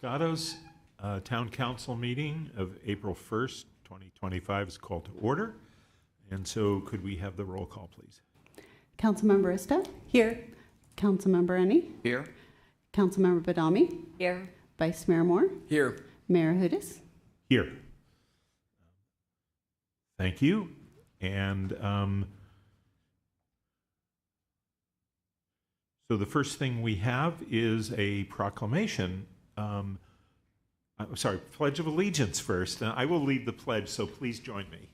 Gatos Town Council meeting of April 1st, 2025 is called to order. And so could we have the roll call, please? Councilmember Ista? Here. Councilmember Ennie? Here. Councilmember Badami? Here. Vice Mayor Moore? Here. Mayor Hudis? Here. Thank you. And so the first thing we have is a proclamation. I'm sorry, Pledge of Allegiance first. I will lead the pledge, so please join me.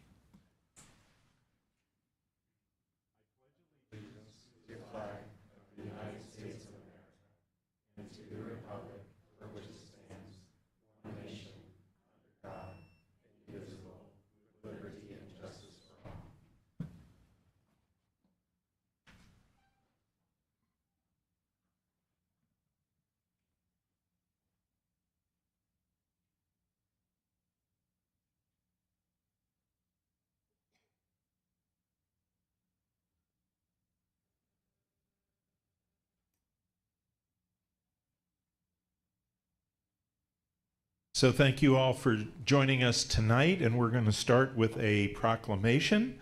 So thank you all for joining us tonight, and we're going to start with a proclamation.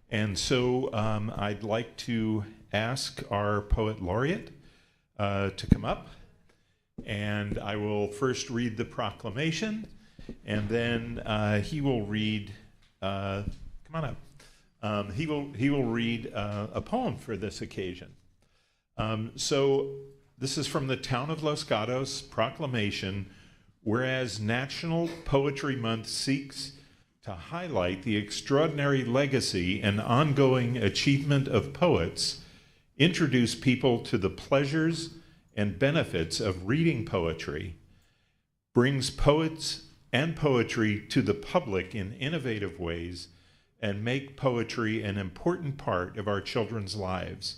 And so I'd like to ask our poet laureate to come up, and I will first read the proclamation, and then he will read, come on up, he will read a poem for this occasion. So this is from the Town of Los Gatos proclamation. Whereas National Poetry Month seeks to highlight the extraordinary legacy and ongoing achievement of poets, introduce people to the pleasures and benefits of reading poetry, brings poets and poetry to the public in innovative ways, and make poetry an important part of our children's lives.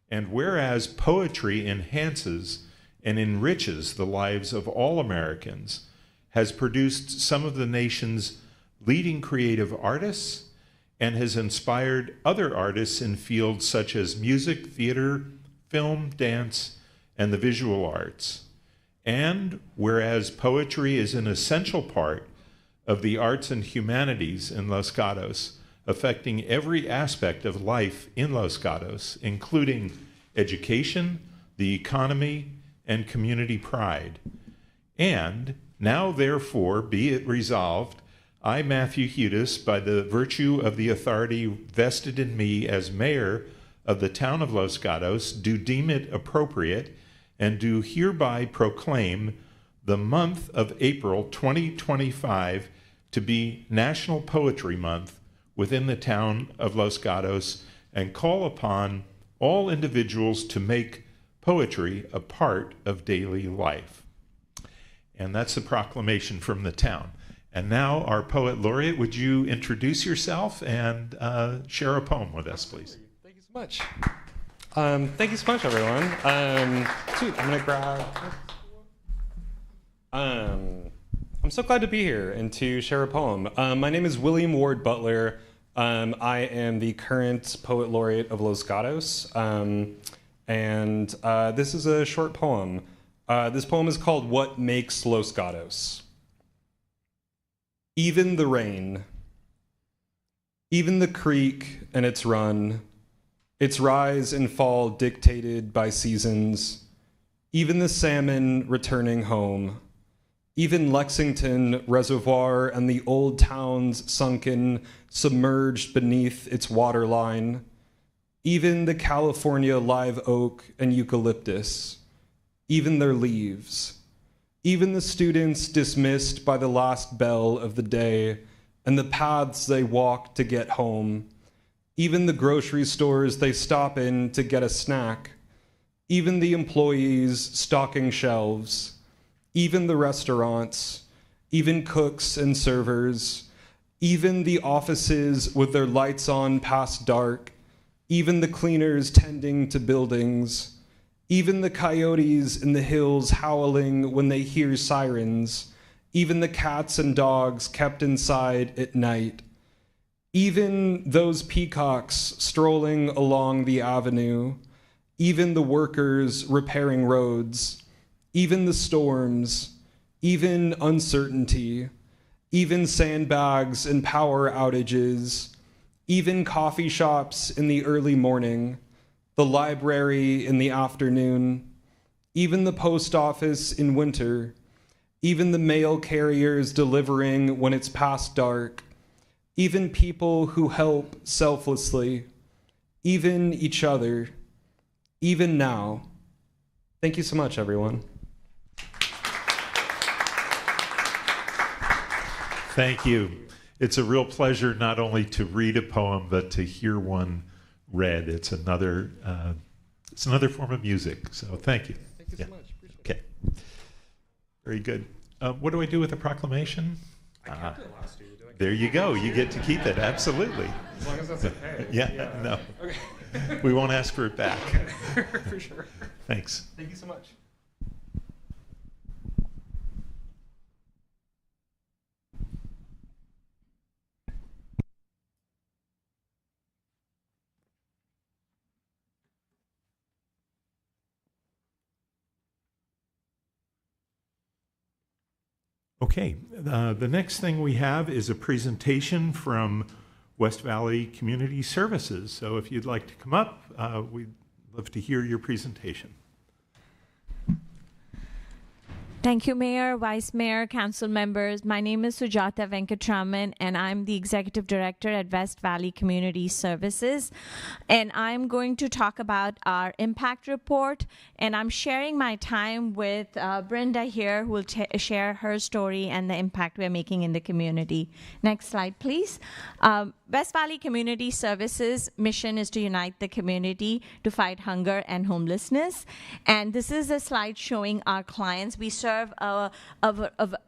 And whereas poetry enhances and enriches the lives of all Americans, has produced some of the nation's leading creative artists, and has inspired other artists in fields such as music, theater, film, dance, and the visual arts. And whereas poetry is an essential part of the arts and humanities in Los Gatos, affecting every aspect of life in Los Gatos, including education, the economy, and community pride. And now, therefore, be it resolved, I, Matthew Hudis, by the virtue of the authority vested in me as mayor of the town of Los Gatos, do deem it appropriate and do hereby proclaim the month of April 2025 to be National Poetry Month within the town of Los Gatos, and call upon all individuals to make poetry a part of daily life. And that's the proclamation from the town. And now, our poet laureate, would you introduce yourself and share a poem with us, please? Thank you so much. Thank you so much, everyone. I'm gonna grab. I'm so glad to be here and to share a poem. My name is William Ward Butler. I am the current poet laureate of Los Gatos. And this is a short poem. This poem is called What Makes Los Gatos. Even the rain, even the creek and its run, its rise and fall dictated by seasons, even the salmon returning home, even Lexington Reservoir and the old towns sunken, submerged beneath its waterline, even the California live oak and eucalyptus, even their leaves, even the students dismissed by the last bell of the day and the paths they walk to get home, even the grocery stores they stop in to get a snack, even the employees stocking shelves, even the restaurants, even cooks and servers, even the offices with their lights on past dark, even the cleaners tending to buildings, even the coyotes in the hills howling when they hear sirens, even the cats and dogs kept inside at night, even those peacocks strolling along the avenue, even the workers repairing roads, even the storms, even uncertainty, even sandbags and power outages, even coffee shops in the early morning, the library in the afternoon, even the post office in winter, even the mail carriers delivering when it's past dark, even people who help selflessly, even each other, even now. Thank you so much, everyone. Thank you. It's a real pleasure not only to read a poem, but to hear one read. It's another form of music. So thank you. Thank you so much. Appreciate Okay. Very good. What do I do with the proclamation? it. I kept it last year. There you go. You get to keep it. Absolutely. As long as that's okay. Yeah. No. Okay. We won't ask for it back. For sure. Thanks. Thank you so much. Okay, the next thing we have is a presentation from West Valley Community Services. So if you'd like to come up, we'd love to hear your presentation. Thank you, Mayor, Vice Mayor, Council members. My name is Sujata Venkatraman, and I'm the Executive Director at West Valley Community Services. And I'm going to talk about our impact report, and I'm sharing my time with Brenda here, who will share her story and the impact we're making in the community. Next slide, please. West Valley Community Services' mission is to unite the community to fight hunger and homelessness. And this is a slide showing our clients. We serve a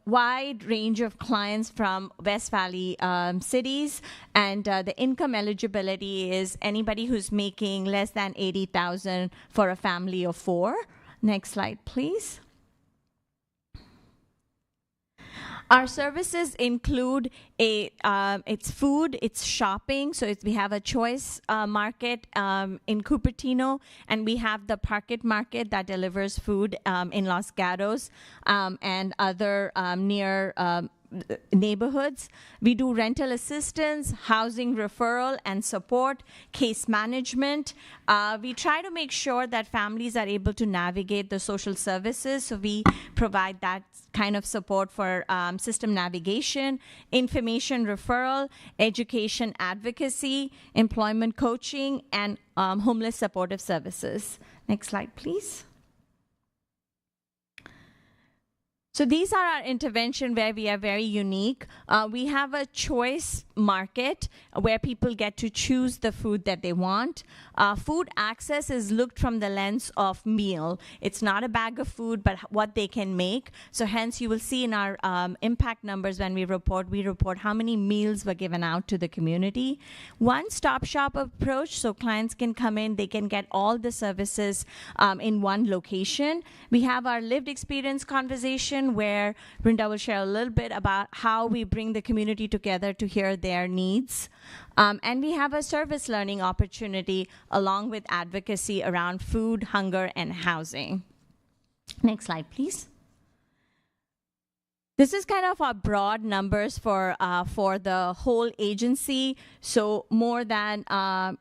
wide range of clients from West Valley cities, and the income eligibility is anybody who's making less than $80,000 for a family of 4. Next slide, please. Our services include it's food, it's shopping. So we have a choice market in Cupertino, and we have the Parket Market that delivers food in Los Gatos and other near neighborhoods. We do rental assistance, housing referral and support, case management. We try to make sure that families are able to navigate the social services, so we provide that kind of support for system navigation, information referral, education advocacy, employment coaching, and homeless supportive services. Next slide, please. So these are our intervention where we are very unique. We have a choice market where people get to choose the food that they want. Food access is looked from the lens of meal. It's not a bag of food, but what they can make. So hence you will see in our impact numbers when we report how many meals were given out to the community. One-stop shop approach, so clients can come in, they can get all the services in one location. We have our lived experience conversation where Brenda will share a little bit about how we bring the community together to hear their needs. And we have a service learning opportunity along with advocacy around food, hunger, and housing. Next slide, please. This is kind of our broad numbers for the whole agency. So more than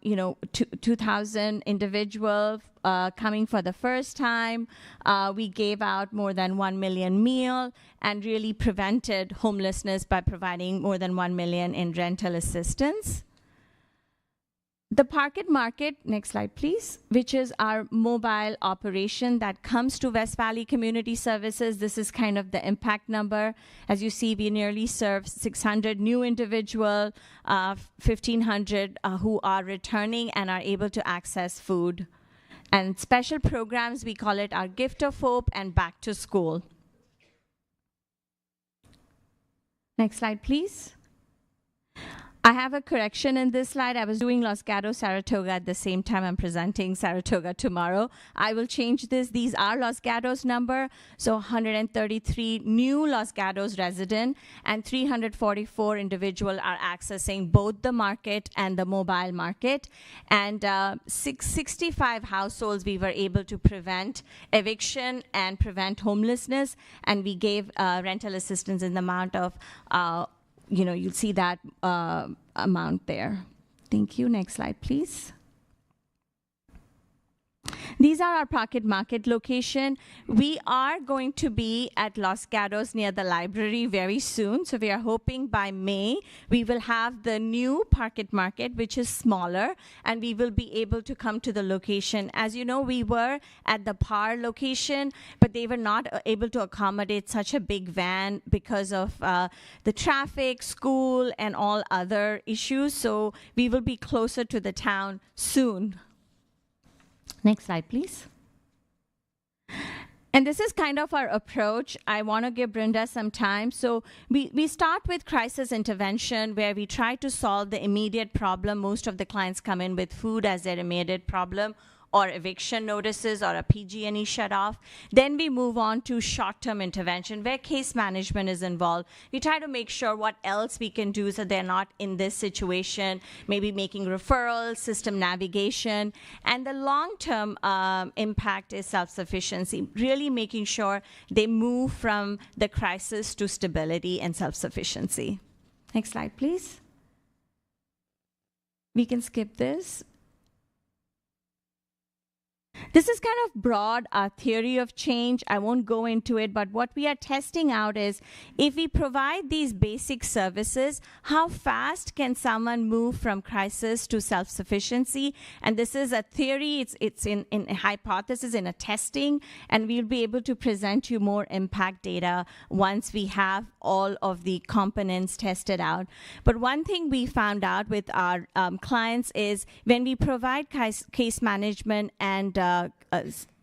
2,000 individuals coming for the first time. We gave out more than 1 million meal and really prevented homelessness by providing more than 1 million in rental assistance. The Parket Market, next slide please, which is our mobile operation that comes to West Valley Community Services. This is kind of the impact number. As you see, we nearly serve 600 new individuals, 1,500 who are returning and are able to access food. And special programs, we call it our Gift of Hope and Back to School. Next slide, please. I have a correction in this slide. I was doing Los Gatos, Saratoga at the same time I'm presenting Saratoga tomorrow. I will change this. These are Los Gatos number. So 133 new Los Gatos resident and 344 individual are accessing both the market and the mobile market. And 65 households we were able to prevent eviction and prevent homelessness. And we gave rental assistance in the amount of you'll see that amount there. Thank you. Next slide, please. These are our pocket market location. We are going to be at Los Gatos near the library very soon. So we are hoping by May, we will have the new pocket market, which is smaller, and we will be able to come to the location. As you know, we were at the PAR location, but they were not able to accommodate such a big van because of the traffic, school, and all other issues. So we will be closer to the town soon. Next slide, please. And this is kind of our approach. I want to give Brenda some time. So we start with crisis intervention, where we try to solve the immediate problem. Most of the clients come in with food as their immediate problem, or eviction notices, or a PG&E shutoff. Then we move on to short-term intervention, where case management is involved. We try to make sure what else we can do so they're not in this situation, maybe making referrals, system navigation. And the long-term impact is self-sufficiency, really making sure they move from the crisis to stability and self-sufficiency. Next slide, please. We can skip this. This is kind of broad, our theory of change. I won't go into it, but what we are testing out is if we provide these basic services, how fast can someone move from crisis to self-sufficiency? And this is a theory, it's in a hypothesis, in a testing, and we'll be able to present you more impact data once we have all of the components tested out. But one thing we found out with our clients is when we provide case management and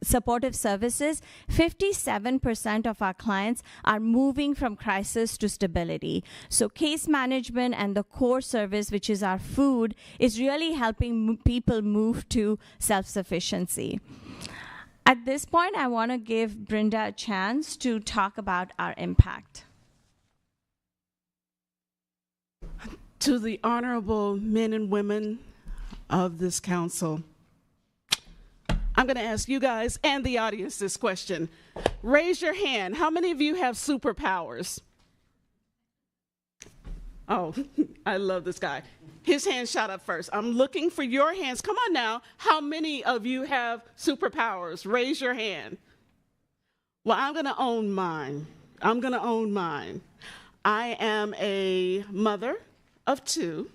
supportive services, 57% of our clients are moving from crisis to stability. So case management and the core service, which is our food, is really helping people move to self-sufficiency. At this point, I want to give Brenda a chance to talk about our impact. To the honorable men and women of this council, I'm going to ask you guys and the audience this question. Raise your hand. How many of you have superpowers? Oh, I love this guy. His hand shot up first. I'm looking for your hands. Come on now. How many of you have superpowers? Raise your hand. Well, I'm going to own mine. I'm going to own mine. I am a mother of 2.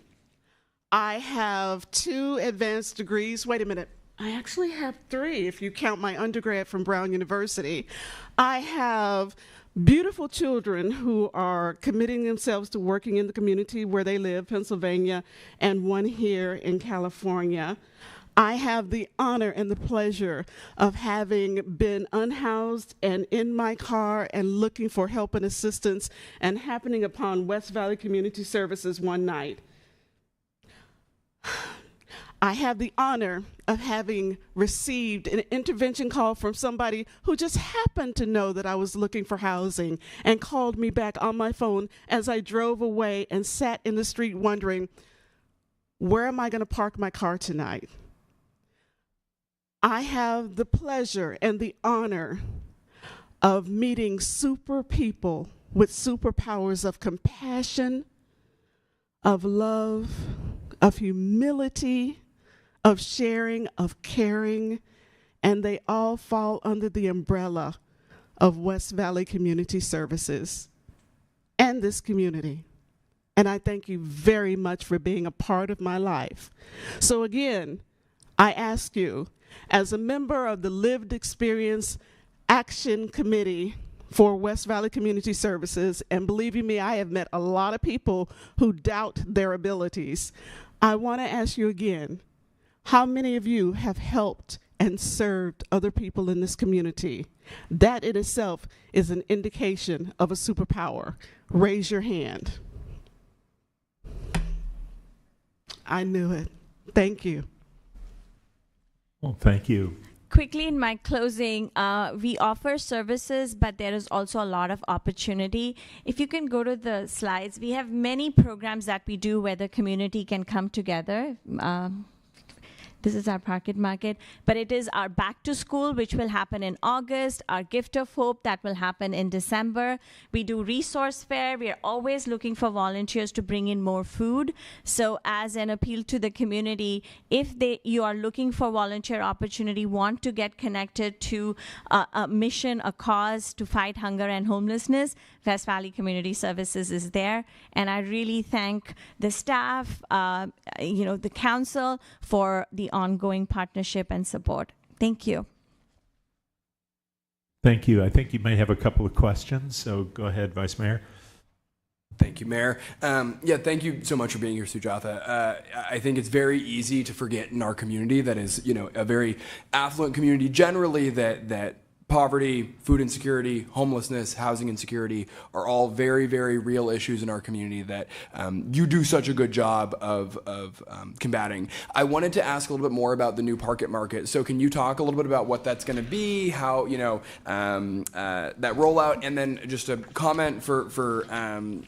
I have 2 advanced degrees. Wait a minute. I actually have 3 if you count my undergrad from Brown University. I have beautiful children who are committing themselves to working in the community where they live, Pennsylvania, and one here in California. I have the honor and the pleasure of having been unhoused and in my car and looking for help and assistance and happening upon West Valley Community Services one night. I have the honor of having received an intervention call from somebody who just happened to know that I was looking for housing and called me back on my phone as I drove away and sat in the street wondering, where am I going to park my car tonight? I have the pleasure and the honor of meeting super people with superpowers of compassion, of love, of humility, of sharing, of caring, and they all fall under the umbrella of West Valley Community Services and this community. And I thank you very much for being a part of my life. So again, I ask you, as a member of the Lived Experience Action Committee for West Valley Community Services, and believe you me, I have met a lot of people who doubt their abilities. I want to ask you again, how many of you have helped and served other people in this community? That in itself is an indication of a superpower. Raise your hand. I knew it. Thank you. Well, thank you. Quickly in my closing, we offer services, but there is also a lot of opportunity. If you can go to the slides, we have many programs that we do where the community can come together. This is our Pocket Market, but it is our back to school, which will happen in August, our Gift of Hope that will happen in December. We do resource fair. We are always looking for volunteers to bring in more food. So as an appeal to the community, if you are looking for volunteer opportunity, want to get connected to a mission, a cause to fight hunger and homelessness, West Valley Community Services is there. And I really thank the staff, the council for the ongoing partnership and support. Thank you. Thank you. I think you may have a couple of questions, so go ahead, Vice Mayor. Thank you, Mayor. Thank you so much for being here, Sujatha. I think it's very easy to forget in our community that is, a very affluent community generally that poverty, food insecurity, homelessness, housing insecurity are all very, very real issues in our community that you do such a good job of combating. I wanted to ask a little bit more about the new Pocket Market. So can you talk a little bit about what that's going to be, how, that rollout, and then just a comment for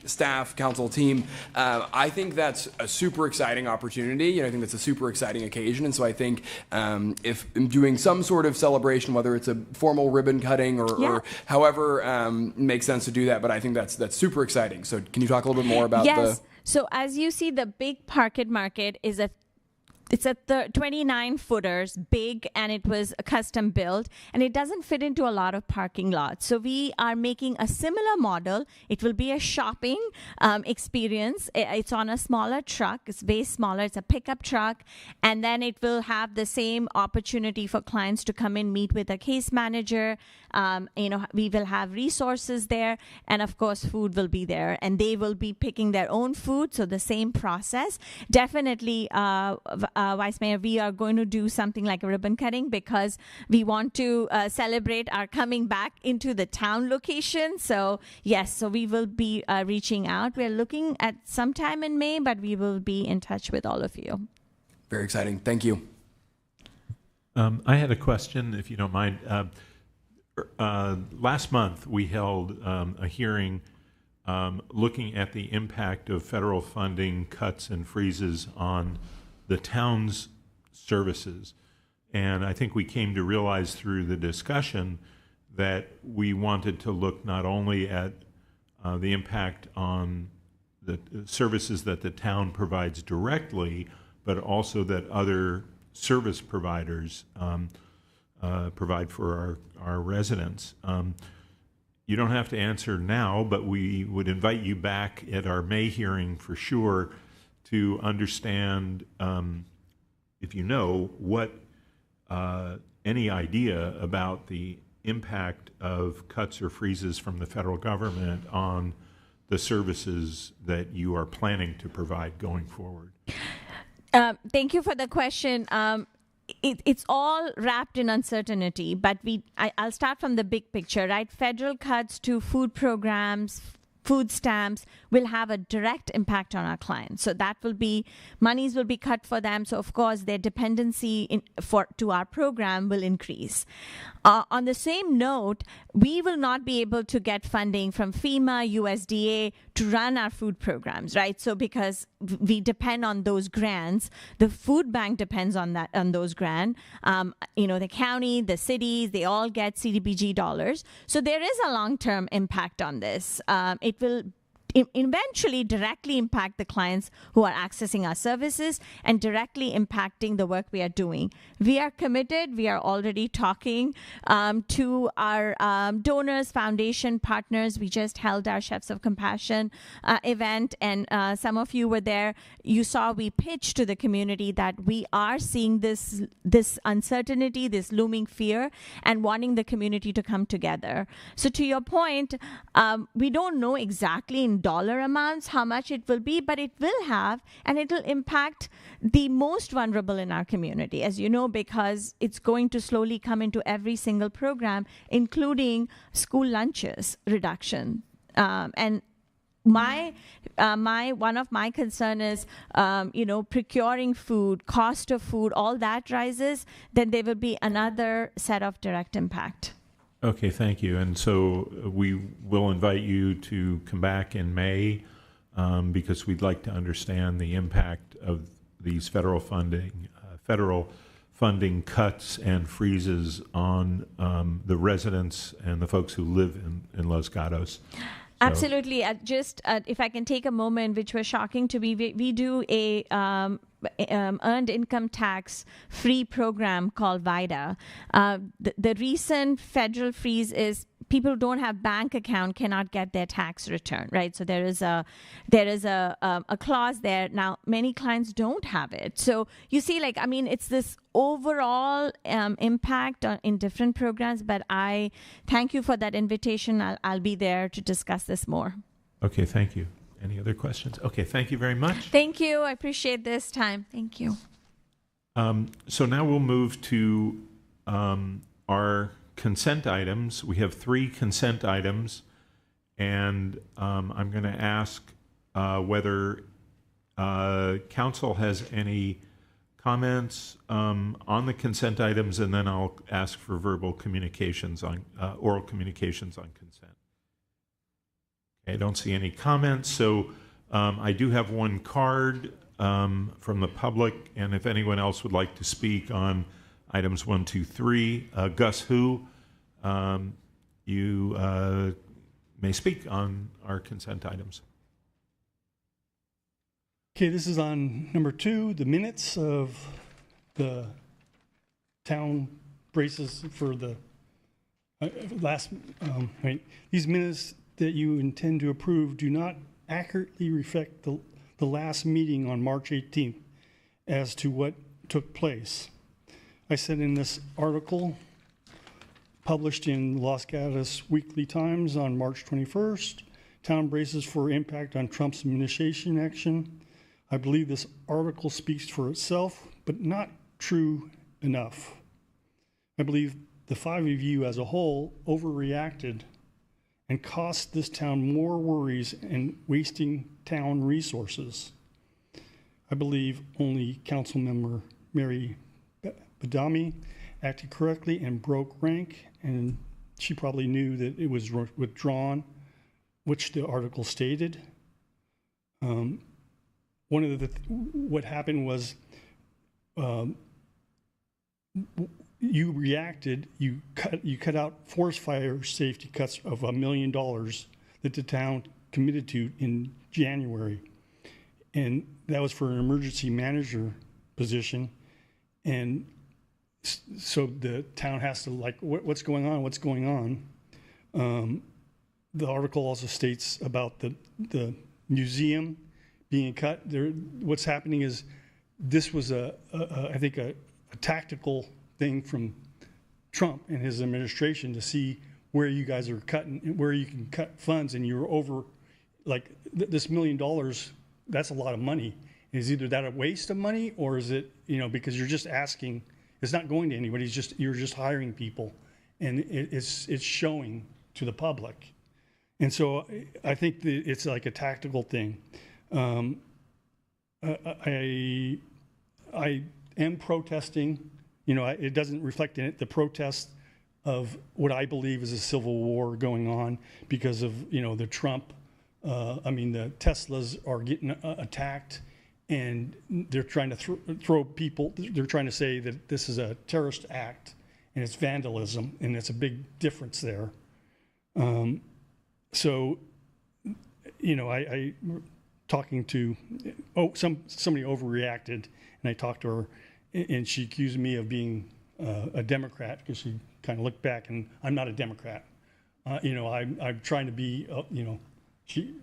staff, council, team. I think that's a super exciting opportunity. I think that's a super exciting occasion. And so I think if I'm doing some sort of celebration, whether it's a formal ribbon cutting or however makes sense to do that, but I think that's super exciting. So can you talk a little bit more about So as you see, the big Pocket Market is it's a 29 footers big, and it was custom built, and it doesn't fit into a lot of parking lots. So we are making a similar model. It will be a shopping experience. It's on a smaller truck. It's way smaller. It's a pickup truck, and then it will have the same opportunity for clients to come in, meet with a case manager. We will have resources there, and of course food will be there, and they will be picking their own food. So the same process. Definitely, Vice Mayor, we are going to do something like a ribbon cutting because we want to celebrate our coming back into the town location. So yes, so we will be reaching out. We're looking at sometime in May, but we will be in touch with all of you. Very exciting. Thank you. I had a question, if you don't mind. Last month, we held a hearing looking at the impact of federal funding cuts and freezes on the town's services. And I think we came to realize through the discussion that we wanted to look not only at the impact on the services that the town provides directly, but also that other service providers provide for our residents. You don't have to answer now, but we would invite you back at our May hearing for sure to understand, if you know, what any idea about the impact of cuts or freezes from the federal government on the services that you are planning to provide going forward. Thank you for the question. It's all wrapped in uncertainty, but I'll start from the big picture, right? Federal cuts to food programs, food stamps will have a direct impact on our clients. So that will be, monies will be cut for them. So of course their dependency to our program will increase. On the same note, we will not be able to get funding from FEMA, USDA to run our food programs, right? So because we depend on those grants, the food bank depends on those grants. The county, the cities, they all get CDBG dollars. So there is a long-term impact on this. It will eventually directly impact the clients who are accessing our services and directly impacting the work we are doing. We are committed. We are already talking to our donors, foundation partners. We just held our Chefs of Compassion event, and some of you were there. You saw we pitched to the community that we are seeing this uncertainty, this looming fear, and wanting the community to come together. So to your point, we don't know exactly in dollar amounts how much it will be, but it will have, and it will impact the most vulnerable in our community, as you know, because it's going to slowly come into every single program, including school lunches reduction. And one of my concern is, procuring food, cost of food, all that rises, then there will be another set of direct impact. Okay, thank you. And so we will invite you to come back in May because we'd like to understand the impact of these federal funding cuts and freezes on the residents and the folks who live in Los Gatos. Absolutely. If I can take a moment, which was shocking to me, we do a earned income tax free program called VIDA. The recent federal freeze is people who don't have bank account cannot get their tax return, right? So there is a clause there. Now, many clients don't have it. So you see, it's this overall impact in different programs, but I thank you for that invitation. I'll be there to discuss this more. Okay, thank you. Any other questions? Okay, thank you very much. Thank you. I appreciate this time. Thank you. So now we'll move to our consent items. We have 3 consent items, and I'm going to ask whether council has any comments on the consent items, and then I'll ask for verbal communications on oral communications on consent. I don't see any comments, so I do have one card from the public, and if anyone else would like to speak on items 1, 2, 3, Gus Hu, you may speak on our consent items. Okay, this is on number 2, the minutes of the town braces for the last, these minutes that you intend to approve do not accurately reflect the last meeting on March 18th as to what took place. I said in this article published in Los Gatos Weekly Times on March 21st, town braces for impact on Trump's administration action. I believe this article speaks for itself, but not true enough. I believe the 5 of you as a whole overreacted and cost this town more worries and wasting town resources. I believe only Councilmember Mary Badami acted correctly and broke rank, and she probably knew that it was withdrawn, which the article stated. What happened was you reacted, you cut out forest fire safety cuts of $1 million that the town committed to in January. And that was for an emergency manager position. And so the town has to what's going on? What's going on? The article also states about the museum being cut. What's happening is this was I think a tactical thing from Trump and his administration to see where you guys are cutting, where you can cut funds, and you're over, this $1 million, that's a lot of money. Is either that a waste of money, or is it, because you're just asking, it's not going to anybody, you're just hiring people, and it's showing to the public. And so I think that it's like a tactical thing. I am protesting. It doesn't reflect in it the protest of what I believe is a civil war going on because of the Trump. The Teslas are getting attacked, and they're trying to throw people. They're trying to say that this is a terrorist act and it's vandalism, and it's a big difference there. I talking to somebody overreacted, and I talked to her. And she accused me of being a Democrat because she kind of looked back, and I'm not a Democrat. I'm trying to be,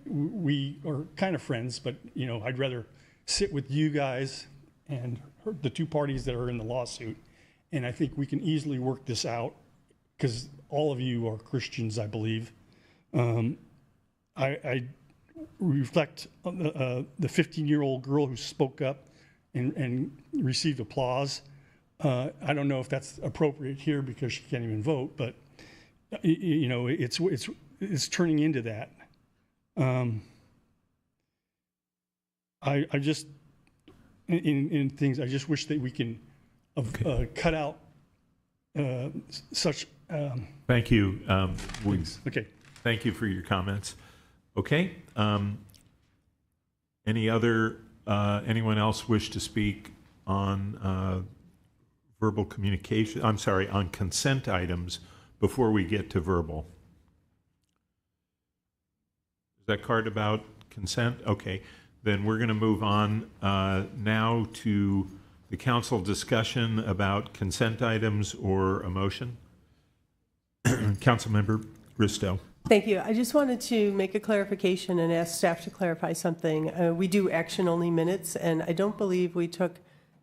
we are kind of friends, but, I'd rather sit with you guys and the 2 parties that are in the lawsuit. And I think we can easily work this out because all of you are Christians, I believe. I reflect the 15-year-old girl who spoke up and received applause. I don't know if that's appropriate here because she can't even vote, but it's turning into that. I just, in things, I just wish that we can cut out such. Thank you. Okay. Thank you for your comments. Okay. Anyone else wish to speak on verbal communication? I'm sorry, on consent items before we get to verbal? Is that card about consent? Okay. Then we're going to move on now to the council discussion about consent items or a motion. Councilmember Risto. Thank you. I just wanted to make a clarification and ask staff to clarify something. We do action-only minutes, and I don't believe we took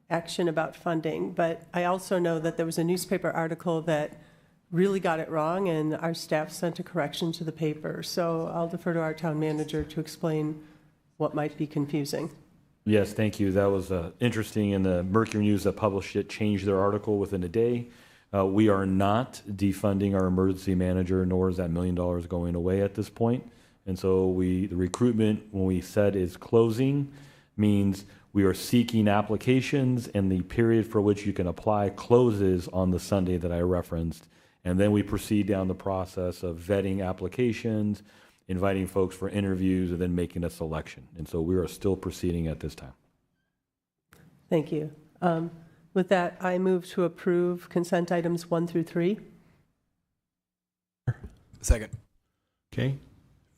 action about funding, but I also know that there was a newspaper article that really got it wrong, and our staff sent a correction to the paper. So I'll defer to our town manager to explain what might be confusing. Yes, thank you. That was interesting, and the Mercury News that published it changed their article within a day. We are not defunding our emergency manager, nor is that $1 million going away at this point. And so the recruitment, when we said is closing, means we are seeking applications, and the period for which you can apply closes on the Sunday that I referenced. And then we proceed down the process of vetting applications, inviting folks for interviews, and then making a selection. And so we are still proceeding at this time. Thank you. With that, I move to approve consent items 1 through 3. Second. Okay.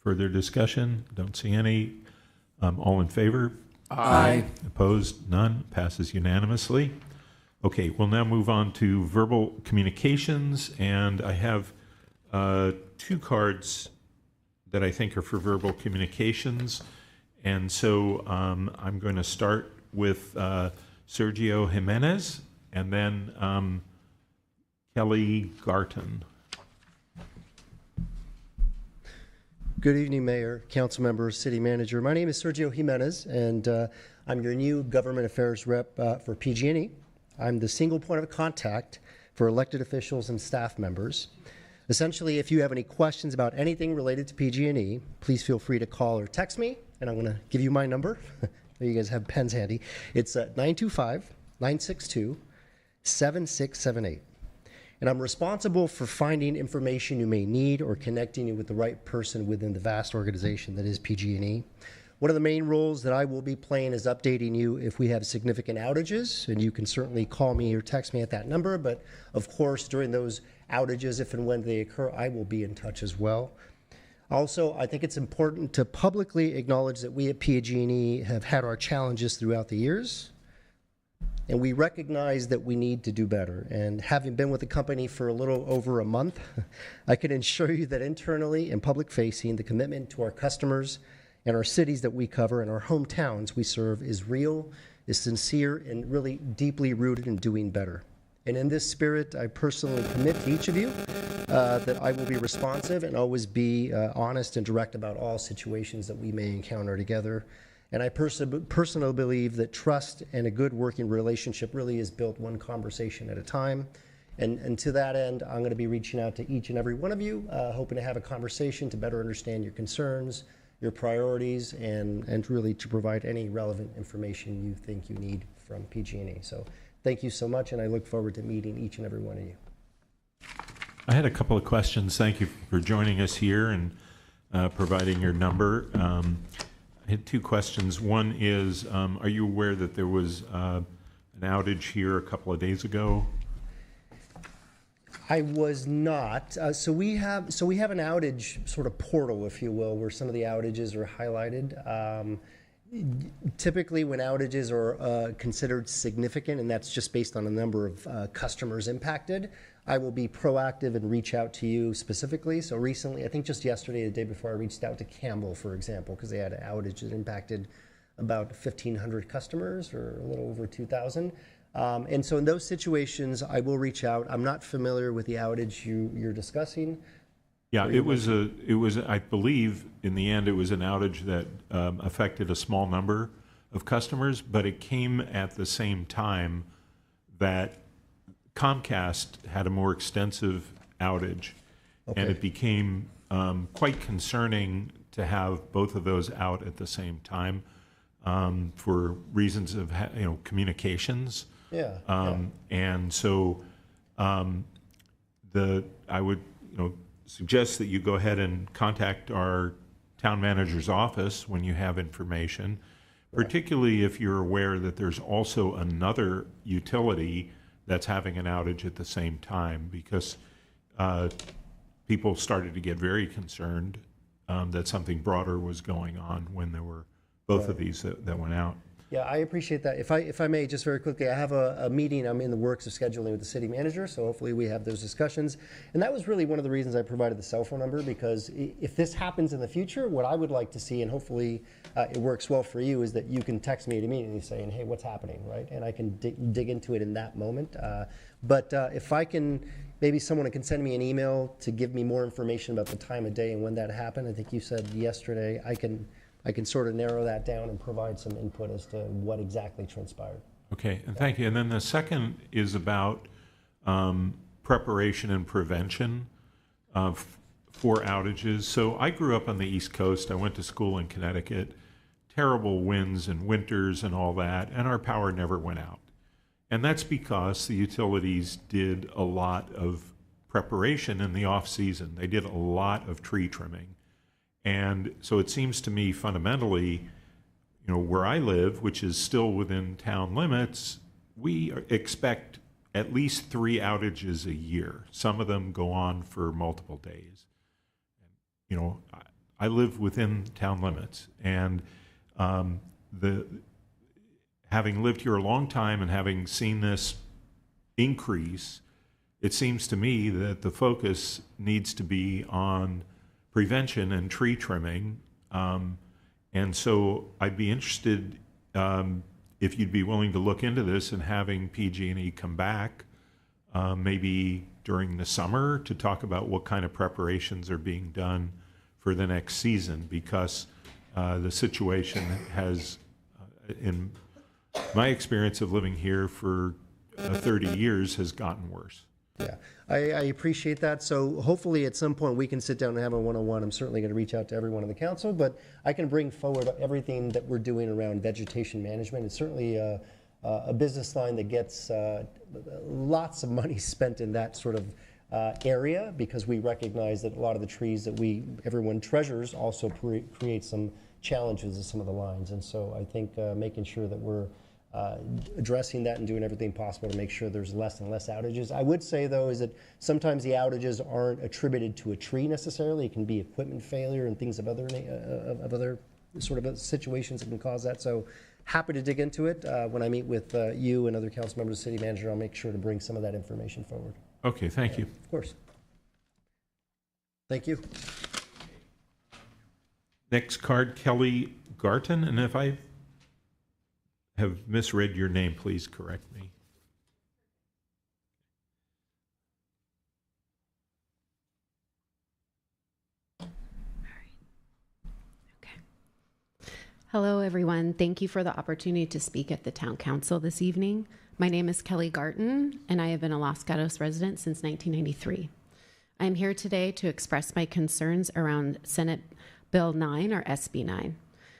Further discussion? Don't see any. All in favor? Aye. Opposed? None. Passes unanimously. Okay, we'll now move on to verbal communications, and I have 2 cards that I think are for verbal communications. And so I'm going to start with Sergio Jimenez and then Kelly Garton. Good evening, Mayor, Council Members, City Manager. My name is Sergio Jimenez, and I'm your new Government Affairs Rep for PG&E. I'm the single point of contact for elected officials and staff members. Essentially, if you have any questions about anything related to PG&E, please feel free to call or text me, and I'm going to give you my number. You guys have pens handy. It's 925-962-7678. And I'm responsible for finding information you may need or connecting you with the right person within the vast organization that is PG&E. One of the main roles that I will be playing is updating you if we have significant outages, and you can certainly call me or text me at that number, but of course during those outages, if and when they occur, I will be in touch as well. Also, I think it's important to publicly acknowledge that we at PG&E have had our challenges throughout the years, and we recognize that we need to do better. And having been with the company for a little over a month, I can assure you that internally and public facing, the commitment to our customers and our cities that we cover and our hometowns we serve is real, is sincere, and really deeply rooted in doing better. And in this spirit, I personally commit to each of you that I will be responsive and always be honest and direct about all situations that we may encounter together. And I personally believe that trust and a good working relationship really is built one conversation at a time. And to that end, I'm going to be reaching out to each and every one of you, hoping to have a conversation to better understand your concerns, your priorities, and really to provide any relevant information you think you need from PG&E. So thank you so much, and I look forward to meeting each and every one of you. I had a couple of questions. Thank you for joining us here and providing your number. I had 2 questions. One is, are you aware that there was an outage here a couple of days ago? I was not. So we have an outage sort of portal, if you will, where some of the outages are highlighted. Typically, when outages are considered significant, and that's just based on the number of customers impacted, I will be proactive and reach out to you specifically. So recently, I think just yesterday, the day before, I reached out to Campbell, for example, because they had an outage that impacted about 1,500 customers, or a little over 2,000. And so in those situations, I will reach out. I'm not familiar with the outage you're discussing. Yeah, it was, I believe, in the end, it was an outage that affected a small number of customers, but it came at the same time that Comcast had a more extensive outage, Okay. and it became quite concerning to have both of those out at the same time. for reasons of communications. Yeah. And so I would suggest that you go ahead and contact our town manager's office when you have information, particularly if you're aware that there's also another utility that's having an outage at the same time, because people started to get very concerned that something broader was going on when there were both of these that went out. Yeah, I appreciate that. If I may, just very quickly, I have a meeting I'm in the works of scheduling with the city manager, so hopefully we have those discussions. And that was really one of the reasons I provided the cell phone number, because if this happens in the future, what I would like to see, and hopefully it works well for you, is that you can text me immediately saying, hey, what's happening, right? And I can dig into it in that moment. But if I can, maybe someone can send me an email to give me more information about the time of day and when that happened. I think you said yesterday. I can sort of narrow that down and provide some input as to what exactly transpired. Okay, and thank you. And then the second is about preparation and prevention for outages. So I grew up on the East Coast. I went to school in Connecticut. Terrible winds and winters and all that, and our power never went out. And that's because the utilities did a lot of preparation in the off-season. They did a lot of tree trimming. And so it seems to me fundamentally, where I live, which is still within town limits, we expect at least 3 outages a year. Some of them go on for multiple days. I live within town limits, and having lived here a long time and having seen this increase, it seems to me that the focus needs to be on prevention and tree trimming. And so I'd be interested if you'd be willing to look into this and having PG&E come back maybe during the summer to talk about what kind of preparations are being done for the next season, because the situation has, in my experience of living here for 30 years, has gotten worse. Yeah, I appreciate that. So hopefully at some point we can sit down and have a one-on-one. I'm certainly going to reach out to everyone in the council, but I can bring forward everything that we're doing around vegetation management. It's certainly a business line that gets lots of money spent in that sort of area, because we recognize that a lot of the trees that everyone treasures also create some challenges in some of the lines. And so I think making sure that we're addressing that and doing everything possible to make sure there's less and less outages. I would say, though, is that sometimes the outages aren't attributed to a tree necessarily. It can be equipment failure and things of other sort of situations that can cause that. So happy to dig into it. When I meet with you and other council members, city manager, I'll make sure to bring some of that information forward. Okay, thank you. Of course. Thank you. Next card, Kelly Garton, and if I have misread your name, please correct me. Hello, everyone. Thank you for the opportunity to speak at the Town Council this evening. My name is Kelly Garton, and I have been a Los Gatos resident since 1993. I am here today to express my concerns around Senate Bill 9, or SB 9.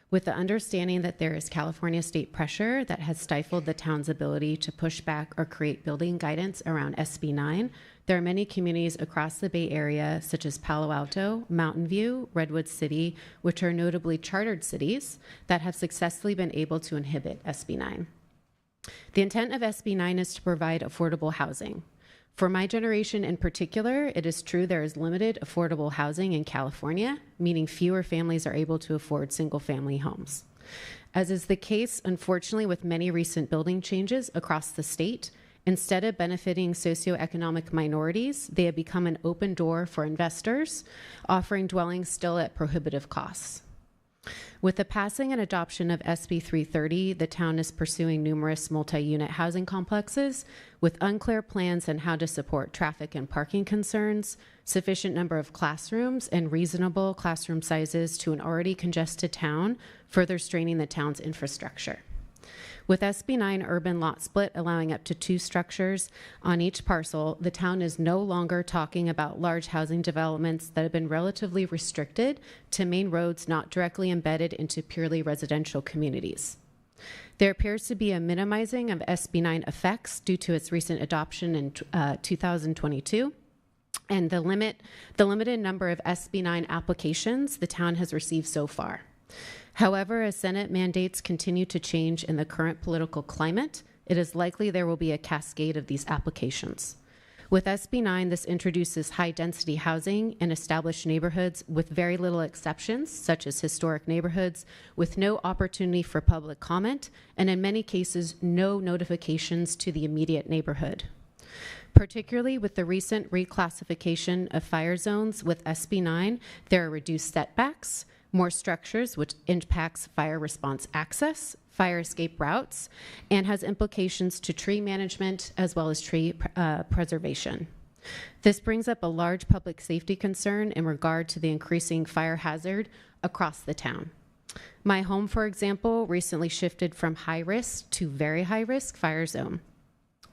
With the understanding that there is California state pressure that has stifled the town's ability to push back or create building guidance around SB 9, there are many communities across the Bay Area, such as Palo Alto, Mountain View, Redwood City, which are notably chartered cities, that have successfully been able to inhibit SB 9. The intent of SB 9 is to provide affordable housing. For my generation in particular, it is true there is limited affordable housing in California, meaning fewer families are able to afford single-family homes. As is the case, unfortunately, with many recent building changes across the state, instead of benefiting socioeconomic minorities, they have become an open door for investors, offering dwellings still at prohibitive costs. With the passing and adoption of SB 330, the town is pursuing numerous multi-unit housing complexes with unclear plans on how to support traffic and parking concerns, sufficient number of classrooms, and reasonable classroom sizes to an already congested town, further straining the town's infrastructure. With SB 9 urban lot split allowing up to 2 structures on each parcel, the town is no longer talking about large housing developments that have been relatively restricted to main roads not directly embedded into purely residential communities. There appears to be a minimizing of SB 9 effects due to its recent adoption in 2022. And the limited number of SB 9 applications the town has received so far. However, as Senate mandates continue to change in the current political climate, it is likely there will be a cascade of these applications. With SB 9, this introduces high-density housing in established neighborhoods with very little exceptions, such as historic neighborhoods, with no opportunity for public comment, and in many cases, no notifications to the immediate neighborhood. Particularly with the recent reclassification of fire zones with SB 9, there are reduced setbacks, more structures, which impacts fire response access, fire escape routes, and has implications to tree management as well as tree preservation. This brings up a large public safety concern in regard to the increasing fire hazard across the town. My home, for example, recently shifted from high risk to very high risk fire zone.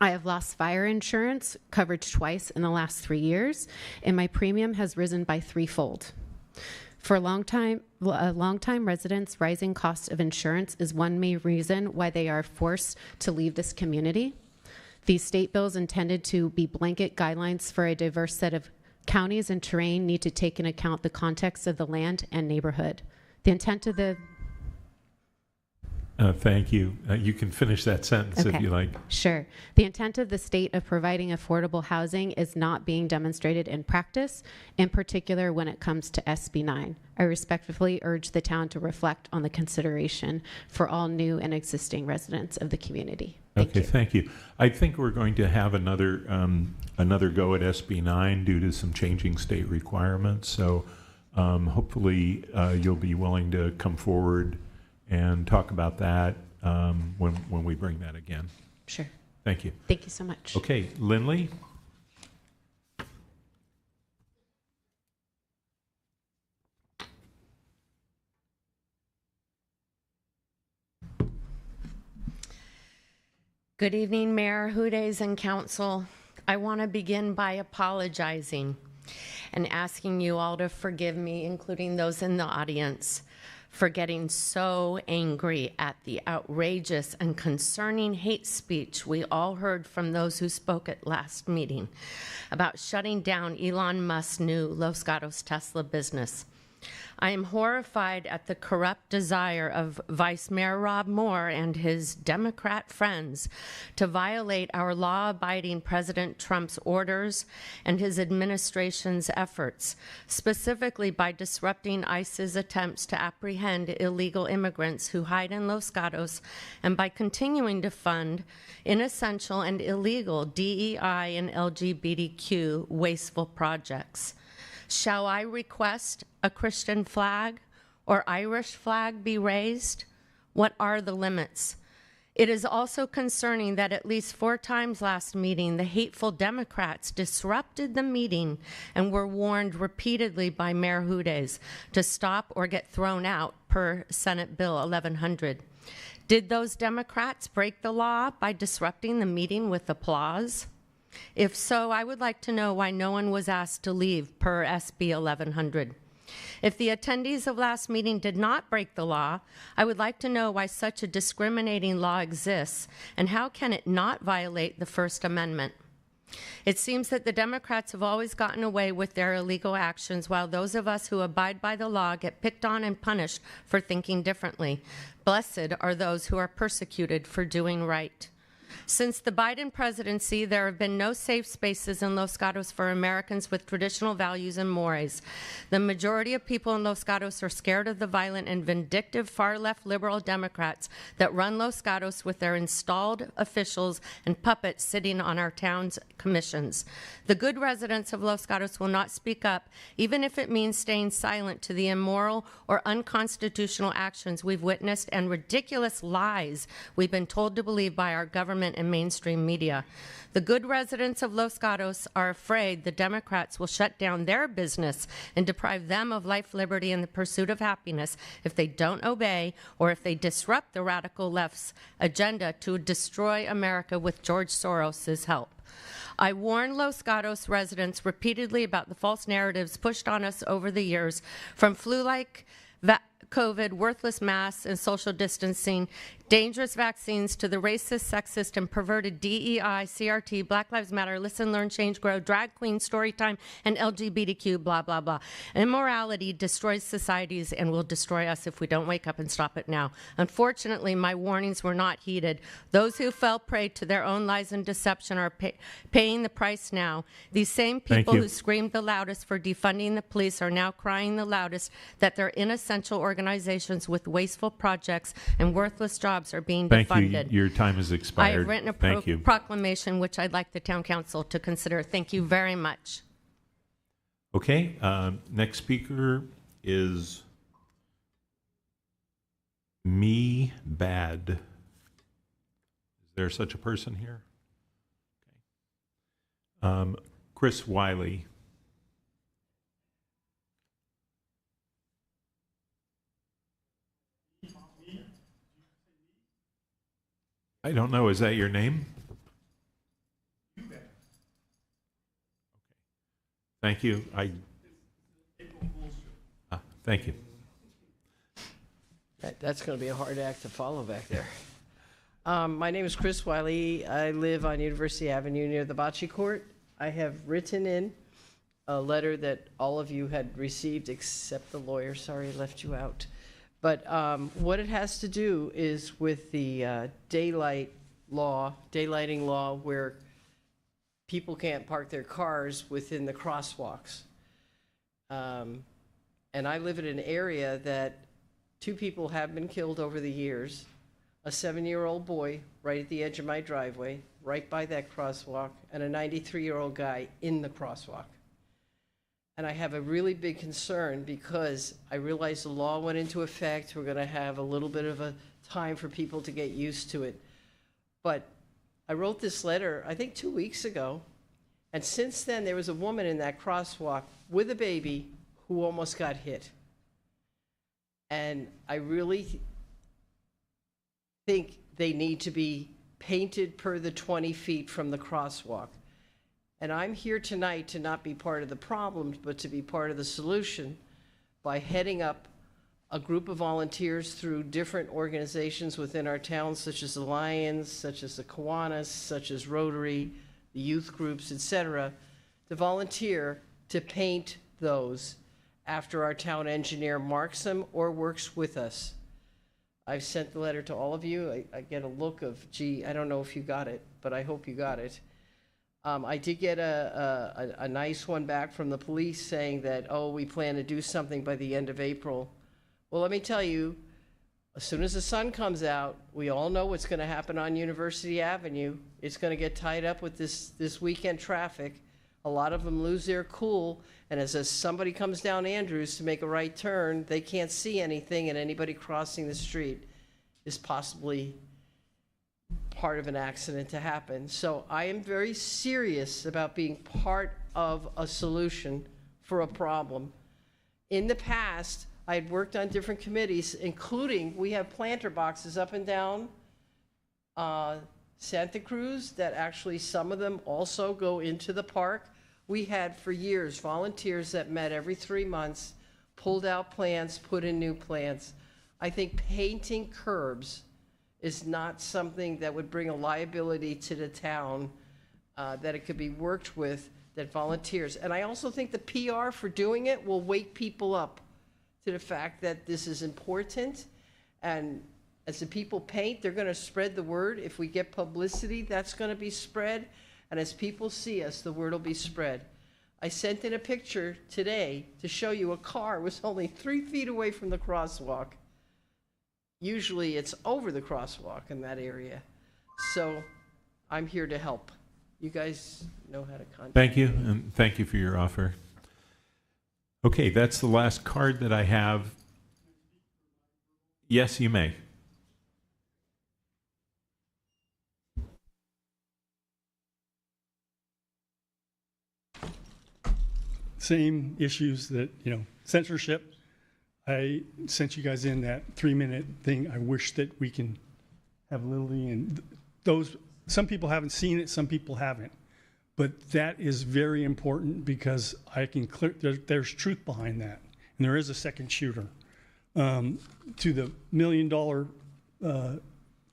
I have lost fire insurance coverage twice in the last 3 years, and my premium has risen by threefold. For longtime residents, rising cost of insurance is one main reason why they are forced to leave this community. These state bills intended to be blanket guidelines for a diverse set of counties and terrain need to take into account the context of the land and neighborhood. The intent of the Thank you. You can finish that sentence if you like. Sure. The intent of the state of providing affordable housing is not being demonstrated in practice, in particular when it comes to SB 9. I respectfully urge the town to reflect on the consideration for all new and existing residents of the community. Thank you. I think we're going to have another go at SB 9 due to some changing state requirements. So hopefully you'll be willing to come forward and talk about that when we bring that again. Sure. Thank you. Thank you so much. Okay, Lindley. Good evening, Mayor, Hudes, and Council. I want to begin by apologizing and asking you all to forgive me, including those in the audience, for getting so angry at the outrageous and concerning hate speech we all heard from those who spoke at last meeting about shutting down Elon Musk's new Los Gatos Tesla business. I am horrified at the corrupt desire of Vice Mayor Rob Moore and his Democrat friends to violate our law-abiding President Trump's orders and his administration's efforts, specifically by disrupting ICE's attempts to apprehend illegal immigrants who hide in Los Gatos, and by continuing to fund inessential and illegal DEI and LGBTQ wasteful projects. Shall I request a Christian flag or Irish flag be raised? What are the limits? It is also concerning that at least 4 times last meeting, the hateful Democrats disrupted the meeting and were warned repeatedly by Mayor Hudes to stop or get thrown out per Senate Bill 1100. Did those Democrats break the law by disrupting the meeting with applause? If so, I would like to know why no one was asked to leave per SB 1100. If the attendees of last meeting did not break the law, I would like to know why such a discriminating law exists and how can it not violate the First Amendment. It seems that the Democrats have always gotten away with their illegal actions while those of us who abide by the law get picked on and punished for thinking differently. Blessed are those who are persecuted for doing right. Since the Biden presidency, there have been no safe spaces in Los Gatos for Americans with traditional values and mores. The majority of people in Los Gatos are scared of the violent and vindictive far-left liberal Democrats that run Los Gatos with their installed officials and puppets sitting on our town's commissions. The good residents of Los Gatos will not speak up, even if it means staying silent to the immoral or unconstitutional actions we've witnessed and ridiculous lies we've been told to believe by our government government and mainstream media. The good residents of Los Gatos are afraid the Democrats will shut down their business and deprive them of life, liberty, and the pursuit of happiness if they don't obey or if they disrupt the radical left's agenda to destroy America with George Soros's help. I warned Los Gatos residents repeatedly about the false narratives pushed on us over the years, from flu-like COVID, worthless masks and social distancing, dangerous vaccines, to the racist, sexist, and perverted DEI, CRT, Black Lives Matter, Listen, Learn, Change, Grow, Drag Queen, Storytime, and LGBTQ, blah, blah, blah. Immorality destroys societies and will destroy us if we don't wake up and stop it now. Unfortunately, my warnings were not heeded. Those who fell prey to their own lies and deception are paying the price now. These same people who screamed the loudest for defunding the police are now crying the loudest that their inessential organizations with wasteful projects and worthless jobs are being defunded. Thank you. Your time has expired. I have written a proclamation which I'd like the town council to consider. Thank you very much. Okay. Next speaker is Me Bad. Is there such a person here? Okay. Chris Wiley. I don't know. Is that your name? Okay. Thank you. Thank you. That's going to be a hard act to follow back there. My name is Chris Wiley. I live on University Avenue near the Bocce Court. I have written in a letter that all of you had received except the lawyer. Sorry, I left you out. But what it has to do is with the daylighting law, where people can't park their cars within the crosswalks. And I live in an area that 2 people have been killed over the years. A 7-year-old boy right at the edge of my driveway, right by that crosswalk, and a 93-year-old guy in the crosswalk. And I have a really big concern because I realize the law went into effect. We're going to have a little bit of a time for people to get used to it. But I wrote this letter, I think 2 weeks ago, and since then there was a woman in that crosswalk with a baby who almost got hit. And I really think they need to be painted per the 20 feet from the crosswalk. And I'm here tonight to not be part of the problem, but to be part of the solution by heading up a group of volunteers through different organizations within our town, such as the Lions, such as the Kiwanis, such as Rotary, the youth groups, etc., to volunteer to paint those after our town engineer marks them or works with us. I've sent the letter to all of you. I get a look of, gee, I don't know if you got it, but I hope you got it. I did get a nice one back from the police saying that, oh, we plan to do something by the end of April. Well, let me tell you, as soon as the sun comes out, we all know what's going to happen on University Avenue. It's going to get tied up with this weekend traffic. A lot of them lose their cool, and as somebody comes down Andrews to make a right turn, they can't see anything, and anybody crossing the street is possibly part of an accident to happen. So I am very serious about being part of a solution for a problem. In the past, I had worked on different committees, including we have planter boxes up and down Santa Cruz that actually some of them also go into the park. We had for years volunteers that met every 3 months, pulled out plants, put in new plants. I think painting curbs is not something that would bring a liability to the town, that it could be worked with, that volunteers. And I also think the PR for doing it will wake people up to the fact that this is important. And as the people paint, they're going to spread the word. If we get publicity, that's going to be spread. And as people see us, the word will be spread. I sent in a picture today to show you a car was only 3 feet away from the crosswalk. Usually it's over the crosswalk in that area. So I'm here to help. You guys know how to contact me. Thank you, and thank you for your offer. Okay, that's the last card that I have. Yes, you may. same issues that, censorship. I sent you guys in that 3-minute thing. I wish that we can have Lily and those, some people haven't seen it, some people haven't. But that is very important because I can clear, there's truth behind that. And there is a second shooter. To the $1 million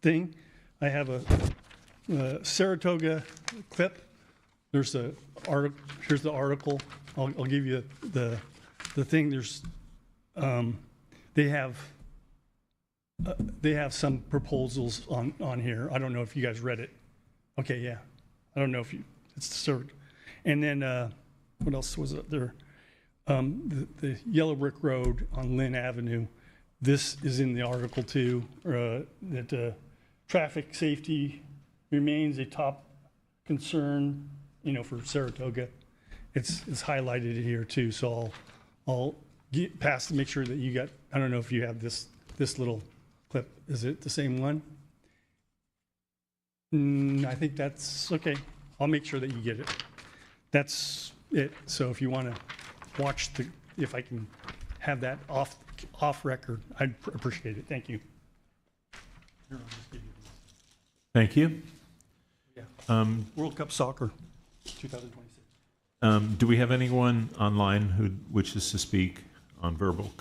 thing, I have a Saratoga clip. There's the article. Here's the article. I'll give you the thing. There's they have some proposals on here. I don't know if you guys read it. Okay, yeah. I don't know if you. It's sort. And then what else was it there? The Yellow Brick Road on Lynn Avenue. This is in the article too. That traffic safety remains a top concern, for Saratoga. It's highlighted here too. So I'll pass to make sure that you got. I don't know if you have this little clip. Is it the same one? I think that's okay. I'll make sure that you get it. That's it. So if you want to watch if I can have that off record, I'd appreciate it. Thank you. Here, I'll just give you Thank you. Yeah. World Cup Soccer, 2026. Do we have anyone online who wishes to speak on verbal?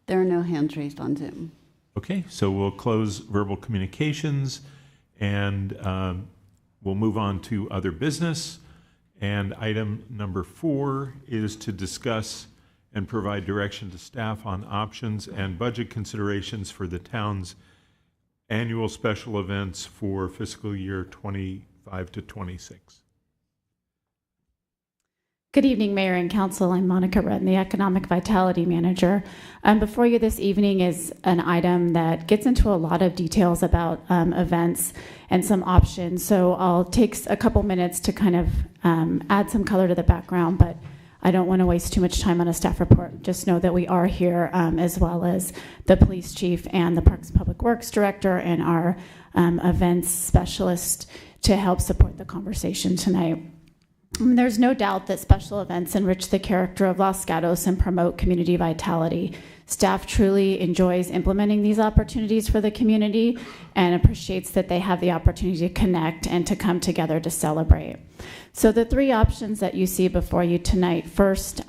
There are no hands raised on Zoom. Okay, so we'll close verbal communications and we'll move on to other business. And item number 4 is to discuss and provide direction to staff on options and budget considerations for the town's annual special events for fiscal year 25 to 26. Good evening, Mayor and Council. I'm Monica Redden, the Economic Vitality Manager. Before you this evening is an item that gets into a lot of details about events and some options. So I'll take a couple minutes to kind of add some color to the background, but I don't want to waste too much time on a staff report. Just know that we are here as well as the police chief and the Parks and Public Works director and our events specialist to help support the conversation tonight. There's no doubt that special events enrich the character of Los Gatos and promote community vitality. Staff truly enjoys implementing these opportunities for the community and appreciates that they have the opportunity to connect and to come together to celebrate. So the 3 options that you see before you tonight, first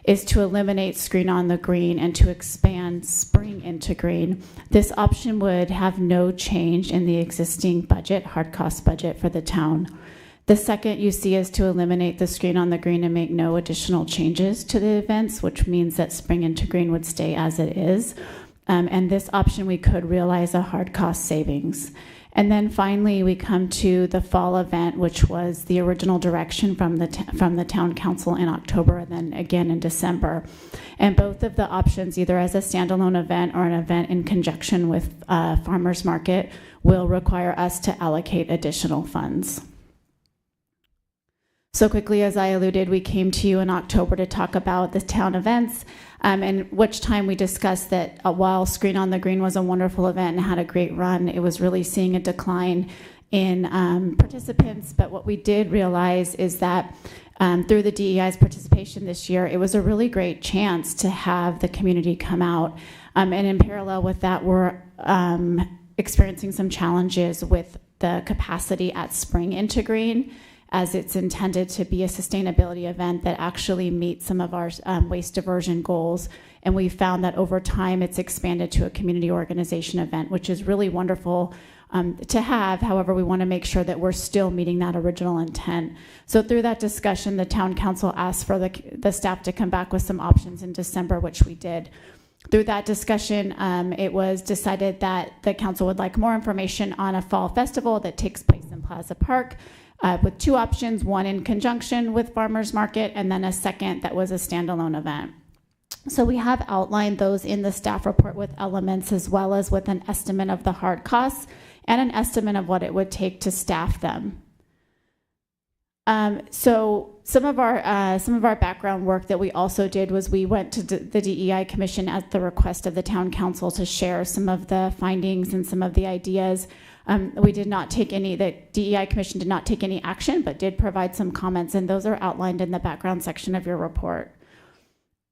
is to eliminate Screen on the Green and to expand Spring into Green. This option would have no change in the existing budget, hard cost budget for the town. The second you see is to eliminate the Screen on the Green and make no additional changes to the events, which means that Spring into Green would stay as it is. And this option, we could realize a hard cost savings. And then finally, we come to the fall event, which was the original direction from the town council in October and then again in December. And both of the options, either as a standalone event or an event in conjunction with Farmers Market, will require us to allocate additional funds. So quickly, as I alluded, we came to you in October to talk about the town events, and which time we discussed that while Screen on the Green was a wonderful event and had a great run, it was really seeing a decline in participants. But what we did realize is that through the DEI's participation this year, it was a really great chance to have the community come out. And in parallel with that, we're experiencing some challenges with the capacity at Spring into Green, as it's intended to be a sustainability event that actually meets some of our waste diversion goals. And we found that over time it's expanded to a community organization event, which is really wonderful to have. However, we want to make sure that we're still meeting that original intent. So through that discussion, the town council asked for the staff to come back with some options in December, which we did. Through that discussion, it was decided that the council would like more information on a fall festival that takes place in Plaza Park, with 2 options, one in conjunction with Farmers Market and then a second that was a standalone event. So we have outlined those in the staff report with elements as well as with an estimate of the hard costs and an estimate of what it would take to staff them. So some of our background work that we also did was we went to the DEI Commission at the request of the town council to share some of the findings and some of the ideas We did not take any, the DEI Commission did not take any action, but did provide some comments, and those are outlined in the background section of your report.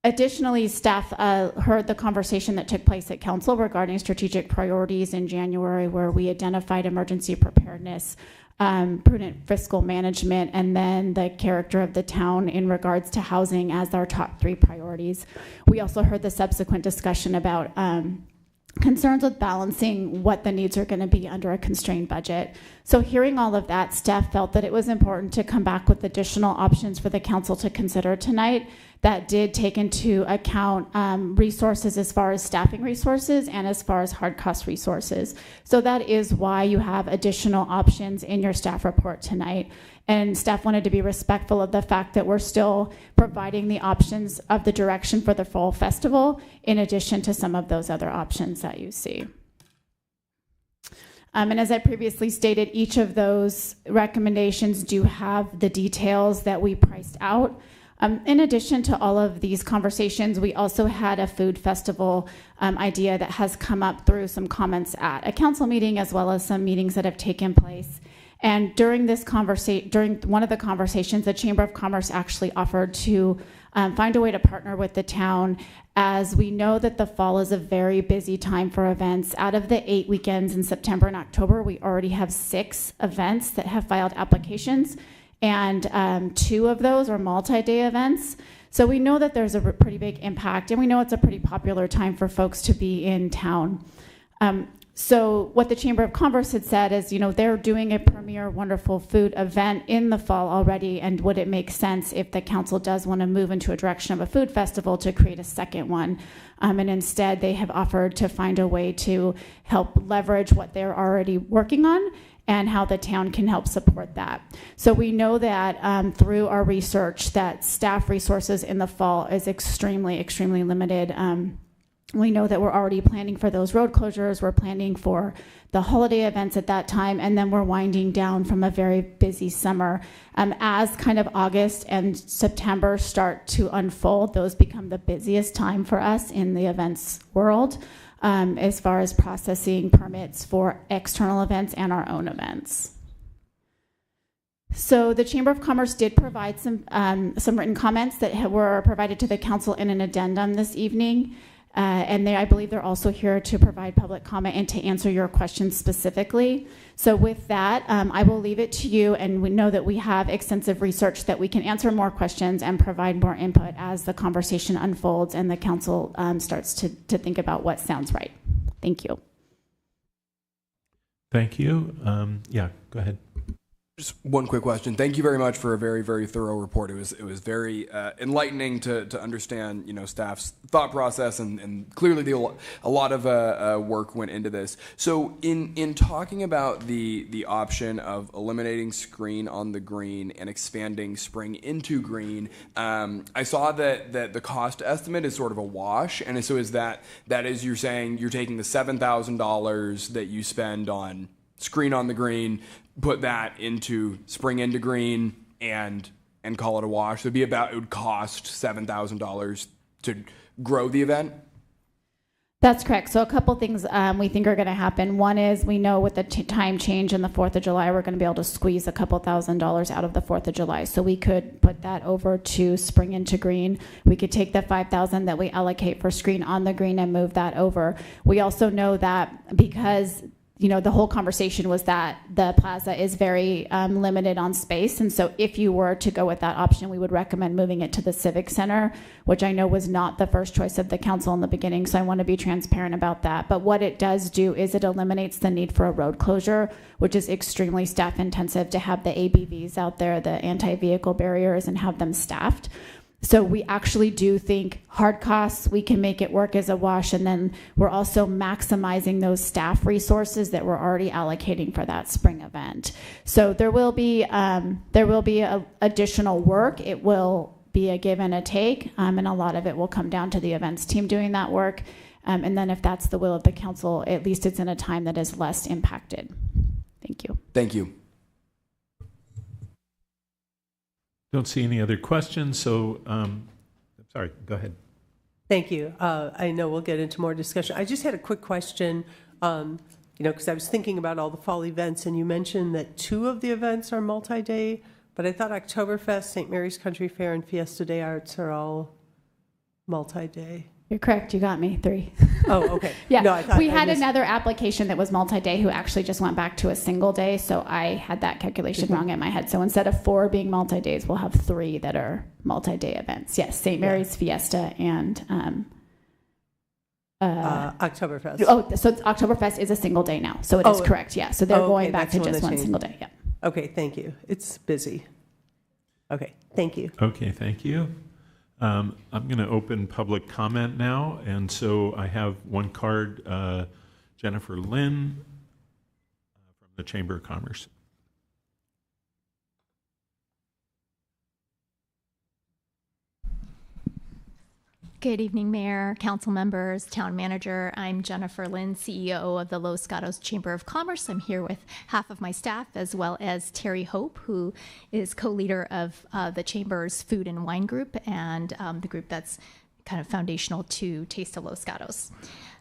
Additionally, staff heard the conversation that took place at council regarding strategic priorities in January, where we identified emergency preparedness, prudent fiscal management, and then the character of the town in regards to housing as our top 3 priorities. We also heard the subsequent discussion about concerns with balancing what the needs are going to be under a constrained budget. So hearing all of that, staff felt that it was important to come back with additional options for the council to consider tonight that did take into account resources as far as staffing resources and as far as hard cost resources. So that is why you have additional options in your staff report tonight. And staff wanted to be respectful of the fact that we're still providing the options of the direction for the fall festival, in addition to some of those other options that you see. And as I previously stated, each of those recommendations do have the details that we priced out. In addition to all of these conversations, we also had a food festival idea that has come up through some comments at a council meeting, as well as some meetings that have taken place. And during this during one of the conversations, the Chamber of Commerce actually offered to find a way to partner with the town, as we know that the fall is a very busy time for events. Out of the 8 weekends in September and October, we already have 6 events that have filed applications, and 2 of those are multi-day events. So we know that there's a pretty big impact, and we know it's a pretty popular time for folks to be in town. So what the Chamber of Commerce had said is, you know, they're doing a premier wonderful food event in the fall already, and would it make sense if the council does want to move into a direction of a food festival to create a second one? And instead they have offered to find a way to help leverage what they're already working on and how the town can help support that. So we know that through our research that staff resources in the fall is extremely, extremely limited. We know that we're already planning for those road closures, we're planning for the holiday events at that time, and then we're winding down from a very busy summer. As kind of August and September start to unfold, those become the busiest time for us in the events world, as far as processing permits for external events and our own events. So the Chamber of Commerce did provide some written comments that were provided to the council in an addendum this evening. And I believe they're also here to provide public comment and to answer your questions specifically. So with that, I will leave it to you, and we know that we have extensive research that we can answer more questions and provide more input as the conversation unfolds and the council starts to think about what sounds right. Thank you. Thank you. Yeah, go ahead. Just one quick question. Thank you very much for a very, very thorough report. It was very enlightening to understand, you know, staff's thought process, and clearly a lot of work went into this. So in talking about the option of eliminating screen on the green and expanding spring into green, I saw that the cost estimate is sort of a wash, and so is that is you're saying you're taking the $7,000 that you spend on screen on the green, put that into spring into green, and call it a wash. So it would cost $7,000 to grow the event? That's correct. So a couple things we think are going to happen. One is we know with the time change in the 4th of July, we're going to be able to squeeze a couple $1,000s out of the 4th of July. So we could put that over to spring into green. We could take the $5,000 that we allocate for screen on the green and move that over. We also know that because, you know, the whole conversation was that the plaza is very limited on space. And so if you were to go with that option, we would recommend moving it to the Civic Center, which I know was not the first choice of the council in the beginning. So I want to be transparent about that. But what it does do is it eliminates the need for a road closure, which is extremely staff intensive to have the ABVs out there, the anti-vehicle barriers, and have them staffed. So we actually do think hard costs, we can make it work as a wash, and then we're also maximizing those staff resources that we're already allocating for that spring event. So there will be additional work. It will be a give and a take, and a lot of it will come down to the events team doing that work. And then if that's the will of the council, at least it's in a time that is less impacted. Thank you. Thank you. Don't see any other questions, so sorry, go ahead. Thank you. I know we'll get into more discussion. I just had a quick question. because I was thinking about all the fall events, and you mentioned that 2 of the events are multi-day, but I thought Oktoberfest, St. Mary's Country Fair, and Fiesta de Arts are all multi-day. You're correct. You got me. 3. Oh, okay. Yeah. No, I thought we I had missed- another application that was multi-day who actually just went back to a single day. So I had that calculation wrong in my head. So instead of 4 being multi-days, we'll have 3 that are multi-day events. Yes. St. Mary's Fiesta and Oktoberfest. Oh, so Oktoberfest is a single day now. So it is correct. Yeah. So they're going back that's to the one just that one changed. single day. Yeah. Okay, thank you. It's busy. Okay, thank you. Okay, thank you. I'm going to open public comment now, and so I have one card, Jennifer Lynn from the Chamber of Commerce. Good evening, Mayor, council members, town manager. I'm Jennifer Lynn, CEO of the Los Gatos Chamber of Commerce. I'm here with half of my staff, as well as Terry Hope, who is co-leader of the Chamber's Food and Wine Group, and the group that's kind of foundational to Taste of Los Gatos.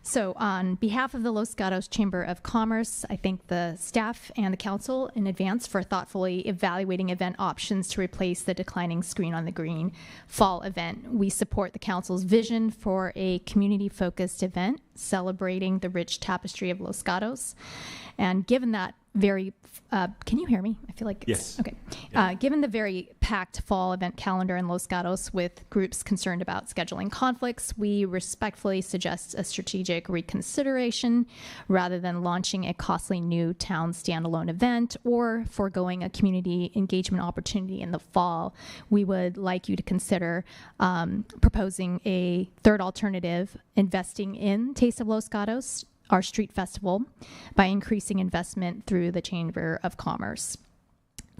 So on behalf of the Los Gatos Chamber of Commerce, I thank the staff and the council in advance for thoughtfully evaluating event options to replace the declining Screen on the Green fall event. We support the council's vision for a community-focused event celebrating the rich tapestry of Los Gatos. And given that very, can you hear me? I feel like yes. Okay. Yeah. Given the very packed fall event calendar in Los Gatos with groups concerned about scheduling conflicts, we respectfully suggest a strategic reconsideration rather than launching a costly new town standalone event or foregoing a community engagement opportunity in the fall. We would like you to consider proposing a third alternative, investing in Taste of Los Gatos, our street festival, by increasing investment through the Chamber of Commerce.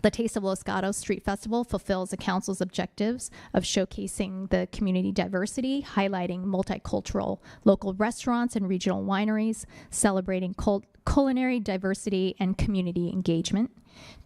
The Taste of Los Gatos Street Festival fulfills the council's objectives of showcasing the community diversity, highlighting multicultural local restaurants and regional wineries, celebrating culinary diversity and community engagement.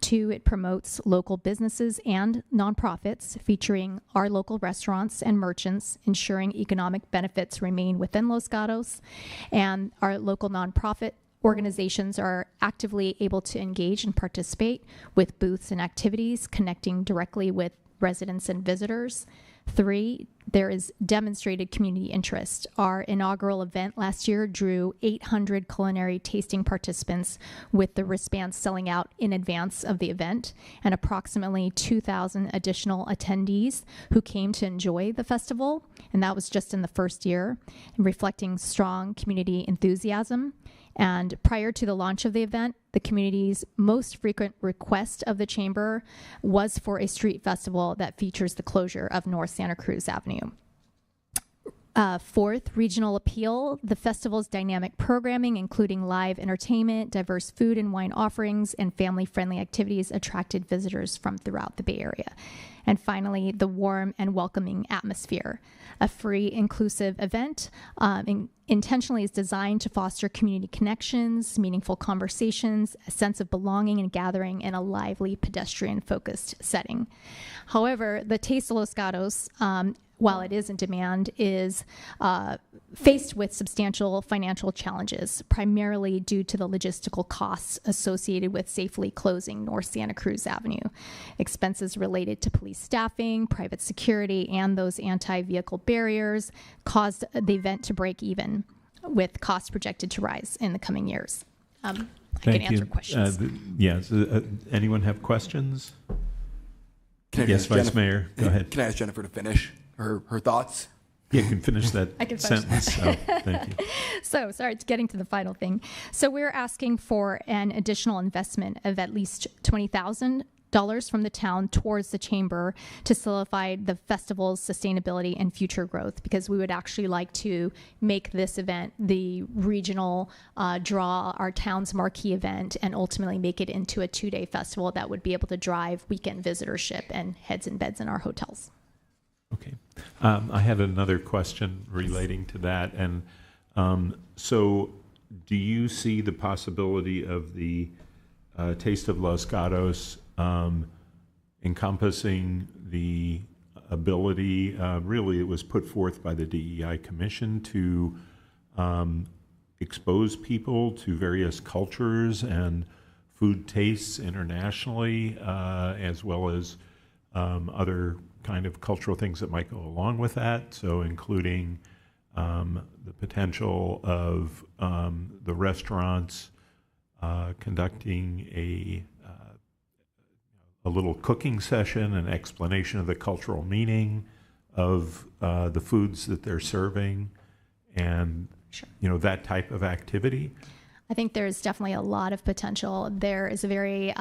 2, it promotes local businesses and nonprofits, featuring our local restaurants and merchants, ensuring economic benefits remain within Los Gatos, and our local nonprofit organizations are actively able to engage and participate with booths and activities, connecting directly with residents and visitors. 3, there is demonstrated community interest. Our inaugural event last year drew 800 culinary tasting participants, with the wristbands selling out in advance of the event, and approximately 2,000 additional attendees who came to enjoy the festival, and that was just in the first year, reflecting strong community enthusiasm. And prior to the launch of the event, the community's most frequent request of the Chamber was for a street festival that features the closure of North Santa Cruz Avenue. 4th, regional appeal. The festival's dynamic programming, including live entertainment, diverse food and wine offerings, and family-friendly activities, attracted visitors from throughout the Bay Area. And finally, the warm and welcoming atmosphere. A free, inclusive event intentionally is designed to foster community connections, meaningful conversations, a sense of belonging and gathering in a lively, pedestrian-focused setting. However, the Taste of Los Gatos, while it is in demand, is faced with substantial financial challenges, primarily due to the logistical costs associated with safely closing North Santa Cruz Avenue. Expenses related to police staffing, private security, and those anti-vehicle barriers caused the event to break even, with costs projected to rise in the coming years. I can answer questions. Yes. Anyone have questions? Yes, Vice Mayor, go ahead. Can I ask Jennifer to finish her thoughts? You can finish that I can finish sentence. that. Oh, thank you. So, sorry, it's getting to the final thing. So we're asking for an additional investment of at least $20,000 from the town towards the chamber to solidify the festival's sustainability and future growth, because we would actually like to make this event the regional draw, our town's marquee event, and ultimately make it into a 2-day festival that would be able to drive weekend visitorship and heads and beds in our hotels. Okay. I had another question relating to that. And so do you see the possibility of the Taste of Los Gatos encompassing the ability, really it was put forth by the DEI Commission, to expose people to various cultures and food tastes internationally, as well as other kind of cultural things that might go along with that. So including the potential of the restaurants conducting a little cooking session, an explanation of the cultural meaning of the foods that they're serving, and that type of activity. I think there's definitely a lot of potential. There is a very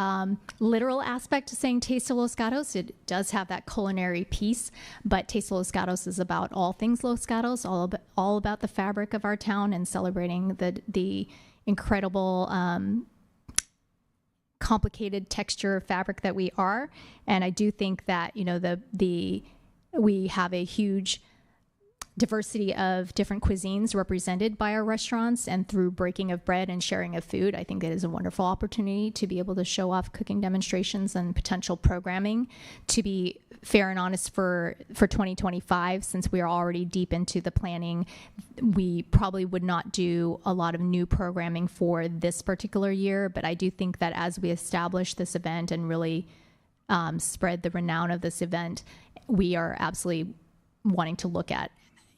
literal aspect to saying Taste of Los Gatos. It does have that culinary piece, but Taste of Los Gatos is about all things Los Gatos, all about the fabric of our town and celebrating the incredible complicated texture fabric that we are. And I do think that we have a huge diversity of different cuisines represented by our restaurants, and through breaking of bread and sharing of food, I think it is a wonderful opportunity to be able to show off cooking demonstrations and potential programming. To be fair and honest, for 2025, since we are already deep into the planning, we probably would not do a lot of new programming for this particular year, but I do think that as we establish this event and really spread the renown of this event, we are absolutely wanting to look at,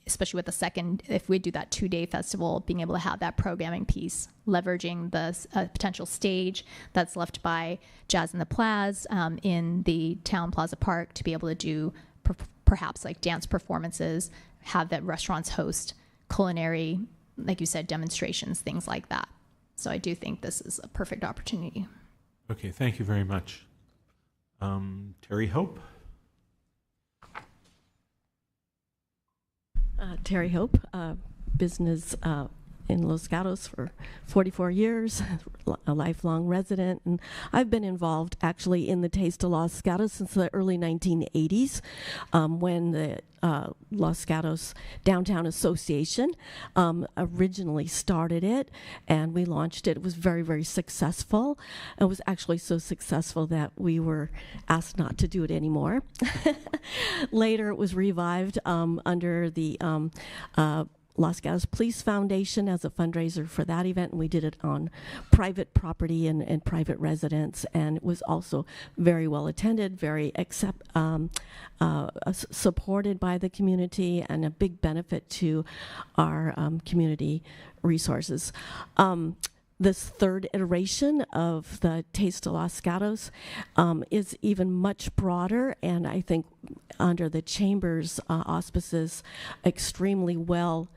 especially with the second, if we do that 2-day festival, being able to have that programming piece, leveraging the potential stage that's left by Jazz in the Plaza in the Town Plaza Park to be able to do perhaps like dance performances, have that restaurants host culinary, like you said, demonstrations, things like that. So I do think this is a perfect opportunity. Okay, thank you very much. Terry Hope. Terry Hope, business in Los Gatos for 44 years, a lifelong resident, and I've been involved actually in the Taste of Los Gatos since the early 1980s, when the Los Gatos Downtown Association originally started it, and we launched it. It was very, very successful. It was actually so successful that we were asked not to do it anymore. Later, it was revived under the Los Gatos Police Foundation as a fundraiser for that event, and we did it on private property and private residence, and it was also very well attended, very supported by the community, and a big benefit to our community resources. This third iteration of the Taste of Los Gatos is even much broader, and I think under the Chamber's auspices, extremely well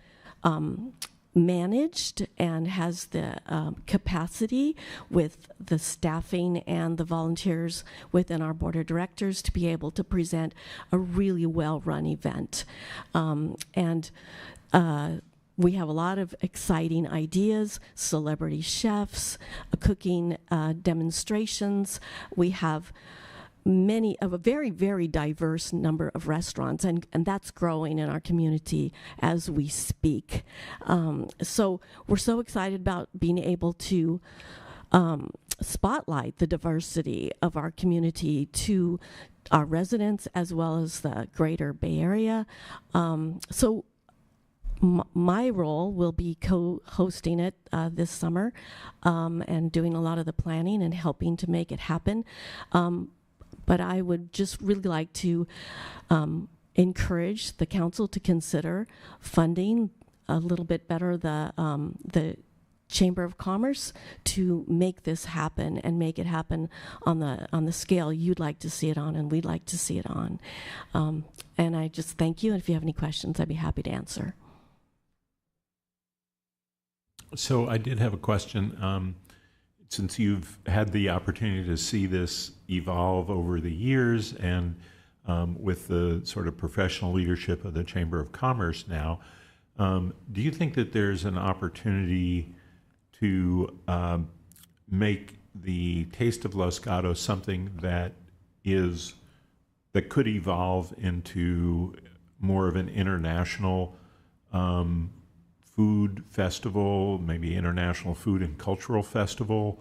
managed, and has the capacity with the staffing and the volunteers within our board of directors to be able to present a really well-run event. We have a lot of exciting ideas, celebrity chefs, cooking demonstrations. We have a very, very diverse number of restaurants, and that's growing in our community as we speak. So we're so excited about being able to spotlight the diversity of our community to our residents as well as the greater Bay Area. So my role will be co-hosting it this summer and doing a lot of the planning and helping to make it happen. But I would just really like to encourage the council to consider funding a little bit better the Chamber of Commerce to make this happen and make it happen on the scale you'd like to see it on and we'd like to see it on. And I just thank you, and if you have any questions, I'd be happy to answer. So I did have a question. Since you've had the opportunity to see this evolve over the years, and with the sort of professional leadership of the Chamber of Commerce now, do you think that there's an opportunity to make the Taste of Los Gatos something that could evolve into more of an international food festival, maybe international food and cultural festival,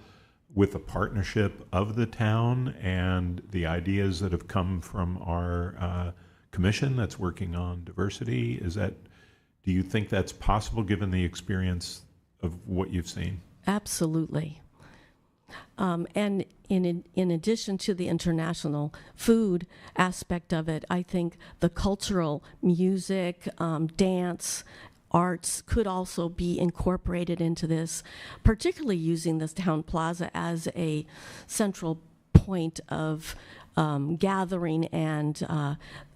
with a partnership of the town and the ideas that have come from our commission that's working on diversity? Do you think that's possible given the experience of what you've seen? Absolutely. And in addition to the international food aspect of it, I think the cultural music, dance, arts could also be incorporated into this, particularly using this town plaza as a central point of gathering and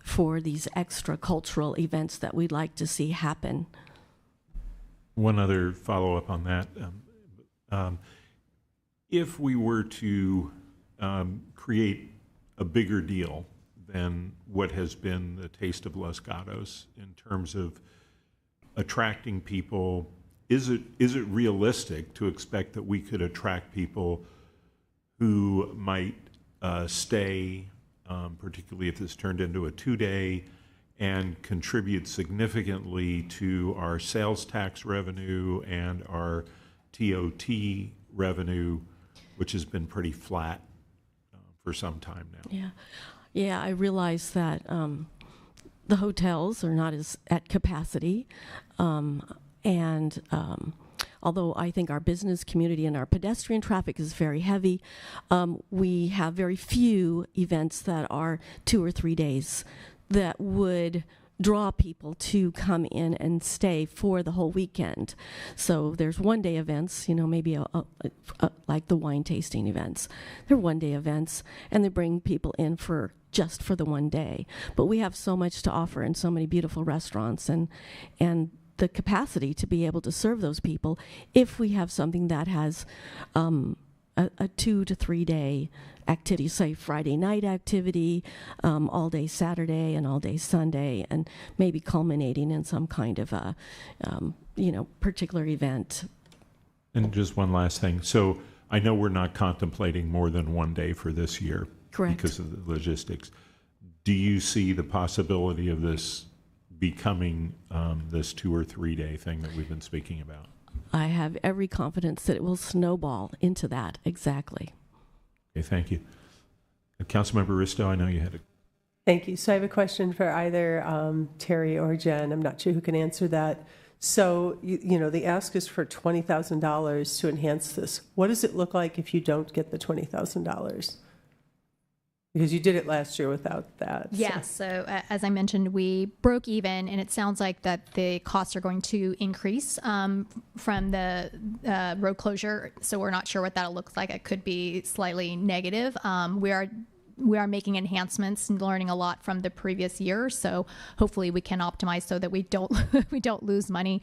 for these extra cultural events that we'd like to see happen. One other follow-up on that. If we were to create a bigger deal than what has been the Taste of Los Gatos in terms of attracting people, is it realistic to expect that we could attract people who might stay, particularly if this turned into a 2-day, and contribute significantly to our sales tax revenue and our TOT revenue, which has been pretty flat for some time now? Yeah, I realize that the hotels are not as at capacity, and although I think our business community and our pedestrian traffic is very heavy, we have very few events that are 2 or 3 days that would draw people to come in and stay for the whole weekend. So there's 1-day events, maybe like the wine tasting events. They're 1-day events, and they bring people in just for the 1 day. But we have so much to offer and so many beautiful restaurants and the capacity to be able to serve those people if we have something that has a 2 to 3 day activity, say Friday night activity, all day Saturday and all day Sunday, and maybe culminating in some kind of a particular event. And just one last thing. So I know we're not contemplating more than 1 day for this year. Correct. Because of the logistics. Do you see the possibility of this becoming this 2 or 3 day thing that we've been speaking about? I have every confidence that it will snowball into that, exactly. Okay, thank you. Councilmember Risto, I know you had a... Thank you. So I have a question for either Terry or Jen. I'm not sure who can answer that. So, the ask is for $20,000 to enhance this. What does it look like if you don't get the $20,000? Because you did it last year without that. Yeah, so as I mentioned, we broke even, and it sounds like that the costs are going to increase from the road closure. So we're not sure what that'll look like. It could be slightly negative. We are making enhancements and learning a lot from the previous year. So hopefully we can optimize so that we don't we don't lose money.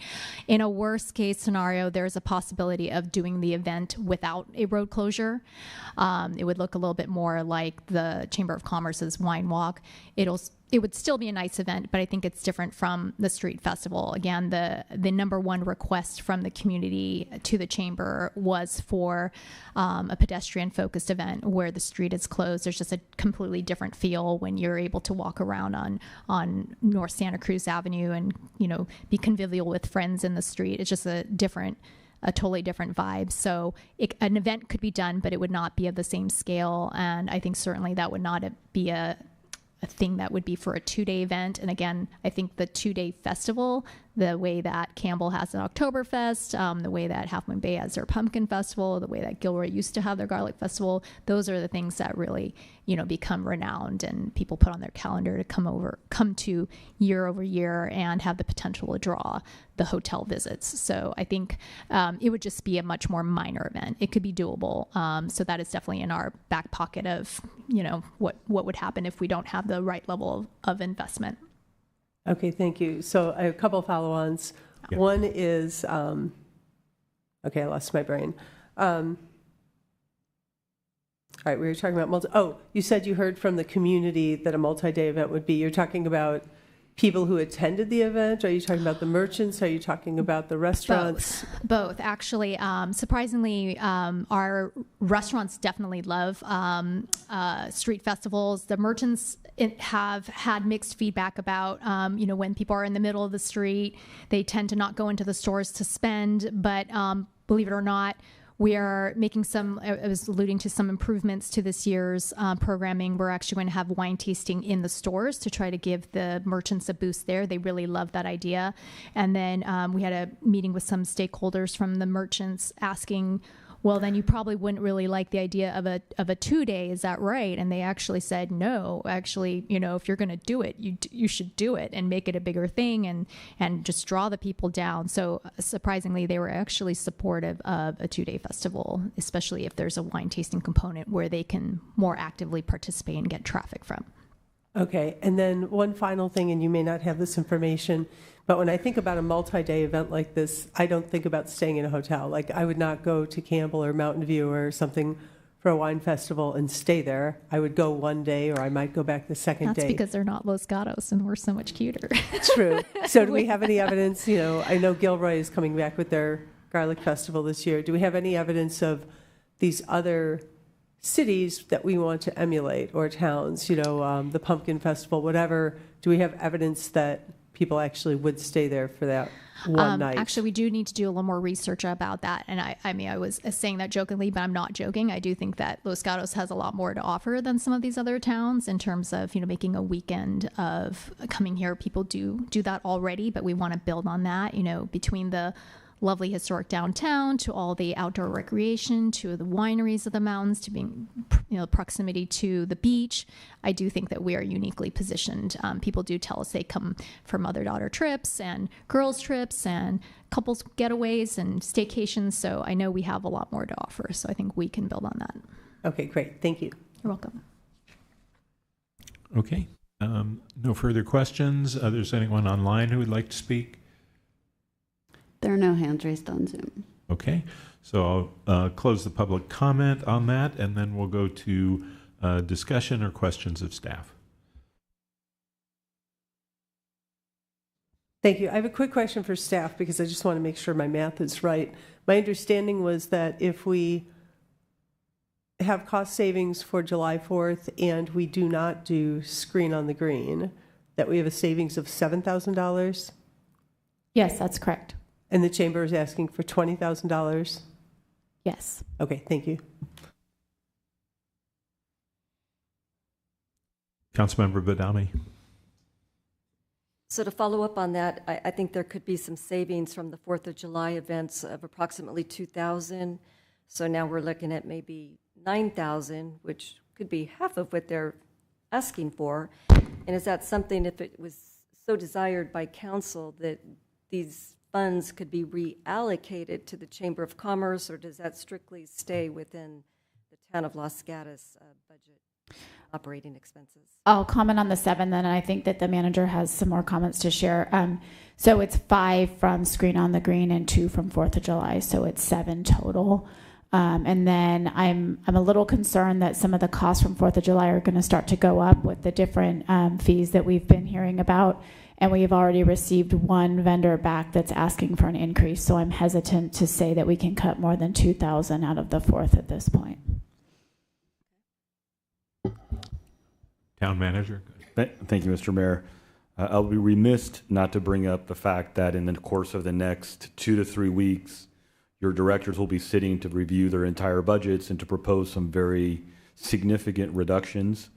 In a worst case scenario, there's a possibility of doing the event without a road closure. It would look a little bit more like the Chamber of Commerce's Wine Walk. It would still be a nice event, but I think it's different from the street festival. Again, the number one request from the community to the chamber was for a pedestrian-focused event where the street is closed. There's just a completely different feel when you're able to walk around on North Santa Cruz Avenue and be convivial with friends in the street. It's just a totally different vibe. So an event could be done, but it would not be of the same scale. And I think certainly that would not be a thing that would be for a 2-day event. And again, I think the 2-day festival, the way that Campbell has an Oktoberfest, the way that Half Moon Bay has their Pumpkin Festival, the way that Gilroy used to have their Garlic Festival, those are the things that really, become renowned and people put on their calendar to come to year over year and have the potential to draw the hotel visits. So I think it would just be a much more minor event. It could be doable. So that is definitely in our back pocket of, what would happen if we don't have the right level of investment. Okay, thank you. So I have a couple of follow-ons. Yeah. One is, okay, I lost my brain. All right, we were talking about you said you heard from the community that a multi-day event would be. You're talking about people who attended the event? Are you talking about the merchants? Are you talking about the restaurants? Both. Actually, surprisingly, our restaurants definitely love street festivals. The merchants have had mixed feedback about, when people are in the middle of the street, they tend to not go into the stores to spend. But believe it or not, We are making some, I was alluding to some improvements to this year's programming. We're actually going to have wine tasting in the stores to try to give the merchants a boost there. They really love that idea. And then we had a meeting with some stakeholders from the merchants asking, well, then you probably wouldn't really like the idea of a 2-day, is that right? And they actually said, no, actually, if you're going to do it, you should do it and make it a bigger thing and just draw the people down. So surprisingly, they were actually supportive of a 2-day festival, especially if there's a wine tasting component where they can more actively participate and get traffic from. Okay, and then one final thing, and you may not have this information, but when I think about a multi-day event like this, I don't think about staying in a hotel. Like, I would not go to Campbell or Mountain View or something for a wine festival and stay there. I would go one day, or I might go back the second day. That's because they're not Los Gatos and we're so much cuter. True. So do we have any evidence? I know Gilroy is coming back with their garlic festival this year. Do we have any evidence of these other cities that we want to emulate, or towns, the pumpkin festival, whatever? Do we have evidence that people actually would stay there for that one night? Actually, we do need to do a little more research about that. And I was saying that jokingly, but I'm not joking. I do think that Los Gatos has a lot more to offer than some of these other towns in terms of, making a weekend of coming here. People do that already, but we want to build on that, between the lovely historic downtown to all the outdoor recreation, to the wineries of the mountains, to being proximity to the beach. I do think that we are uniquely positioned. People do tell us they come for mother-daughter trips and girls trips and couples getaways and staycations. So I know we have a lot more to offer. So I think we can build on that. Okay, great. Thank you. You're welcome. Okay. No further questions. There's anyone online who would like to speak? There are no hands raised on Zoom. Okay, so I'll close the public comment on that, and then we'll go to discussion or questions of staff. Thank you. I have a quick question for staff because I just want to make sure my math is right. My understanding was that if we have cost savings for July 4th and we do not do Screen on the Green, that we have a savings of $7,000? Yes, that's correct. And the chamber is asking for $20,000? Yes. Okay, thank you. Councilmember Badami. So to follow up on that, I think there could be some savings from the 4th of July events of approximately $2,000. So now we're looking at maybe $9,000, which could be half of what they're asking for. And is that something, if it was so desired by council, that these funds could be reallocated to the Chamber of Commerce, or does that strictly stay within the town of Los Gatos budget operating expenses? I'll comment on the 7 then, and I think that the manager has some more comments to share. So it's 5 from Screen on the Green and 2 from 4th of July, so it's 7 total. And then I'm a little concerned that some of the costs from 4th of July are going to start to go up with the different fees that we've been hearing about. And we've already received one vendor back that's asking for an increase. So I'm hesitant to say that we can cut more than $2,000 out of the 4th at this point. Town manager. Thank you, Mr. Mayor. I'll be remiss not to bring up the fact that in the course of the next 2 to 3 weeks, your directors will be sitting to review their entire budgets and to propose some very significant reductions.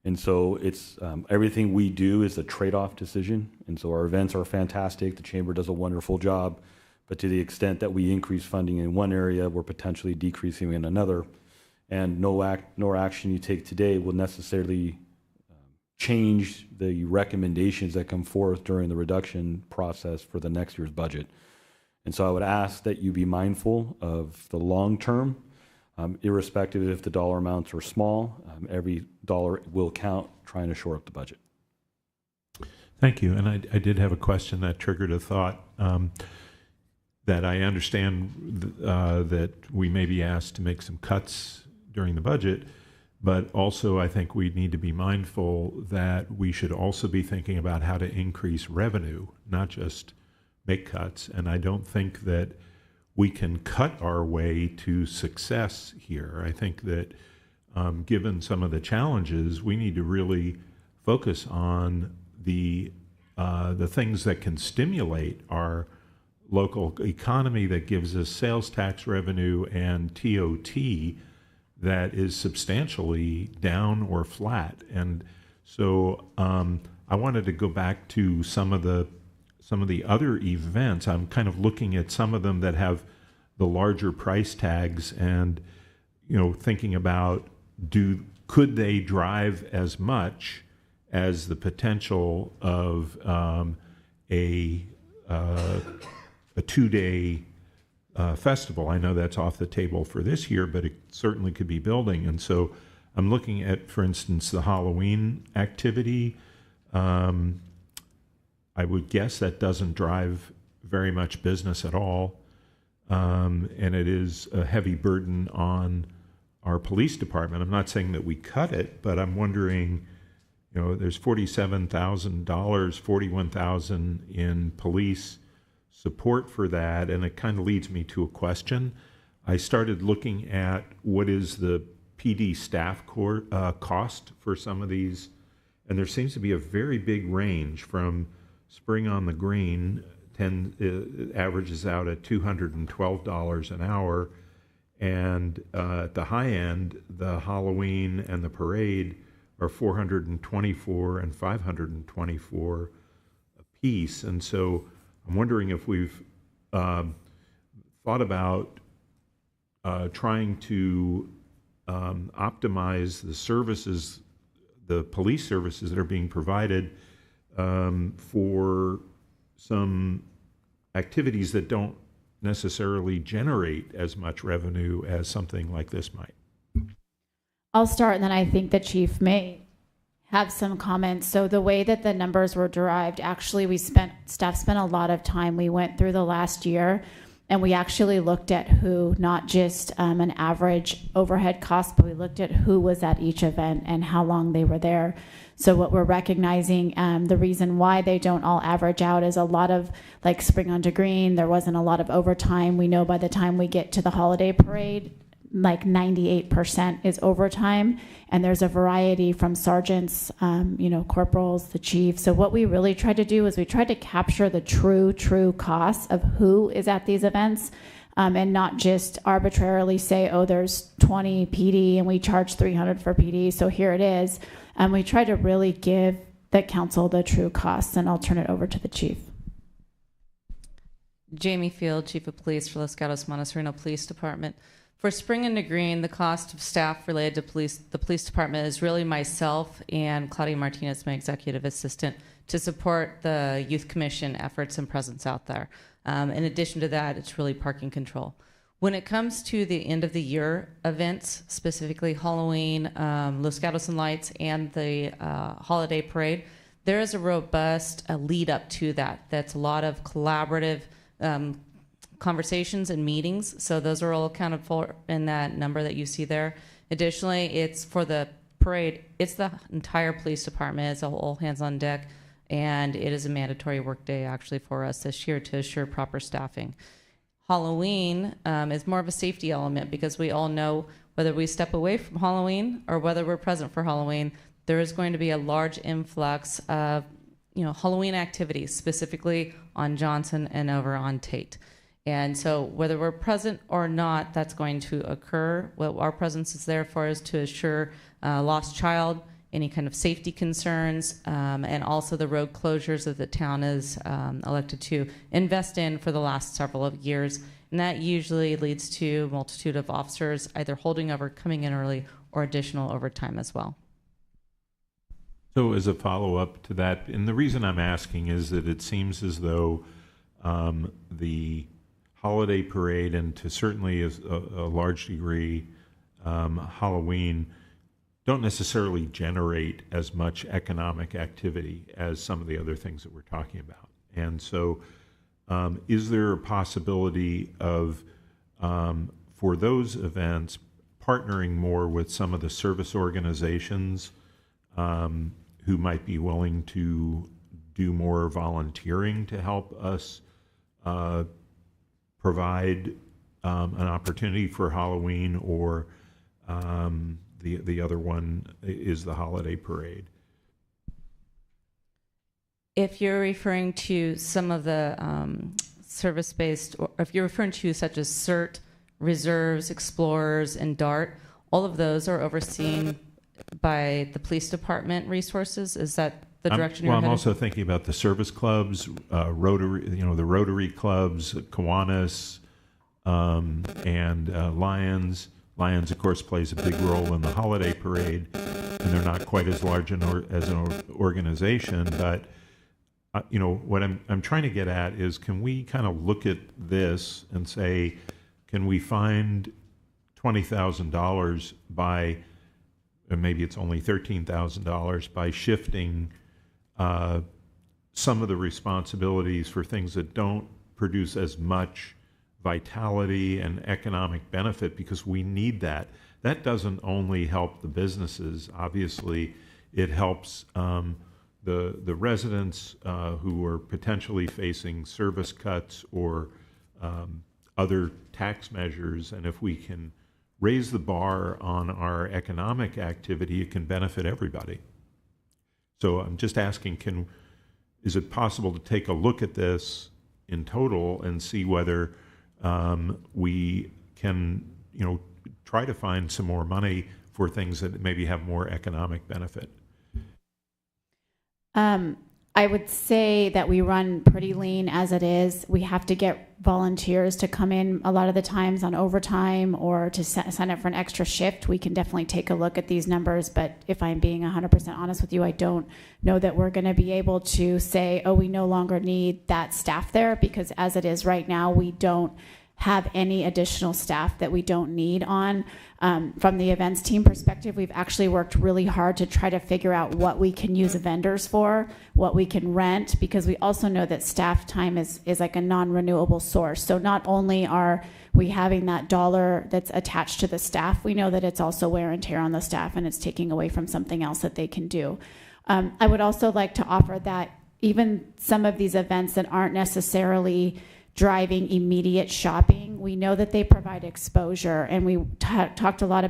And so it's everything we do is a trade-off decision. And so our events are fantastic. The chamber does a wonderful job. But to the extent that we increase funding in one area, we're potentially decreasing in another. And no action you take today will necessarily change the recommendations that come forth during the reduction process for the next year's budget. And so I would ask that you be mindful of the long term. Irrespective if the dollar amounts are small, every dollar will count trying to shore up the budget. Thank you. And I did have a question that triggered a thought that I understand that we may be asked to make some cuts during the budget, but also I think we need to be mindful that we should also be thinking about how to increase revenue, not just make cuts. And I don't think that we can cut our way to success here. I think that given some of the challenges, we need to really focus on the things that can stimulate our local economy that gives us sales tax revenue and TOT that is substantially down or flat. And so I wanted to go back to some of the other events. I'm kind of looking at some of them that have the larger price tags and, thinking about could they drive as much as the potential of a 2-day festival. I know that's off the table for this year, but it certainly could be building. And so I'm looking at, for instance, the Halloween activity. I would guess that doesn't drive very much business at all. And it is a heavy burden on our police department. I'm not saying that we cut it, but I'm wondering, there's $47,000, $41,000 in police support for that, and it kind of leads me to a question. I started looking at what is the PD staff cost for some of these, and there seems to be a very big range from Spring on the Green, averages out at $212 an hour, and at the high end, the Halloween and the parade are $424 and $524 a piece. And so I'm wondering if we've thought about trying to optimize the services, the police services that are being provided for some activities that don't necessarily generate as much revenue as something like this might. I'll start, and then I think the chief may have some comments. So the way that the numbers were derived, actually staff spent a lot of time. We went through the last year, and we actually looked at who, not just an average overhead cost, but we looked at who was at each event and how long they were there. So what we're recognizing, the reason why they don't all average out is a lot of, like Spring on to Green, there wasn't a lot of overtime. We know by the time we get to the holiday parade, like 98% is overtime, and there's a variety from sergeants, corporals, the chief. So what we really tried to do is we tried to capture the true costs of who is at these events, and not just arbitrarily say, oh, there's 20 PD and we charge $300 for PD, so here it is. And we try to really give the council the true costs, and I'll turn it over to the chief. Jamie Field, Chief of Police for Los Gatos Montesino Police Department. For Spring and Green, the cost of staff related to the police department is really myself and Claudia Martinez, my executive assistant, to support the Youth Commission efforts and presence out there. In addition to that, it's really parking control. When it comes to the end of the year events, specifically Halloween, Los Gatos and Lights, and the holiday parade, there is a robust lead up to that. That's a lot of collaborative conversations and meetings. So those are all accounted for in that number that you see there. Additionally, it's for the parade, it's the entire police department. It's all hands on deck, and it is a mandatory work day actually for us this year to assure proper staffing. Halloween is more of a safety element because we all know whether we step away from Halloween or whether we're present for Halloween, there is going to be a large influx of Halloween activities, specifically on Johnson and over on Tate. And so whether we're present or not, that's going to occur. What our presence is there for is to assure lost child, any kind of safety concerns, and also the road closures that the town is elected to invest in for the last several of years. And that usually leads to a multitude of officers either holding over, coming in early, or additional overtime as well. So as a follow-up to that, and the reason I'm asking is that it seems as though the holiday parade, and to certainly a large degree Halloween, don't necessarily generate as much economic activity as some of the other things that we're talking about. And so is there a possibility of, for those events, partnering more with some of the service organizations who might be willing to do more volunteering to help us provide an opportunity for Halloween, or the other one is the holiday parade? If you're referring to some of the service-based, or if you're referring to such as CERT, Reserves, Explorers, and DART, all of those are overseen by the police department resources. Is that the direction you're I'm headed? also thinking about the service clubs, Rotary, the Rotary clubs, Kiwanis, and Lions. Lions, of course, plays a big role in the holiday parade, and they're not quite as large as an organization. But what I'm trying to get at is, can we kind of look at this and say, can we find $20,000 by, or maybe it's only $13,000, by shifting some of the responsibilities for things that don't produce as much vitality and economic benefit, because we need that. That doesn't only help the businesses. Obviously, it helps the residents who are potentially facing service cuts or other tax measures. And if we can raise the bar on our economic activity, it can benefit everybody. So I'm just asking, is it possible to take a look at this in total and see whether we can, try to find some more money for things that maybe have more economic benefit? I would say that we run pretty lean as it is. We have to get volunteers to come in a lot of the times on overtime or to sign up for an extra shift. We can definitely take a look at these numbers, but if I'm being 100% honest with you, I don't know that we're going to be able to say, oh, we no longer need that staff there, because as it is right now, we don't have any additional staff that we don't need on. From the events team perspective, we've actually worked really hard to try to figure out what we can use vendors for, what we can rent, because we also know that staff time is like a non-renewable source. So not only are we having that dollar that's attached to the staff, we know that it's also wear and tear on the staff, and it's taking away from something else that they can do. I would also like to offer that even some of these events that aren't necessarily driving immediate shopping, we know that they provide exposure, and we talked a lot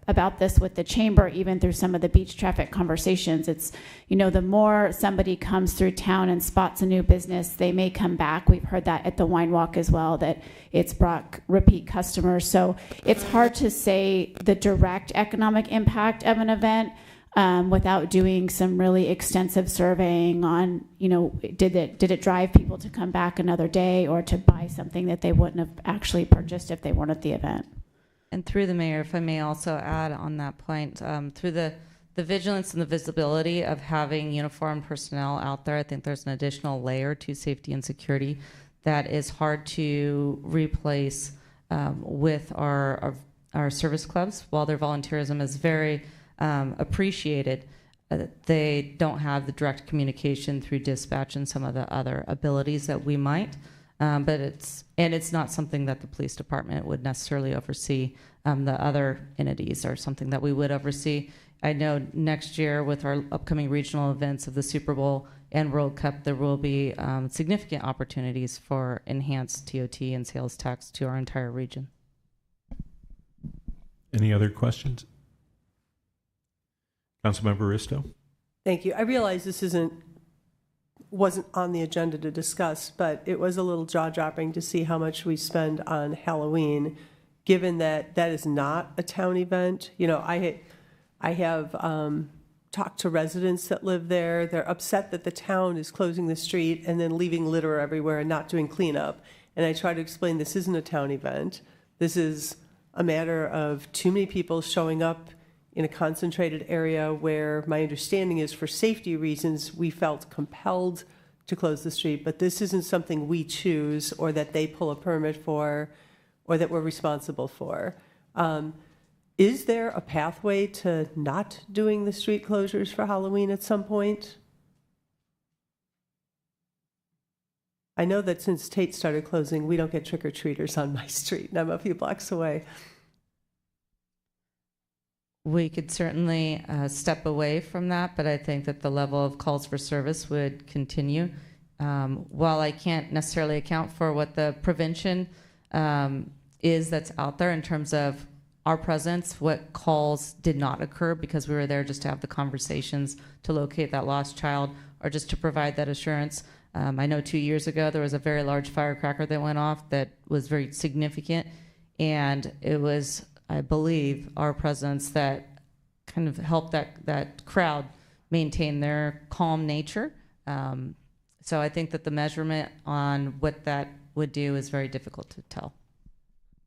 about this with the chamber, even through some of the beach traffic conversations. It's, the more somebody comes through town and spots a new business, they may come back. We've heard that at the wine walk as well, that it's brought repeat customers. So it's hard to say the direct economic impact of an event without doing some really extensive surveying on, did it drive people to come back another day or to buy something that they wouldn't have actually purchased if they weren't at the event. And through the mayor, if I may also add on that point, through the vigilance and the visibility of having uniformed personnel out there, I think there's an additional layer to safety and security that is hard to replace with our service clubs. While their volunteerism is very appreciated, they don't have the direct communication through dispatch and some of the other abilities that we might. But it's not something that the police department would necessarily oversee. The other entities are something that we would oversee. I know next year with our upcoming regional events of the Super Bowl and World Cup, there will be significant opportunities for enhanced TOT and sales tax to our entire region. Any other questions? Councilmember Risto? Thank you. I realize this wasn't on the agenda to discuss, but it was a little jaw-dropping to see how much we spend on Halloween, given that that is not a town event. I have talked to residents that live there. They're upset that the town is closing the street and then leaving litter everywhere and not doing cleanup. And I try to explain this isn't a town event. This is a matter of too many people showing up in a concentrated area where my understanding is for safety reasons, we felt compelled to close the street, but this isn't something we choose or that they pull a permit for or that we're responsible for. Is there a pathway to not doing the street closures for Halloween at some point? I know that since Tate started closing, we don't get trick-or-treaters on my street, and I'm a few blocks away. We could certainly step away from that, but I think that the level of calls for service would continue. While I can't necessarily account for what the prevention is that's out there in terms of our presence, what calls did not occur because we were there just to have the conversations to locate that lost child or just to provide that assurance. I know 2 years ago there was a very large firecracker that went off that was very significant, and it was, I believe, our presence that kind of helped that crowd maintain their calm nature. So I think that the measurement on what that would do is very difficult to tell.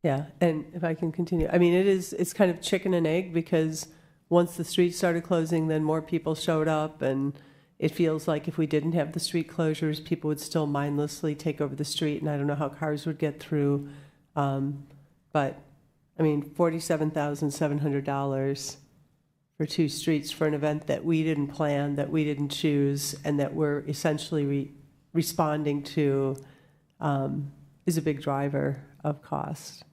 Yeah, and if I can continue, I mean, it's kind of chicken and egg, because once the streets started closing, then more people showed up, and it feels like if we didn't have the street closures, people would still mindlessly take over the street, and I don't know how cars would get through. But I mean, $47,700 for 2 streets for an event that we didn't plan, that we didn't choose, and that we're essentially responding to is a big driver of cost.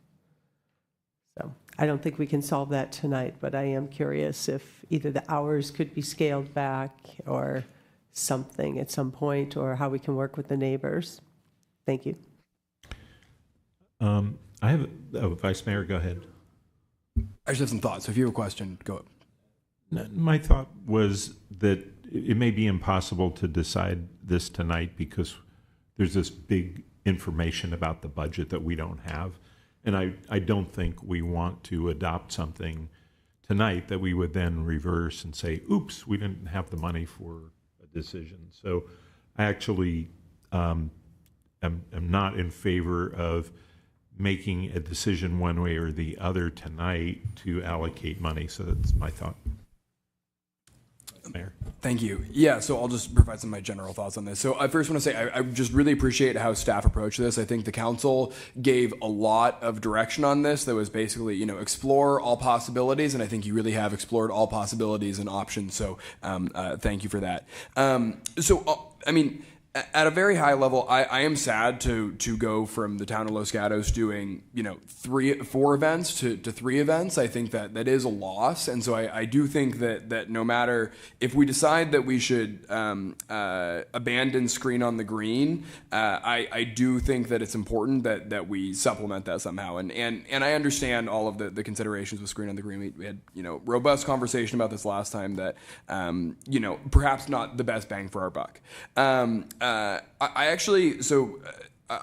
So I don't think we can solve that tonight, but I am curious if either the hours could be scaled back or something at some point, or how we can work with the neighbors. Thank you. I have, Vice Mayor, go ahead. I just have some thoughts. So if you have a question, go up. My thought was that it may be impossible to decide this tonight because there's this big information about the budget that we don't have. And I don't think we want to adopt something tonight that we would then reverse and say, oops, we didn't have the money for a decision. So I actually am not in favor of making a decision one way or the other tonight to allocate money. So that's my thought. Mayor. Thank you. Yeah, so I'll just provide some of my general thoughts on this. So I first want to say I just really appreciate how staff approached this. I think the council gave a lot of direction on this that was basically, explore all possibilities, and I think you really have explored all possibilities and options. So thank you for that. At a very high level, I am sad to go from the town of Los Gatos doing 4 events to 3 events. I think that is a loss, and so I do think that no matter if we decide that we should abandon Screen on the Green, I do think that it's important that we supplement that somehow. And I understand all of the considerations with Screen on the Green. We had robust conversation about this last time that perhaps not the best bang for our buck.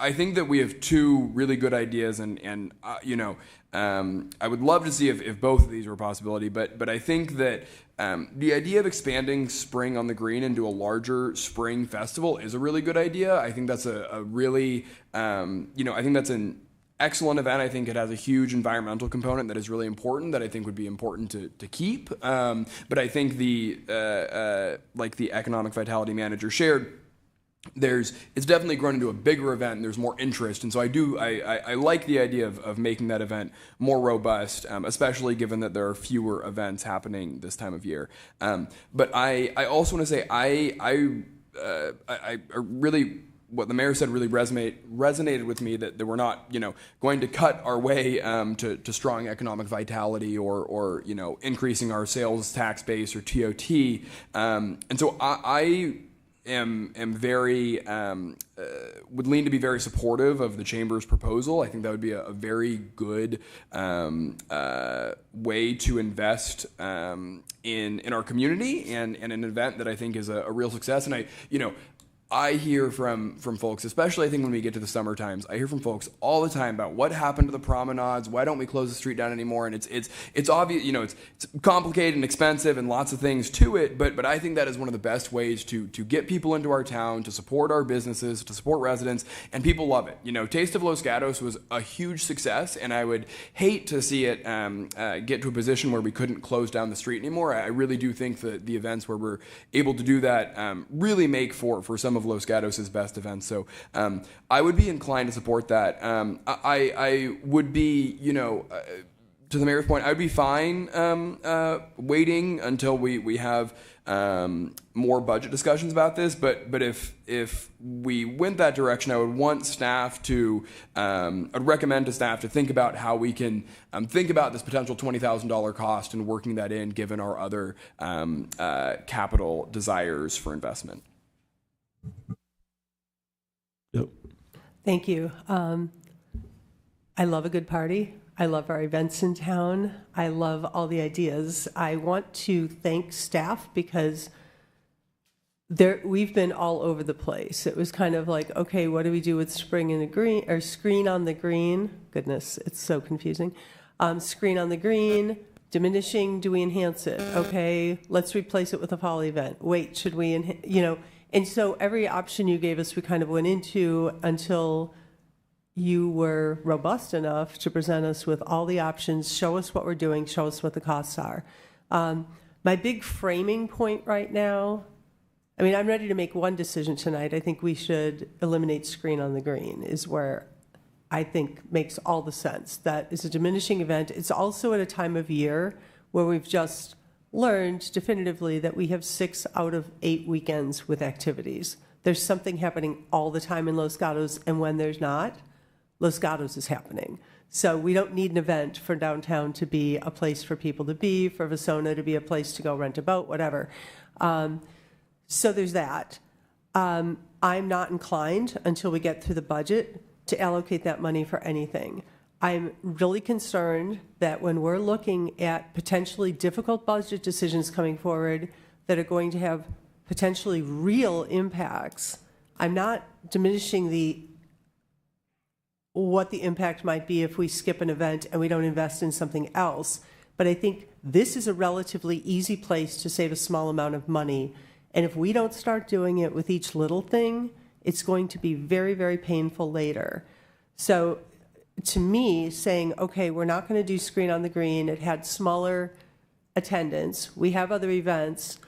I think that we have 2 really good ideas, and I would love to see if both of these were a possibility, but I think that the idea of expanding Spring on the Green into a larger spring festival is a really good idea. I think that's a really, I think that's an excellent event. I think it has a huge environmental component that is really important, that I think would be important to keep. But I think like the economic vitality manager shared, it's definitely grown into a bigger event, and there's more interest, and so I like the idea of making that event more robust, especially given that there are fewer events happening this time of year. But I also want to say I really, what the mayor said really resonated with me, that we're not going to cut our way to strong economic vitality or increasing our sales tax base or TOT, and so I am very would lean to be very supportive of the chamber's proposal. I think that would be a very good way to invest in our community and an event that I think is a real success. And I hear from folks, especially I think when we get to the summer times, I hear from folks all the time about what happened to the promenades, why don't we close the street down anymore, and it's obvious, it's complicated and expensive and lots of things to it, but I think that is one of the best ways to get people into our town, to support our businesses, to support residents, and people love it. Taste of Los Gatos was a huge success, and I would hate to see it get to a position where we couldn't close down the street anymore. I really do think that the events where we're able to do that really make for some of Los Gatos' best events. So I would be inclined to support that. I would be, to the mayor's point, I would be fine waiting until we have more budget discussions about this. But if we went that direction, I would want staff to, I'd recommend to staff to think about how we can think about this potential $20,000 cost and working that in given our other capital desires for investment. Thank you. I love a good party. I love our events in town. I love all the ideas. I want to thank staff because we've been all over the place. It was kind of like, okay, what do we do with spring in the green or screen on the green? Goodness, it's so confusing. Screen on the green, diminishing, do we enhance it? Okay, let's replace it with a fall event. Wait, should we, and so every option you gave us, we kind of went into until you were robust enough to present us with all the options, show us what we're doing, show us what the costs are. My big framing point right now, I mean, I'm ready to make one decision tonight. I think we should eliminate screen on the green is where I think makes all the sense. That is a diminishing event. It's also at a time of year where we've just learned definitively that we have 6 out of 8 weekends with activities. There's something happening all the time in Los Gatos, and when there's not, Los Gatos is happening. So we don't need an event for downtown to be a place for people to be, for Vasona to be a place to go rent a boat, whatever. So there's that. I'm not inclined until we get through the budget to allocate that money for anything. I'm really concerned that when we're looking at potentially difficult budget decisions coming forward that are going to have potentially real impacts, I'm not diminishing what the impact might be if we skip an event and we don't invest in something else. But I think this is a relatively easy place to save a small amount of money. And if we don't start doing it with each little thing, it's going to be very, very painful later. So to me, saying, okay, we're not going to do screen on the green, it had smaller attendance, we have other events,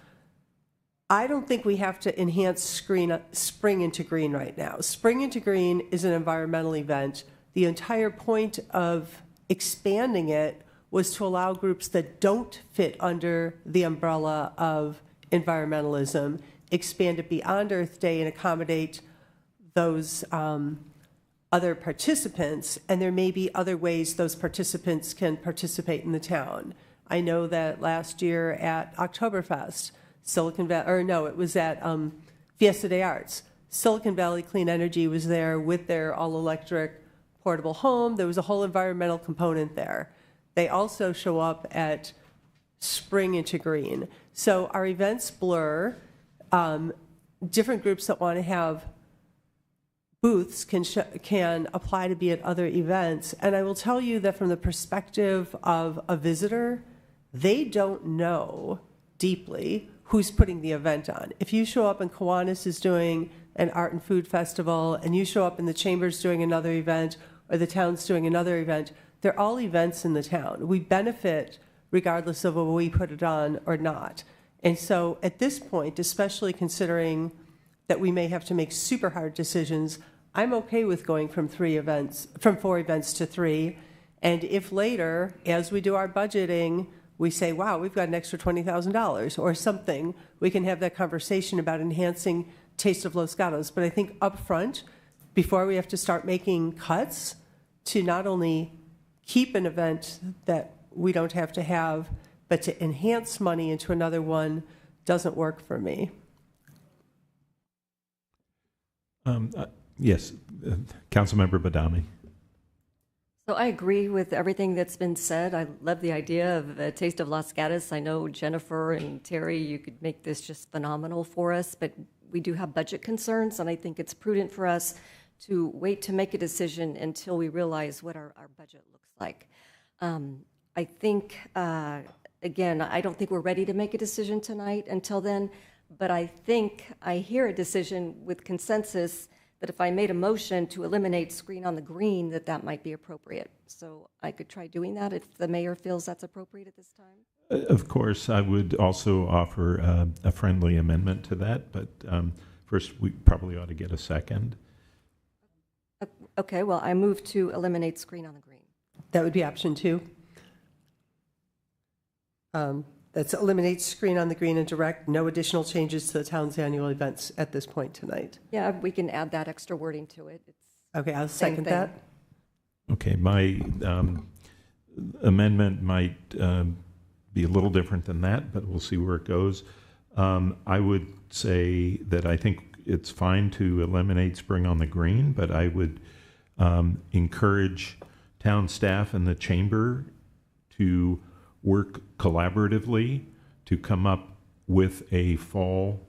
I don't think we have to enhance Spring into Green right now. Spring into Green is an environmental event. The entire point of expanding it was to allow groups that don't fit under the umbrella of environmentalism, expand it beyond Earth Day and accommodate those other participants, and there may be other ways those participants can participate in the town. I know that last year at Oktoberfest, it was at Fiesta de Arts. Silicon Valley Clean Energy was there with their all-electric portable home. There was a whole environmental component there. They also show up at Spring into Green. So our events blur. Different groups that want to have booths can apply to be at other events. And I will tell you that from the perspective of a visitor, they don't know deeply who's putting the event on. If you show up and Kiwanis is doing an art and food festival, and you show up and the Chamber's doing another event, or the town's doing another event, they're all events in the town. We benefit regardless of whether we put it on or not. And so at this point, especially considering that we may have to make super hard decisions, I'm okay with going from 4 events to 3. And if later, as we do our budgeting, we say, wow, we've got an extra $20,000 or something, we can have that conversation about enhancing Taste of Los Gatos. But I think up front, before we have to start making cuts to not only keep an event that we don't have to have, but to enhance money into another one doesn't work for me. Yes, Councilmember Badami. So I agree with everything that's been said. I love the idea of a Taste of Los Gatos. I know Jennifer and Terry, you could make this just phenomenal for us, but we do have budget concerns, and I think it's prudent for us to wait to make a decision until we realize what our budget looks like. I think, again, I don't think we're ready to make a decision tonight until then, but I think I hear a decision with consensus that if I made a motion to eliminate screen on the green, that might be appropriate. So I could try doing that if the mayor feels that's appropriate at this time. Of course, I would also offer a friendly amendment to that, but first we probably ought to get a second. Okay, well, I move to eliminate screen on the green. That would be option 2. That's eliminate screen on the green and direct no additional changes to the town's annual events at this point tonight. Yeah, we can add that extra wording to it. Okay, I'll second that. Okay, my amendment might be a little different than that, but we'll see where it goes. I would say that I think it's fine to eliminate spring on the green, but I would encourage town staff and the chamber to work collaboratively to come up with a fall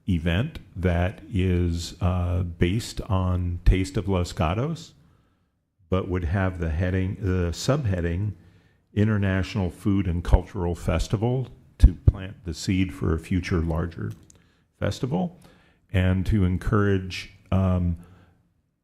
event that is based on Taste of Los Gatos, but would have the subheading International Food and Cultural Festival to plant the seed for a future larger festival, and to encourage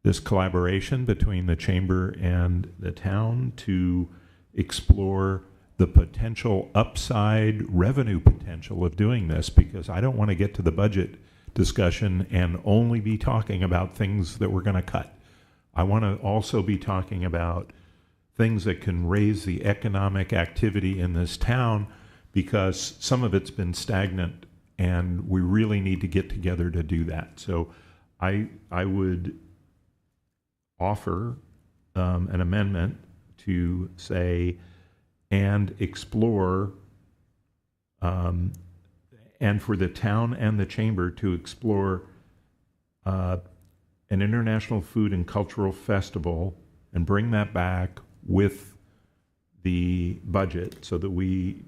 this collaboration between the chamber and the town to explore the potential upside revenue potential of doing this, because I don't want to get to the budget discussion and only be talking about things that we're going to cut. I want to also be talking about things that can raise the economic activity in this town, because some of it's been stagnant and we really need to get together to do that. So I would offer an amendment to say, and explore, and for the town and the chamber to explore an international food and cultural festival and bring that back with the budget, so that we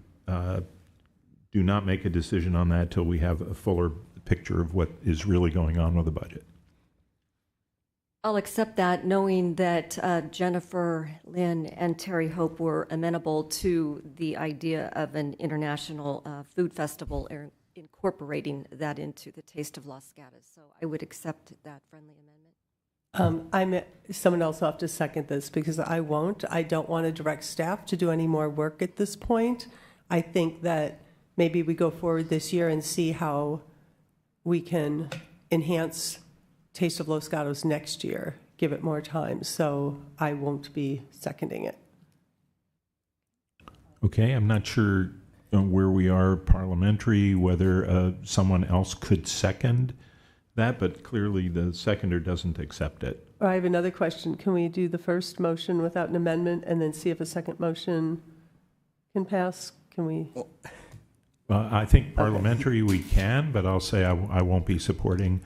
do not make a decision on that till we have a fuller picture of what is really going on with the budget. I'll accept that, knowing that Jennifer, Lynn, and Terry Hope were amenable to the idea of an international food festival, incorporating that into the Taste of Los Gatos. So I would accept that friendly amendment. Someone else will have to second this, because I won't. I don't want to direct staff to do any more work at this point. I think that maybe we go forward this year and see how we can enhance Taste of Los Gatos next year, give it more time. So I won't be seconding it. Okay, I'm not sure where we are parliamentary, whether someone else could second that, but clearly the seconder doesn't accept it. I have another question. Can we do the first motion without an amendment and then see if a second motion can pass? Can we? I think parliamentary we can, but I'll say I won't be supporting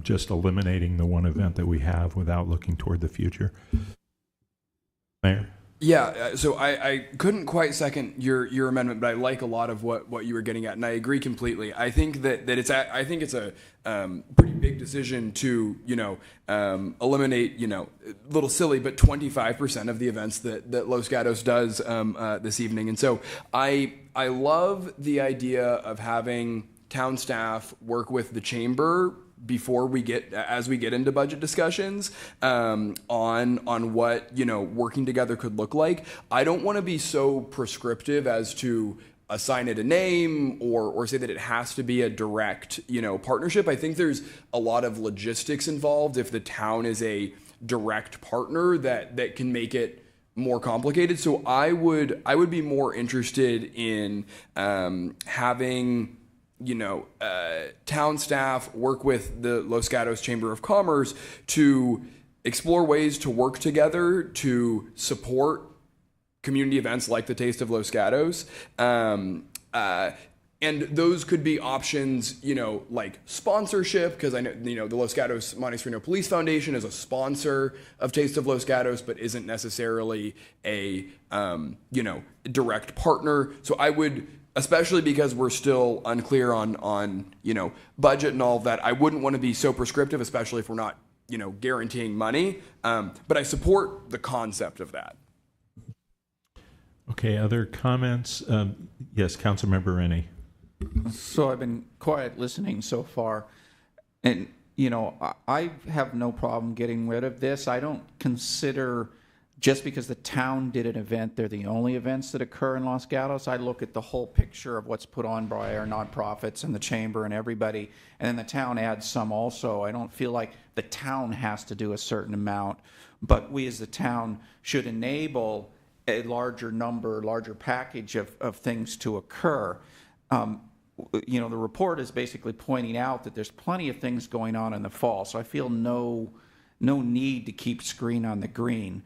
just eliminating the one event that we have without looking toward the future. Mayor? Yeah, so I couldn't quite second your amendment, but I like a lot of what you were getting at, and I agree completely. I think that it's a pretty big decision to eliminate a little silly, but 25% of the events that Los Gatos does this evening, and so I love the idea of having town staff work with the chamber as we get into budget discussions on what working together could look like. I don't want to be so prescriptive as to assign it a name or say that it has to be a direct partnership. I think there's a lot of logistics involved if the town is a direct partner that can make it more complicated. So I would be more interested in having town staff work with the Los Gatos Chamber of Commerce to explore ways to work together to support community events like the Taste of Los Gatos. And those could be options, like sponsorship, because I know, the Los Gatos Montes Reno Police Foundation is a sponsor of Taste of Los Gatos, but isn't necessarily a, direct partner. So I would, especially because we're still unclear on budget and all of that, I wouldn't want to be so prescriptive, especially if we're not, guaranteeing money. But I support the concept of that. Okay, other comments? Yes, Councilmember Rennie. So I've been quiet listening so far, and I have no problem getting rid of this. I don't consider just because the town did an event, they're the only events that occur in Los Gatos. I look at the whole picture of what's put on by our nonprofits and the chamber and everybody, and then the town adds some also. I don't feel like the town has to do a certain amount, but we as the town should enable a larger package of things to occur. The report is basically pointing out that there's plenty of things going on in the fall, so I feel no need to keep screen on the green.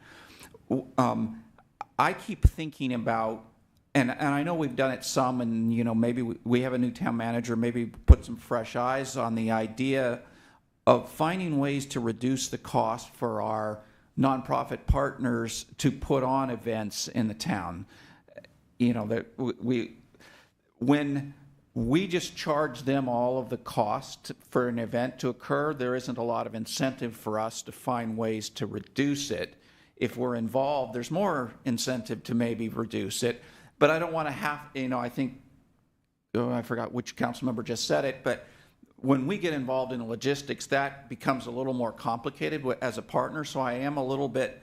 I keep thinking about, and I know we've done it some, and maybe we have a new town manager, maybe put some fresh eyes on the idea of finding ways to reduce the cost for our nonprofit partners to put on events in the town. You know, that when we just charge them all of the cost for an event to occur, there isn't a lot of incentive for us to find ways to reduce it. If we're involved, there's more incentive to maybe reduce it. But I don't want to have, you know, I think, I forgot which council member just said it, but when we get involved in logistics, that becomes a little more complicated as a partner. So I am a little bit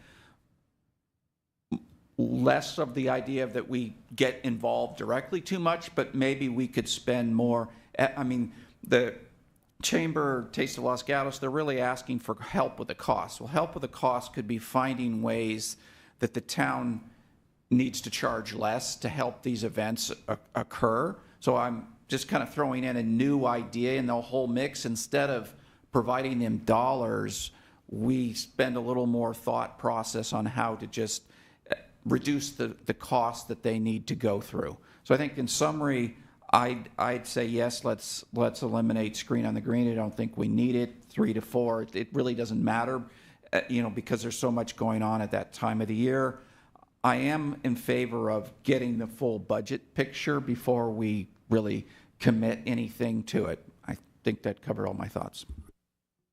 less of the idea that we get involved directly too much, but maybe we could spend more. I mean, the Chamber, Taste of Los Gatos, they're really asking for help with the cost. Well, help with the cost could be finding ways that the town needs to charge less to help these events occur. So I'm just kind of throwing in a new idea in the whole mix. Instead of providing them dollars, we spend a little more thought process on how to just reduce the cost that they need to go through. So I think in summary, I'd say yes, let's eliminate screen on the green. I don't think we need it. 3 to 4, it really doesn't matter, you know, because there's so much going on at that time of the year. I am in favor of getting the full budget picture before we really commit anything to it. I think that covered all my thoughts.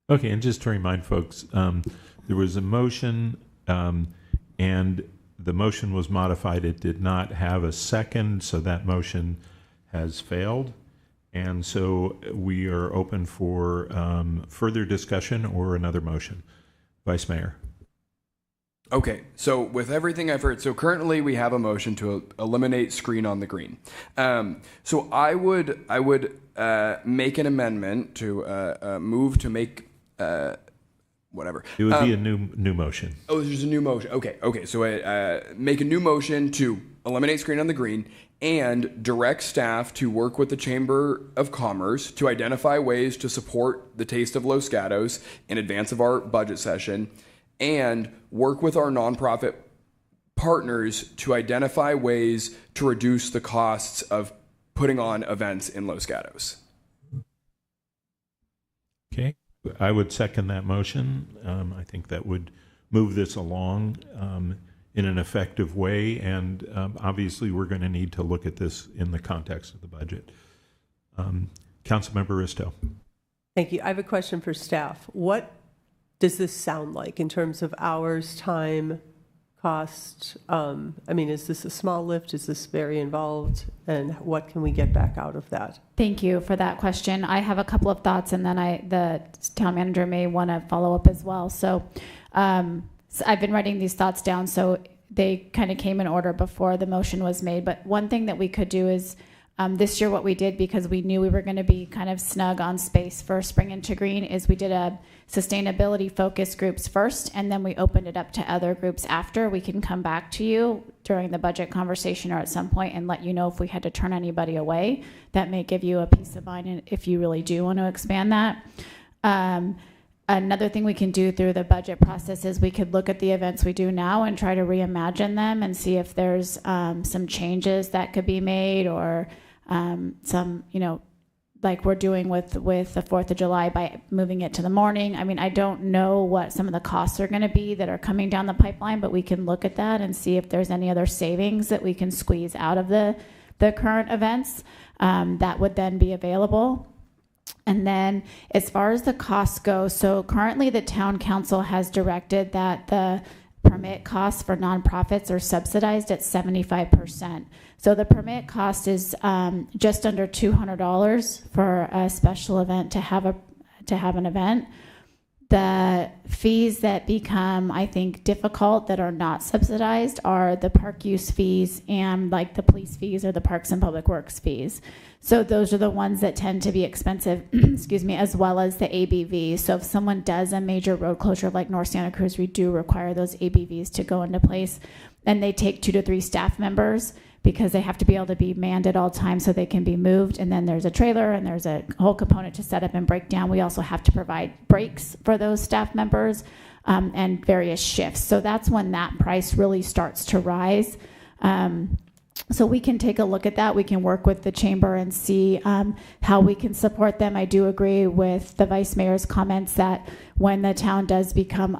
Okay, and just to remind folks, there was a motion, and the motion was modified. It did not have a second, so that motion has failed. And so we are open for further discussion or another motion. Vice Mayor. Okay, so with everything I've heard, so currently we have a motion to eliminate screen on the green. So I would make an amendment to move to make whatever. It would be a new motion. Oh, there's a new motion. Okay. So make a new motion to eliminate screen on the green and direct staff to work with the Chamber of Commerce to identify ways to support the Taste of Los Gatos in advance of our budget session, and work with our nonprofit partners to identify ways to reduce the costs of putting on events in Los Gatos. Okay, I would second that motion. I think that would move this along in an effective way, and obviously we're going to need to look at this in the context of the budget. Councilmember Risto. Thank you. I have a question for staff. What does this sound like in terms of hours, time, cost? I mean, is this a small lift? Is this very involved? And what can we get back out of that? Thank you for that question. I have a couple of thoughts, and then the town manager may want to follow up as well. So I've been writing these thoughts down, so they kind of came in order before the motion was made. But one thing that we could do is this year what we did, because we knew we were going to be kind of snug on space for Spring into Green, is we did a sustainability focus groups first, and then we opened it up to other groups after. We can come back to you during the budget conversation or at some point and let you know if we had to turn anybody away. That may give you a peace of mind if you really do want to expand that. Another thing we can do through the budget process is we could look at the events we do now and try to reimagine them and see if there's some changes that could be made, or some, you know, like we're doing with the 4th of July by moving it to the morning. I mean, I don't know what some of the costs are going to be that are coming down the pipeline, but we can look at that and see if there's any other savings that we can squeeze out of the current events that would then be available. And then as far as the costs go, so currently the town council has directed that the permit costs for nonprofits are subsidized at 75%. So the permit cost is just under $200 for a special event to have an event. The fees that become, I think, difficult that are not subsidized are the park use fees and like the police fees or the Parks and Public Works fees. So those are the ones that tend to be expensive, excuse me, as well as the ABVs. So if someone does a major road closure like North Santa Cruz, we do require those ABVs to go into place. And they take 2 to 3 staff members because they have to be able to be manned at all times so they can be moved. And then there's a trailer and there's a whole component to set up and break down. We also have to provide breaks for those staff members and various shifts. So that's when that price really starts to rise. So we can take a look at that. We can work with the chamber and see how we can support them. I do agree with the vice mayor's comments that when the town does become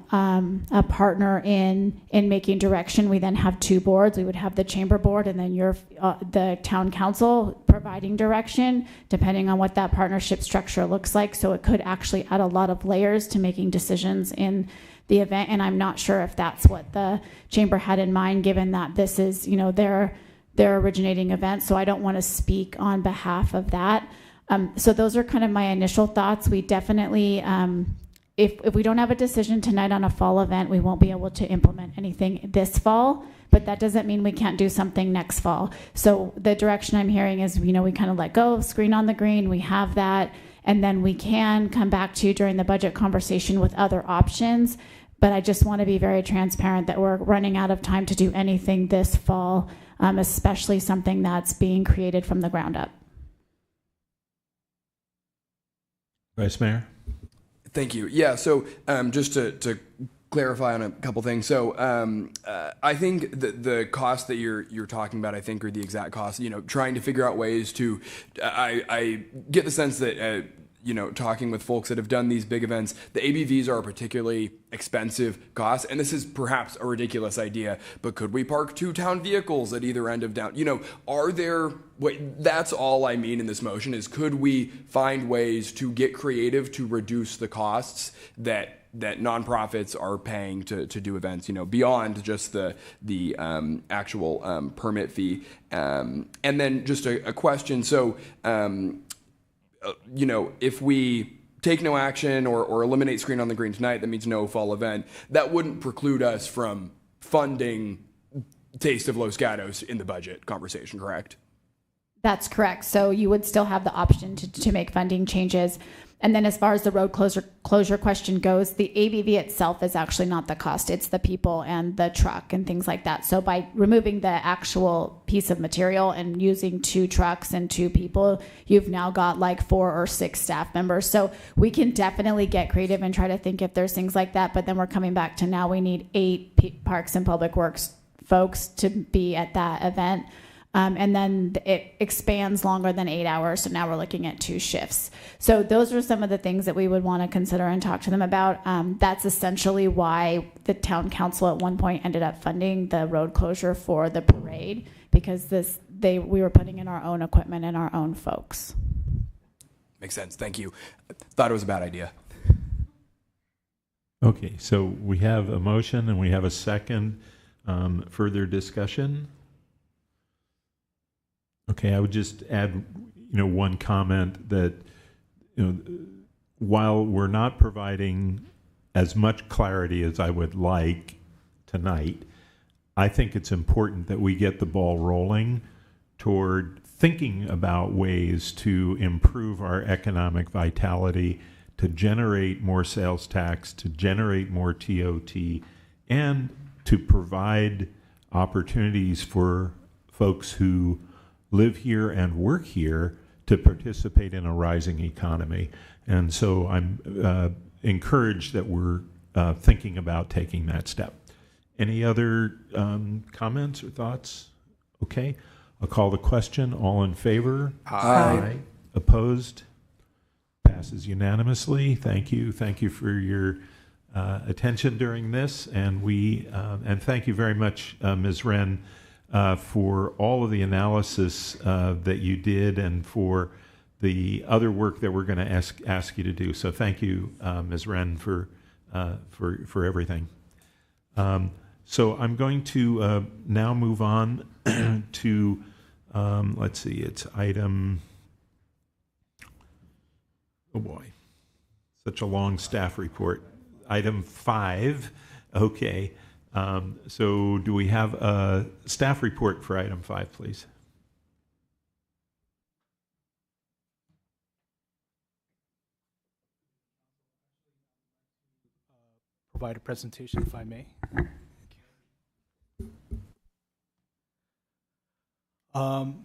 a partner in making direction, we then have two boards. We would have the chamber board and then the town council providing direction, depending on what that partnership structure looks like. So it could actually add a lot of layers to making decisions in the event. And I'm not sure if that's what the chamber had in mind, given that this is, their originating event, so I don't want to speak on behalf of that. So those are kind of my initial thoughts. We definitely, if we don't have a decision tonight on a fall event, we won't be able to implement anything this fall, but that doesn't mean we can't do something next fall. So the direction I'm hearing is, we kind of let go of Screen on the Green, we have that, and then we can come back to you during the budget conversation with other options. But I just want to be very transparent that we're running out of time to do anything this fall, especially something that's being created from the ground up. Vice Mayor? Thank you. Yeah, so just to clarify on a couple things. So I think the costs that you're talking about, I think, are the exact costs. Trying to figure out ways to, I get the sense that, talking with folks that have done these big events, the ABVs are a particularly expensive cost, and this is perhaps a ridiculous idea, but could we park 2 town vehicles at either end of down? Are there, that's all I mean in this motion is, could we find ways to get creative to reduce the costs that nonprofits are paying to do events, beyond just the actual permit fee. And then just a question. So, if we take no action or eliminate Screen on the Green tonight, that means no fall event. That wouldn't preclude us from funding Taste of Los Gatos in the budget conversation, correct? That's correct. So you would still have the option to make funding changes. And then as far as the road closure question goes, the ABV itself is actually not the cost. It's the people and the truck and things like that. So by removing the actual piece of material and using 2 trucks and 2 people, you've now got like 4 or 6 staff members. So we can definitely get creative and try to think if there's things like that. But then we're coming back to now we need 8 Parks and Public Works folks to be at that event. And then it expands longer than 8 hours. So now we're looking at 2 shifts. So those are some of the things that we would want to consider and talk to them about. That's essentially why the town council at one point ended up funding the road closure for the parade, because we were putting in our own equipment and our own folks. Makes sense. Thank you. Thought it was a bad idea. Okay, so we have a motion and we have a second. Further discussion? Okay, I would just add, one comment that, while we're not providing as much clarity as I would like tonight, I think it's important that we get the ball rolling toward thinking about ways to improve our economic vitality, to generate more sales tax, to generate more TOT, and to provide opportunities for folks who live here and work here to participate in a rising economy. And so I'm encouraged that we're thinking about taking that step. Any other comments or thoughts? Okay, I'll call the question. All in favor? Aye. Opposed? Passes unanimously. Thank you. Thank you for your attention during this, and thank you very much, Ms. Wren, for all of the analysis that you did and for the other work that we're going to ask you to do. So thank you, Ms. Wren, for everything. So I'm going to now move on to, let's see, it's item, oh boy, such a long staff report. Item 5, okay. So do we have a staff report for item 5, please? Provide a presentation, if I may.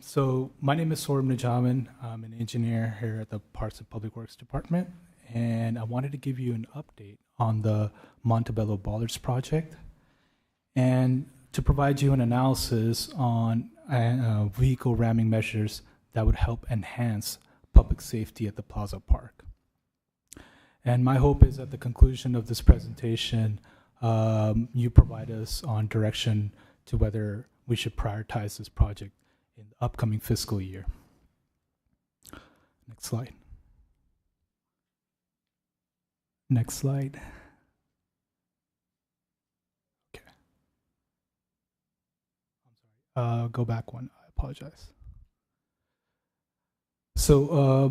So my name is Sorum Najaman. I'm an engineer here at the Parks and Public Works Department, and I wanted to give you an update on the Montebello Bollards project. And to provide you an analysis on vehicle ramming measures that would help enhance public safety at the Plaza Park. And my hope is at the conclusion of this presentation, you provide us on direction to whether we should prioritize this project in the upcoming fiscal year. Next slide. Next slide. Okay. I'm sorry. Go back one. I apologize. So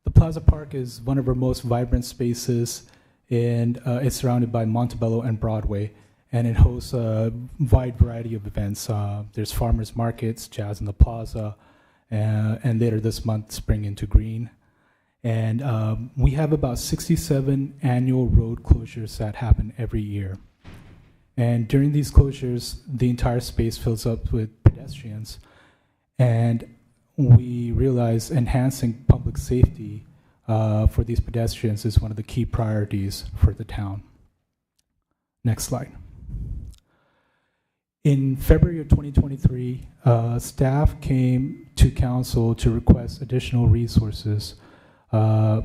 the Plaza Park is one of our most vibrant spaces, and it's surrounded by Montebello and Broadway, and it hosts a wide variety of events. There's farmers markets, Jazz in the Plaza, and later this month, Spring into Green. And we have about 67 annual road closures that happen every year. And during these closures, the entire space fills up with pedestrians. And we realize enhancing public safety for these pedestrians is one of the key priorities for the town. Next slide. In February of 2023, staff came to council to request additional resources to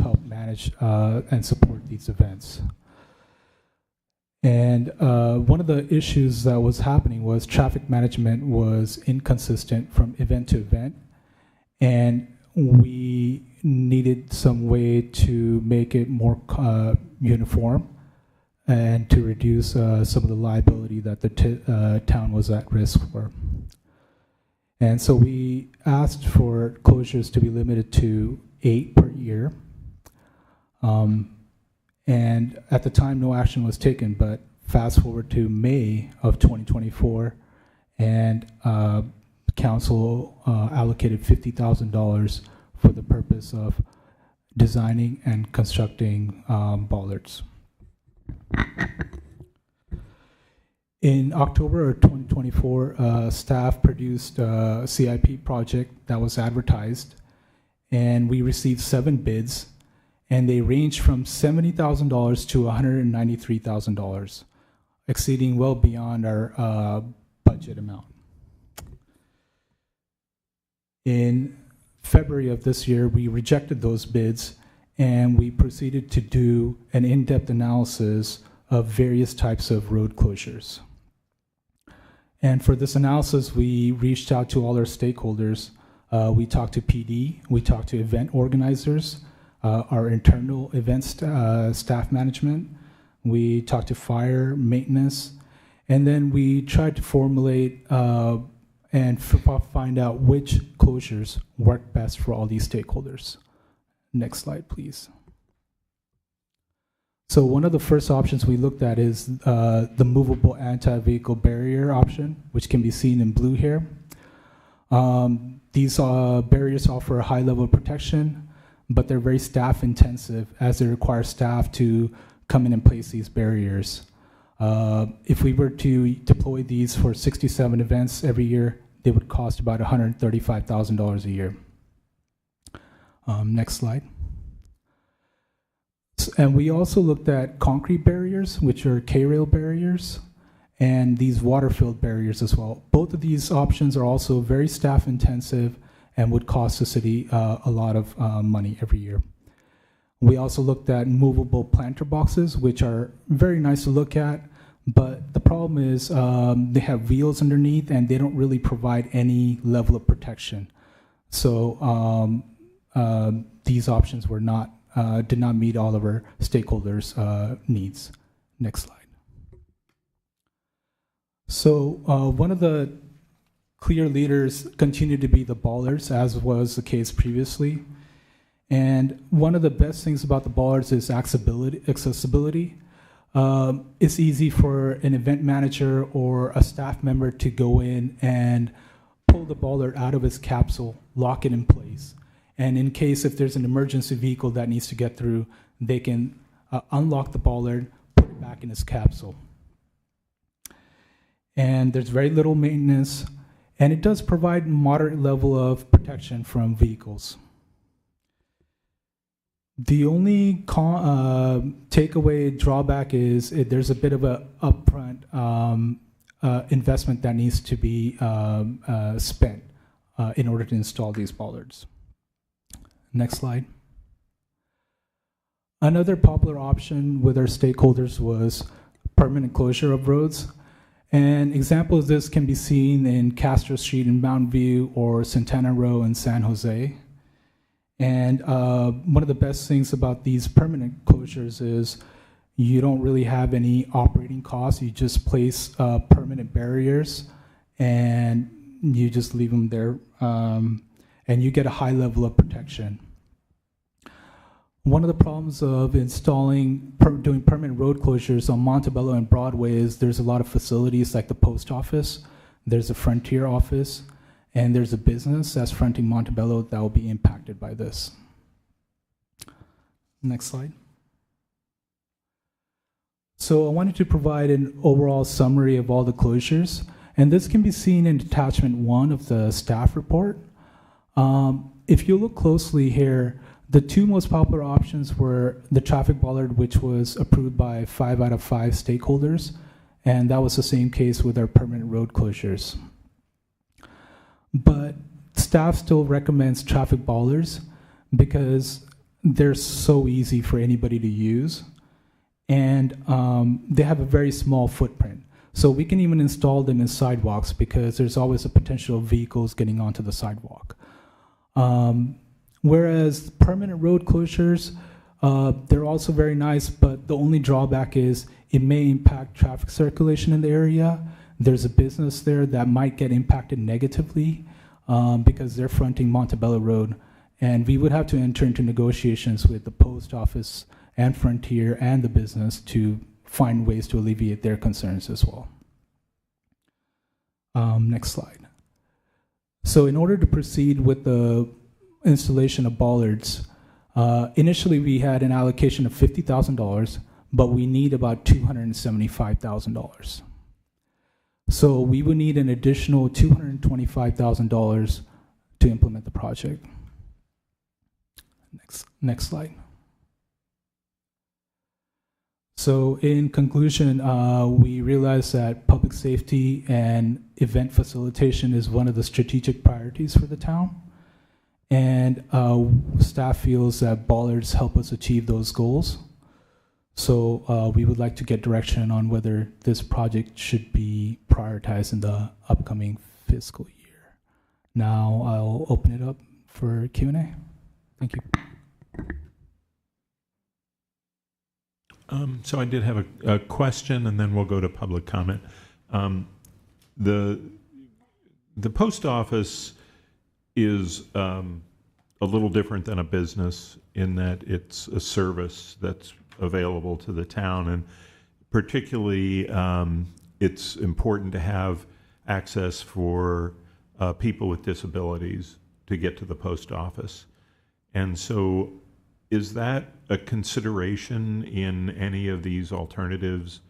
help manage and support these events. And one of the issues that was happening was traffic management was inconsistent from event to event, and we needed some way to make it more uniform and to reduce some of the liability that the town was at risk for. And so we asked for closures to be limited to 8 per year. And at the time, no action was taken, but fast forward to May of 2024, and council allocated $50,000 for the purpose of designing and constructing bollards. In October of 2024, staff produced a CIP project that was advertised, and we received 7 bids, and they ranged from $70,000 to $193,000, exceeding well beyond our budget amount. In February of this year, we rejected those bids, and we proceeded to do an in-depth analysis of various types of road closures. And for this analysis, we reached out to all our stakeholders. We talked to PD, we talked to event organizers, our internal event staff management, we talked to fire, maintenance, and then we tried to formulate and find out which closures work best for all these stakeholders. Next slide, please. So one of the first options we looked at is the movable anti-vehicle barrier option, which can be seen in blue here. These barriers offer a high level of protection, but they're very staff intensive as they require staff to come in and place these barriers. If we were to deploy these for 67 events every year, they would cost about $135,000 a year. Next slide. And we also looked at concrete barriers, which are K-rail barriers, and these water-filled barriers as well. Both of these options are also very staff intensive and would cost the city a lot of money every year. We also looked at movable planter boxes, which are very nice to look at, but the problem is they have wheels underneath and they don't really provide any level of protection. So these options were not did not meet all of our stakeholders' needs. Next slide. So one of the clear leaders continued to be the bollards, as was the case previously. And one of the best things about the bollards is accessibility. It's easy for an event manager or a staff member to go in and pull the bollard out of its capsule, lock it in place. And in case if there's an emergency vehicle that needs to get through, they can unlock the bollard, put it back in its capsule. And there's very little maintenance, and it does provide moderate level of protection from vehicles. The only takeaway drawback is there's a bit of a upfront investment that needs to be spent in order to install these bollards. Next slide. Another popular option with our stakeholders was permanent closure of roads. And examples of this can be seen in Castro Street in Mountain View or Santana Row in San Jose. And one of the best things about these permanent closures is you don't really have any operating costs. You just place permanent barriers and you just leave them there, and you get a high level of protection. One of the problems of doing permanent road closures on Montebello and Broadway is there's a lot of facilities like the post office, there's a Frontier office, and there's a business that's fronting Montebello that will be impacted by this. Next slide. So I wanted to provide an overall summary of all the closures, and this can be seen in attachment 1 of the staff report. If you look closely here, the two most popular options were the traffic bollard, which was approved by 5 out of 5 stakeholders, and that was the same case with our permanent road closures. But staff still recommends traffic bollards because they're so easy for anybody to use, and they have a very small footprint. So we can even install them in sidewalks because there's always a potential of vehicles getting onto the sidewalk. Whereas permanent road closures, they're also very nice, but the only drawback is it may impact traffic circulation in the area. There's a business there that might get impacted negatively because they're fronting Montebello Road. And we would have to enter into negotiations with the post office and Frontier and the business to find ways to alleviate their concerns as well. Next slide. So in order to proceed with the installation of bollards, initially we had an allocation of $50,000, but we need about $275,000. So we would need an additional $225,000 to implement the project. Next slide. So in conclusion, we realized that public safety and event facilitation is one of the strategic priorities for the town. And staff feels that bollards help us achieve those goals. So we would like to get direction on whether this project should be prioritized in the upcoming fiscal year. Now I'll open it up for Q&A. Thank you. So I did have a question, and then we'll go to public comment. The post office is a little different than a business in that it's a service that's available to the town, and particularly it's important to have access for people with disabilities to get to the post office. And so is that a consideration in any of these alternatives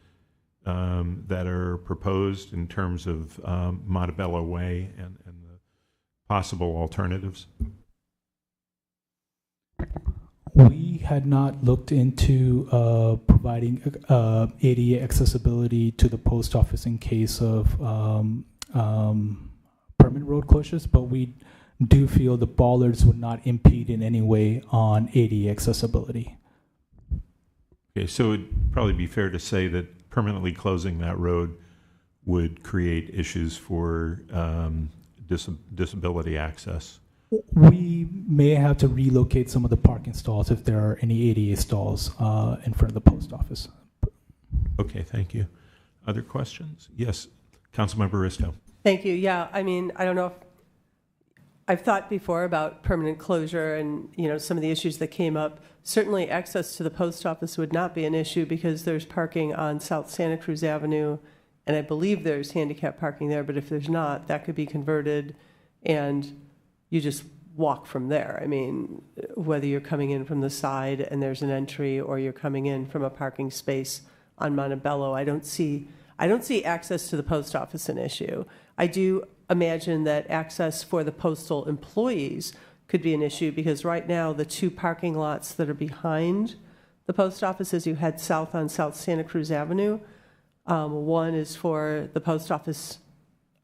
that are proposed in terms of Montebello Way and the possible alternatives? We had not looked into providing ADA accessibility to the post office in case of permanent road closures, but we do feel the bollards would not impede in any way on ADA accessibility. Okay, so it'd probably be fair to say that permanently closing that road would create issues for disability access. We may have to relocate some of the parking stalls if there are any ADA stalls in front of the post office. Okay, thank you. Other questions? Yes, Councilmember Risto. Thank you. Yeah, I mean, I don't know if I've thought before about permanent closure and, you know, some of the issues that came up. Certainly access to the post office would not be an issue because there's parking on South Santa Cruz Avenue, and I believe there's handicap parking there, but if there's not, that could be converted and you just walk from there. I mean, whether you're coming in from the side and there's an entry or you're coming in from a parking space on Montebello, I don't see access to the post office an issue. I do imagine that access for the postal employees could be an issue, because right now the two parking lots that are behind the post office as you head south on South Santa Cruz Avenue, one is for the post office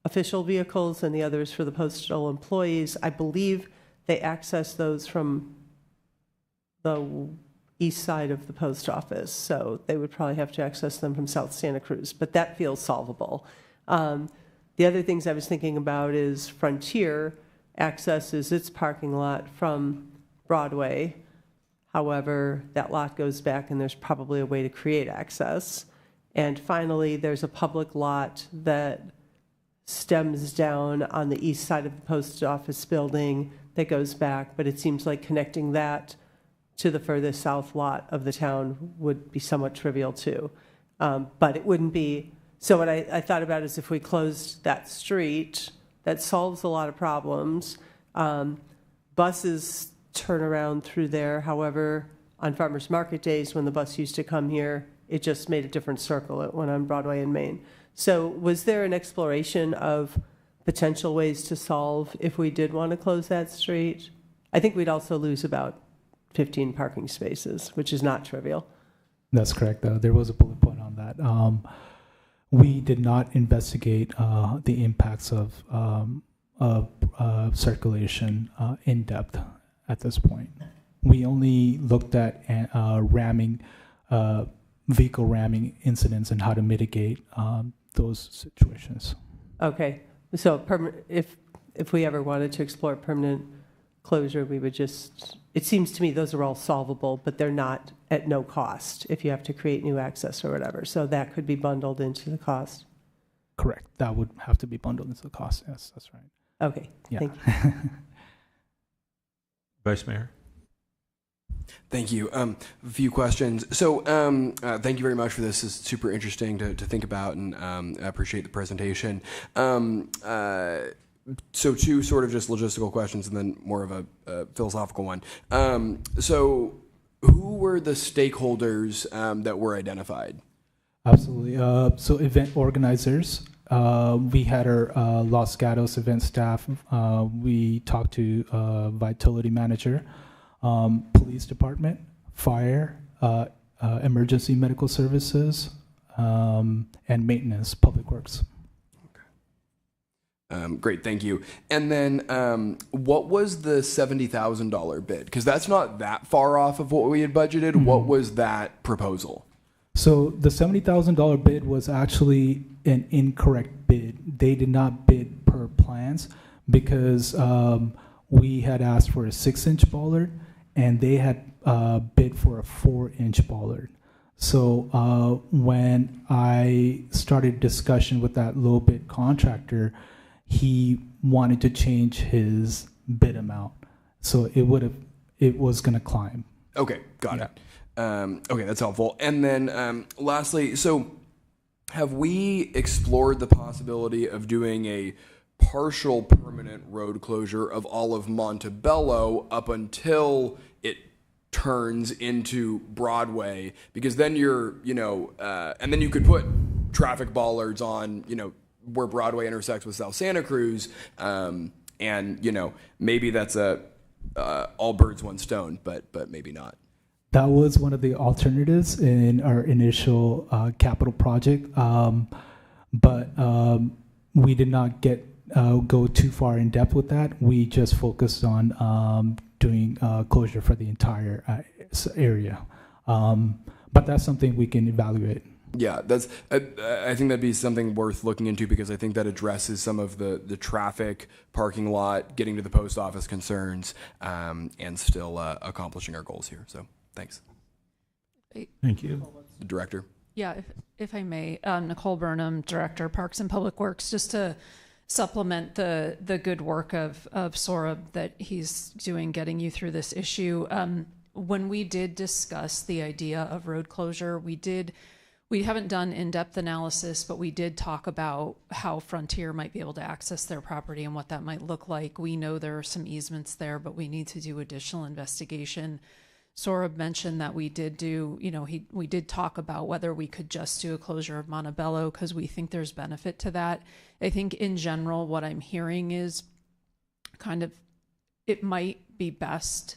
official vehicles and the other is for the postal employees. I believe they access those from the east side of the post office, so they would probably have to access them from South Santa Cruz, but that feels solvable. The other things I was thinking about is Frontier accesses its parking lot from Broadway. However, that lot goes back and there's probably a way to create access. And finally, there's a public lot that stems down on the east side of the post office building that goes back, but it seems like connecting that to the furthest south lot of the town would be somewhat trivial too. But it wouldn't be, so what I thought about is if we closed that street, that solves a lot of problems. Buses turn around through there. However, on farmers market days when the bus used to come here, it just made a different circle. It went on Broadway and Main. So was there an exploration of potential ways to solve if we did want to close that street? I think we'd also lose about 15 parking spaces, which is not trivial. That's correct, though. There was a bullet point on that. We did not investigate the impacts of circulation in depth at this point. We only looked at vehicle ramming incidents and how to mitigate those situations. Okay, so if we ever wanted to explore permanent closure, we would just, it seems to me those are all solvable, but they're not at no cost if you have to create new access or whatever. So that could be bundled into the cost. Correct. That would have to be bundled into the cost. Yes, that's right. Okay, yeah. Thank you. Vice Mayor. Thank you. A few questions. So thank you very much for this. It's super interesting to think about, and I appreciate the presentation. So two sort of just logistical questions and then more of a philosophical one. So who were the stakeholders that were identified? Absolutely. So event organizers. We had our Los Gatos event staff. We talked to Vitality Manager, Police Department, Fire, Emergency Medical Services, and Maintenance, Public Works. Great, thank you. And then what was the $70,000 bid? Because that's not that far off of what we had budgeted. Mm-hmm. What was that proposal? So the $70,000 bid was actually an incorrect bid. They did not bid per plans because we had asked for a 6-inch bollard and they had bid for a 4-inch bollard. So when I started discussion with that low bid contractor, he wanted to change his bid amount. So it was going to climb. Okay, got it. Okay, that's helpful. And then lastly, so have we explored the possibility of doing a partial permanent road closure of all of Montebello up until it turns into Broadway? Because then you're, and then you could put traffic bollards on, where Broadway intersects with South Santa Cruz, and maybe that's all birds one stone, but maybe not. That was one of the alternatives in our initial capital project, but we did not go too far in depth with that. We just focused on doing closure for the entire area, but that's something we can evaluate. Yeah, I think that'd be something worth looking into, because I think that addresses some of the traffic, parking lot, getting to the post office concerns, and still accomplishing our goals here. So thanks. Thank you. The director. Yeah, if I may, Nicole Burnham, Director, Parks and Public Works, just to supplement the good work of Saurabh that he's doing getting you through this issue. When we did discuss the idea of road closure, we haven't done in-depth analysis, but we did talk about how Frontier might be able to access their property and what that might look like. We know there are some easements there, but we need to do additional investigation. Saurabh mentioned that we did we did talk about whether we could just do a closure of Montebello, because we think there's benefit to that. I think in general, what I'm hearing is kind of it might be best.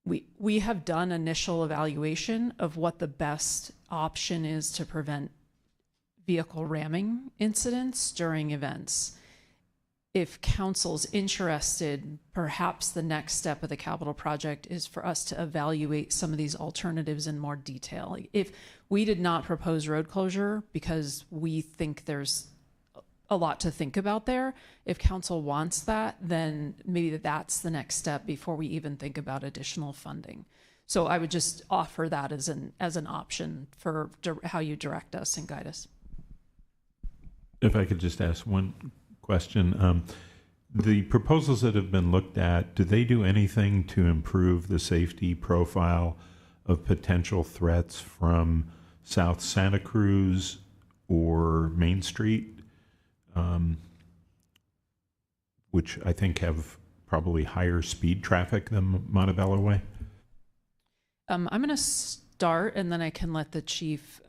We have done initial evaluation of what the best option is to prevent vehicle ramming incidents during events. If council's interested, perhaps the next step of the capital project is for us to evaluate some of these alternatives in more detail. If we did not propose road closure because we think there's a lot to think about there, if council wants that, then maybe that's the next step before we even think about additional funding. So I would just offer that as an option for how you direct us and guide us. If I could just ask one question. The proposals that have been looked at, do they do anything to improve the safety profile of potential threats from South Santa Cruz or Main Street, which I think have probably higher speed traffic than Montebello Way? I'm going to start, and then I can let the chief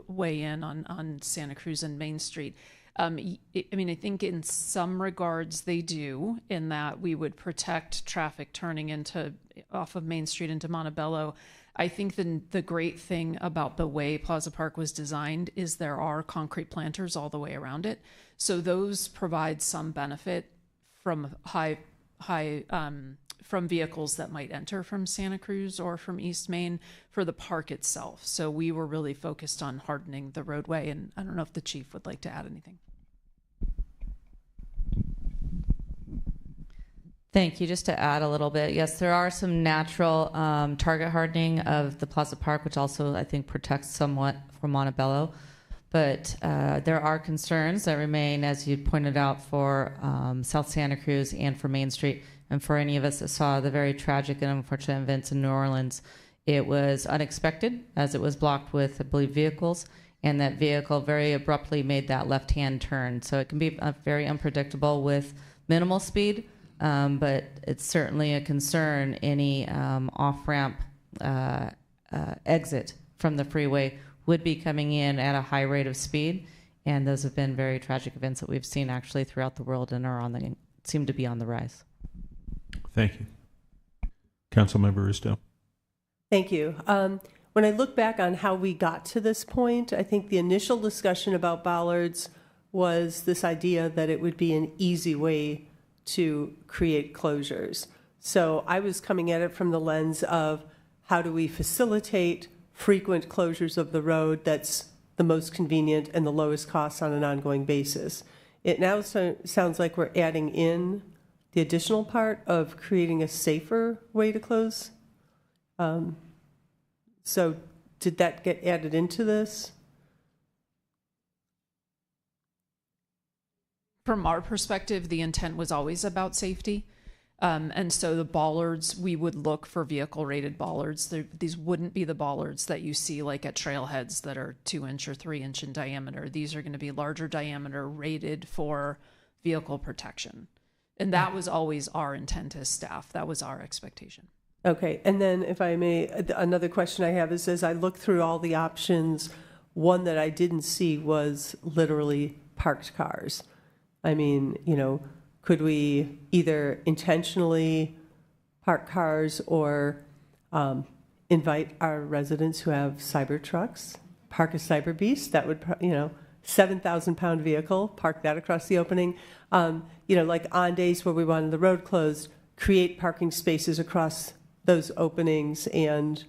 weigh in on Santa Cruz and Main Street. I mean, I think in some regards they do, in that we would protect traffic turning off of Main Street into Montebello. I think the great thing about the way Plaza Park was designed is there are concrete planters all the way around it. So those provide some benefit from from vehicles that might enter from Santa Cruz or from East Main for the park itself. So we were really focused on hardening the roadway, and I don't know if the chief would like to add anything. Thank you. Just to add a little bit, yes, there are some natural target hardening of the Plaza Park, which also I think protects somewhat from Montebello. But there are concerns that remain, as you pointed out, for South Santa Cruz and for Main Street. And for any of us that saw the very tragic and unfortunate events in New Orleans, it was unexpected, as it was blocked with, I believe, vehicles. And that vehicle very abruptly made that left-hand turn. So it can be very unpredictable with minimal speed. But it's certainly a concern, any off-ramp exit from the freeway would be coming in at a high rate of speed. And those have been very tragic events that we've seen actually throughout the world and seem to be on the rise. Thank you. Councilmember Rusto. Thank you. When I look back on how we got to this point, I think the initial discussion about bollards was this idea that it would be an easy way to create closures. So I was coming at it from the lens of how do we facilitate frequent closures of the road that's the most convenient and the lowest cost on an ongoing basis. It now sounds like we're adding in the additional part of creating a safer way to close. So did that get added into this? From our perspective, the intent was always about safety. And so the bollards, we would look for vehicle-rated bollards. These wouldn't be the bollards that you see like at trailheads that are 2-inch or 3-inch in diameter. These are going to be larger diameter, rated for vehicle protection. And that was always our intent as staff. That was our expectation. Okay, and then if I may, another question I have is, as I look through all the options, one that I didn't see was literally parked cars. I mean, could we either intentionally park cars or invite our residents who have cyber trucks, park a cyber beast? That would, 7,000-pound vehicle, park that across the opening. Like on days where we wanted the road closed, create parking spaces across those openings and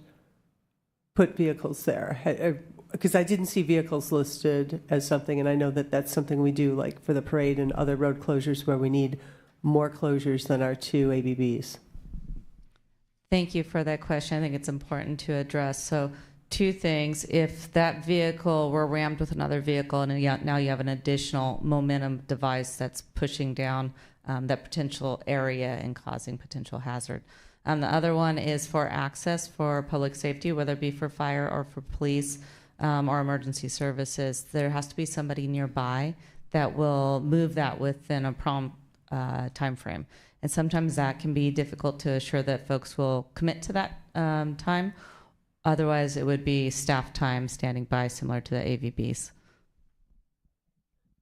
put vehicles there. Because I didn't see vehicles listed as something, and I know that that's something we do, like for the parade and other road closures where we need more closures than our 2 ABBs. Thank you for that question. I think it's important to address. So 2 things. If that vehicle were rammed with another vehicle and now you have an additional momentum device that's pushing down that potential area and causing potential hazard. The other one is for access for public safety, whether it be for fire or for police or emergency services. There has to be somebody nearby that will move that within a prompt time frame. And sometimes that can be difficult to assure that folks will commit to that time. Otherwise, it would be staff time standing by, similar to the AVBs.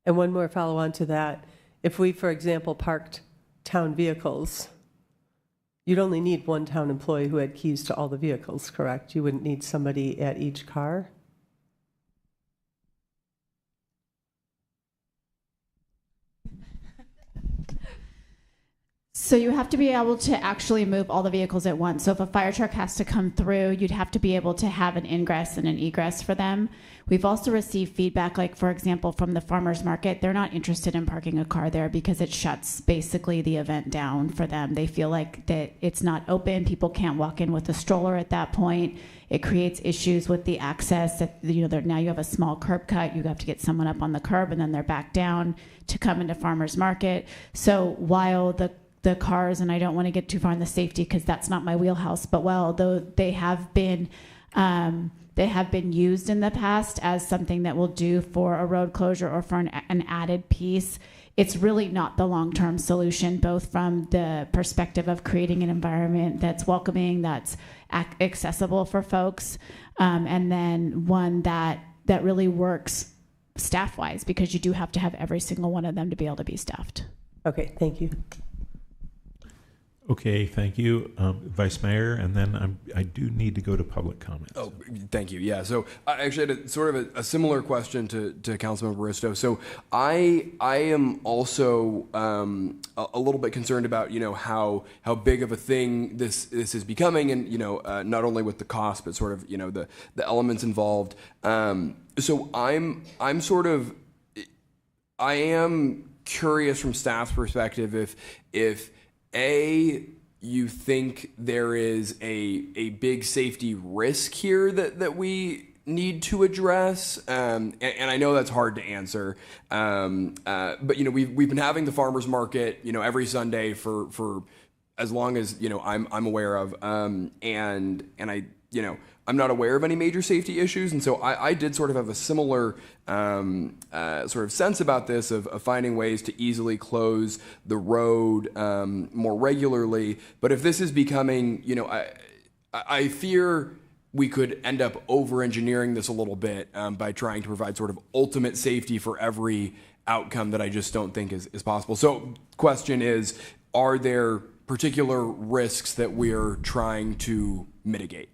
And one more follow-on to that. If we, for example, parked town vehicles, you'd only need one town employee who had keys to all the vehicles, correct? You wouldn't need somebody at each car? So you have to be able to actually move all the vehicles at once. So if a fire truck has to come through, you'd have to be able to have an ingress and an egress for them. We've also received feedback, like for example, from the farmers market. They're not interested in parking a car there because it shuts basically the event down for them. They feel like that it's not open. People can't walk in with a stroller at that point. It creates issues with the access. That, now you have a small curb cut. You have to get someone up on the curb and then they're back down to come into farmers market. So while the cars, and I don't want to get too far in the safety because that's not my wheelhouse, but though they have been used in the past as something that will do for a road closure or for an added piece, it's really not the long-term solution, both from the perspective of creating an environment that's welcoming, that's accessible for folks, and then one that really works staff-wise, because you do have to have every single one of them to be able to be staffed. Okay, thank you. Okay, thank you, Vice Mayor, and then I do need to go to public comments. Oh, thank you. Yeah, so I actually had sort of a similar question to Councilman Baristo. So I am also a little bit concerned about how big of a thing this is becoming, and not only with the cost, but sort of the elements involved. So I am curious from staff's perspective if you think there is a big safety risk here that we need to address, and I know that's hard to answer, but we've been having the farmers market every Sunday for as long as I'm aware of, and I I'm not aware of any major safety issues, and so I did sort of have a similar sort of sense about this of finding ways to easily close the road more regularly. But if this is becoming, I fear we could end up over-engineering this a little bit by trying to provide sort of ultimate safety for every outcome that I just don't think is possible. So question is, are there particular risks that we're trying to mitigate?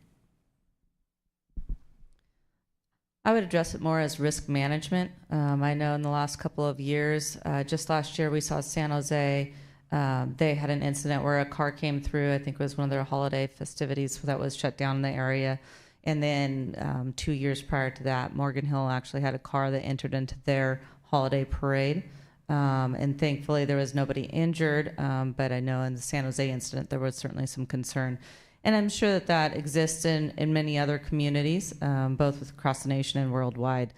I would address it more as risk management. I know in the last couple of years, just last year we saw San Jose, they had an incident where a car came through, I think it was one of their holiday festivities that was shut down in the area. And then 2 years prior to that, Morgan Hill actually had a car that entered into their holiday parade. And thankfully there was nobody injured, but I know in the San Jose incident, there was certainly some concern. And I'm sure that exists in many other communities, both across the nation and worldwide.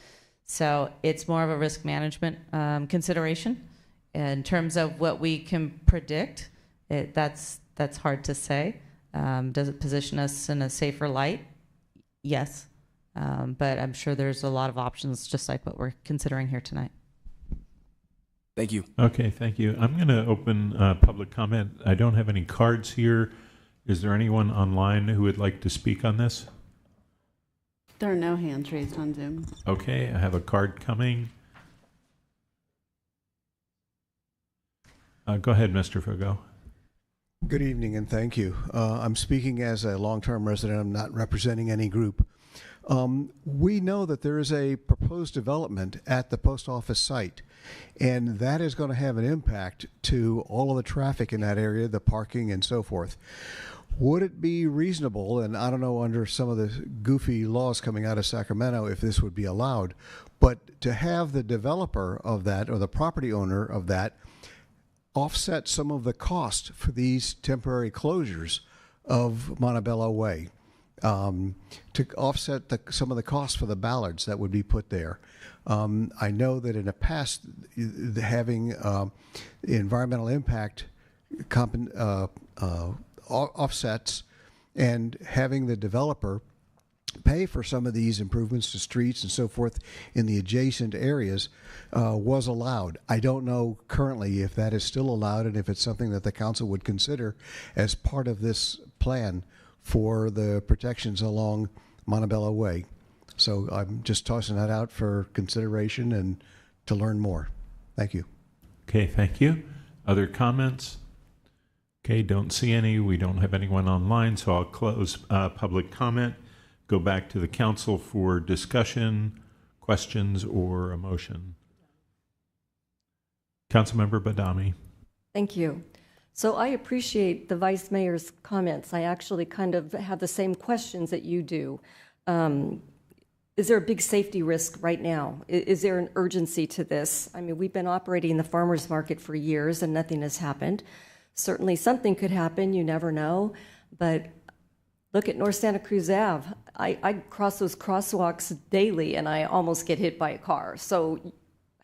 So it's more of a risk management consideration. In terms of what we can predict, that's hard to say. Does it position us in a safer light? Yes. But I'm sure there's a lot of options, just like what we're considering here tonight. Thank you. Okay, thank you. I'm going to open public comment. I don't have any cards here. Is there anyone online who would like to speak on this? There are no hands raised on Zoom. Okay, I have a card coming. Go ahead, Mr. Fogo. Good evening and thank you. I'm speaking as a long-term resident. I'm not representing any group. We know that there is a proposed development at the post office site, and that is going to have an impact to all of the traffic in that area, the parking and so forth. Would it be reasonable, and I don't know under some of the goofy laws coming out of Sacramento if this would be allowed, but to have the developer of that or the property owner of that offset some of the cost for these temporary closures of Montebello Way, to offset some of the costs for the ballards that would be put there. I know that in the past, having environmental impact offsets and having the developer pay for some of these improvements to streets and so forth in the adjacent areas was allowed. I don't know currently if that is still allowed and if it's something that the council would consider as part of this plan for the protections along Montebello Way. So I'm just tossing that out for consideration and to learn more. Thank you. Okay, thank you. Other comments? Okay, don't see any. We don't have anyone online, so I'll close public comment. Go back to the council for discussion, questions, or a motion. Councilmember Badami. Thank you. So I appreciate the Vice Mayor's comments. I actually kind of have the same questions that you do. Is there a big safety risk right now? Is there an urgency to this? I mean, we've been operating the farmers market for years and nothing has happened. Certainly something could happen, you never know, but look at North Santa Cruz Ave. I cross those crosswalks daily and I almost get hit by a car. So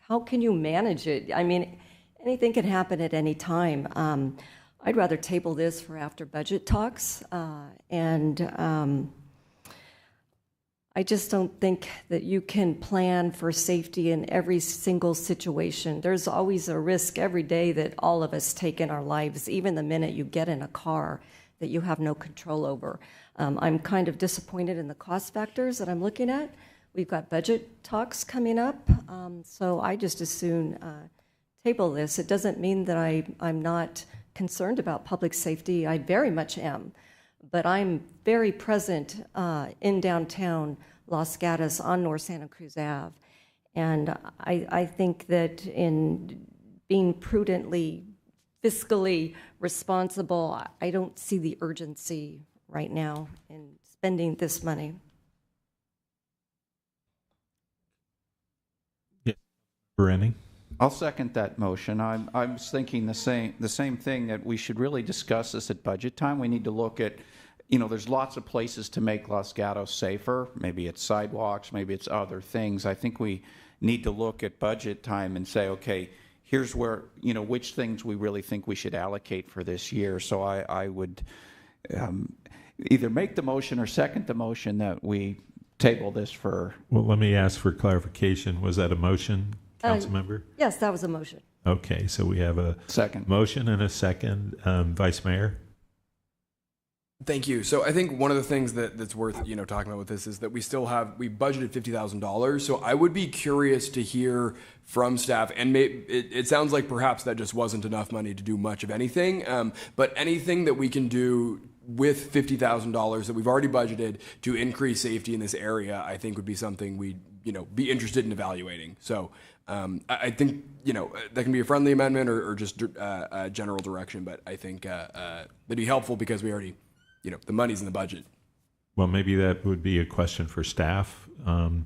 how can you manage it? I mean, anything can happen at any time. I'd rather table this for after budget talks. I just don't think that you can plan for safety in every single situation. There's always a risk every day that all of us take in our lives, even the minute you get in a car that you have no control over. I'm kind of disappointed in the cost factors that I'm looking at. We've got budget talks coming up, so I just as soon table this. It doesn't mean that I'm not concerned about public safety. I very much am. But I'm very present in downtown Los Gatos on North Santa Cruz Ave. And I think that in being prudently, fiscally responsible, I don't see the urgency right now in spending this money. Yeah. Bereni? I'll second that motion. I'm thinking the same thing, that we should really discuss this at budget time. We need to look at, there's lots of places to make Los Gatos safer. Maybe it's sidewalks, maybe it's other things. I think we need to look at budget time and say, okay, here's where, which things we really think we should allocate for this year. So I would either make the motion or second the motion that we table this for. Well, let me ask for clarification. Was that a motion, Councilmember? Yes, that was a motion. Okay, so we have a second motion and a second. Vice Mayor? Thank you. So I think one of the things that's worth talking about with this is that we budgeted $50,000. So I would be curious to hear from staff, and it sounds like perhaps that just wasn't enough money to do much of anything. But anything that we can do with $50,000 that we've already budgeted to increase safety in this area, I think would be something we'd be interested in evaluating. So I think that can be a friendly amendment or just a general direction. But I think that'd be helpful because we already. The money's in the budget. Well, maybe that would be a question for staff. Go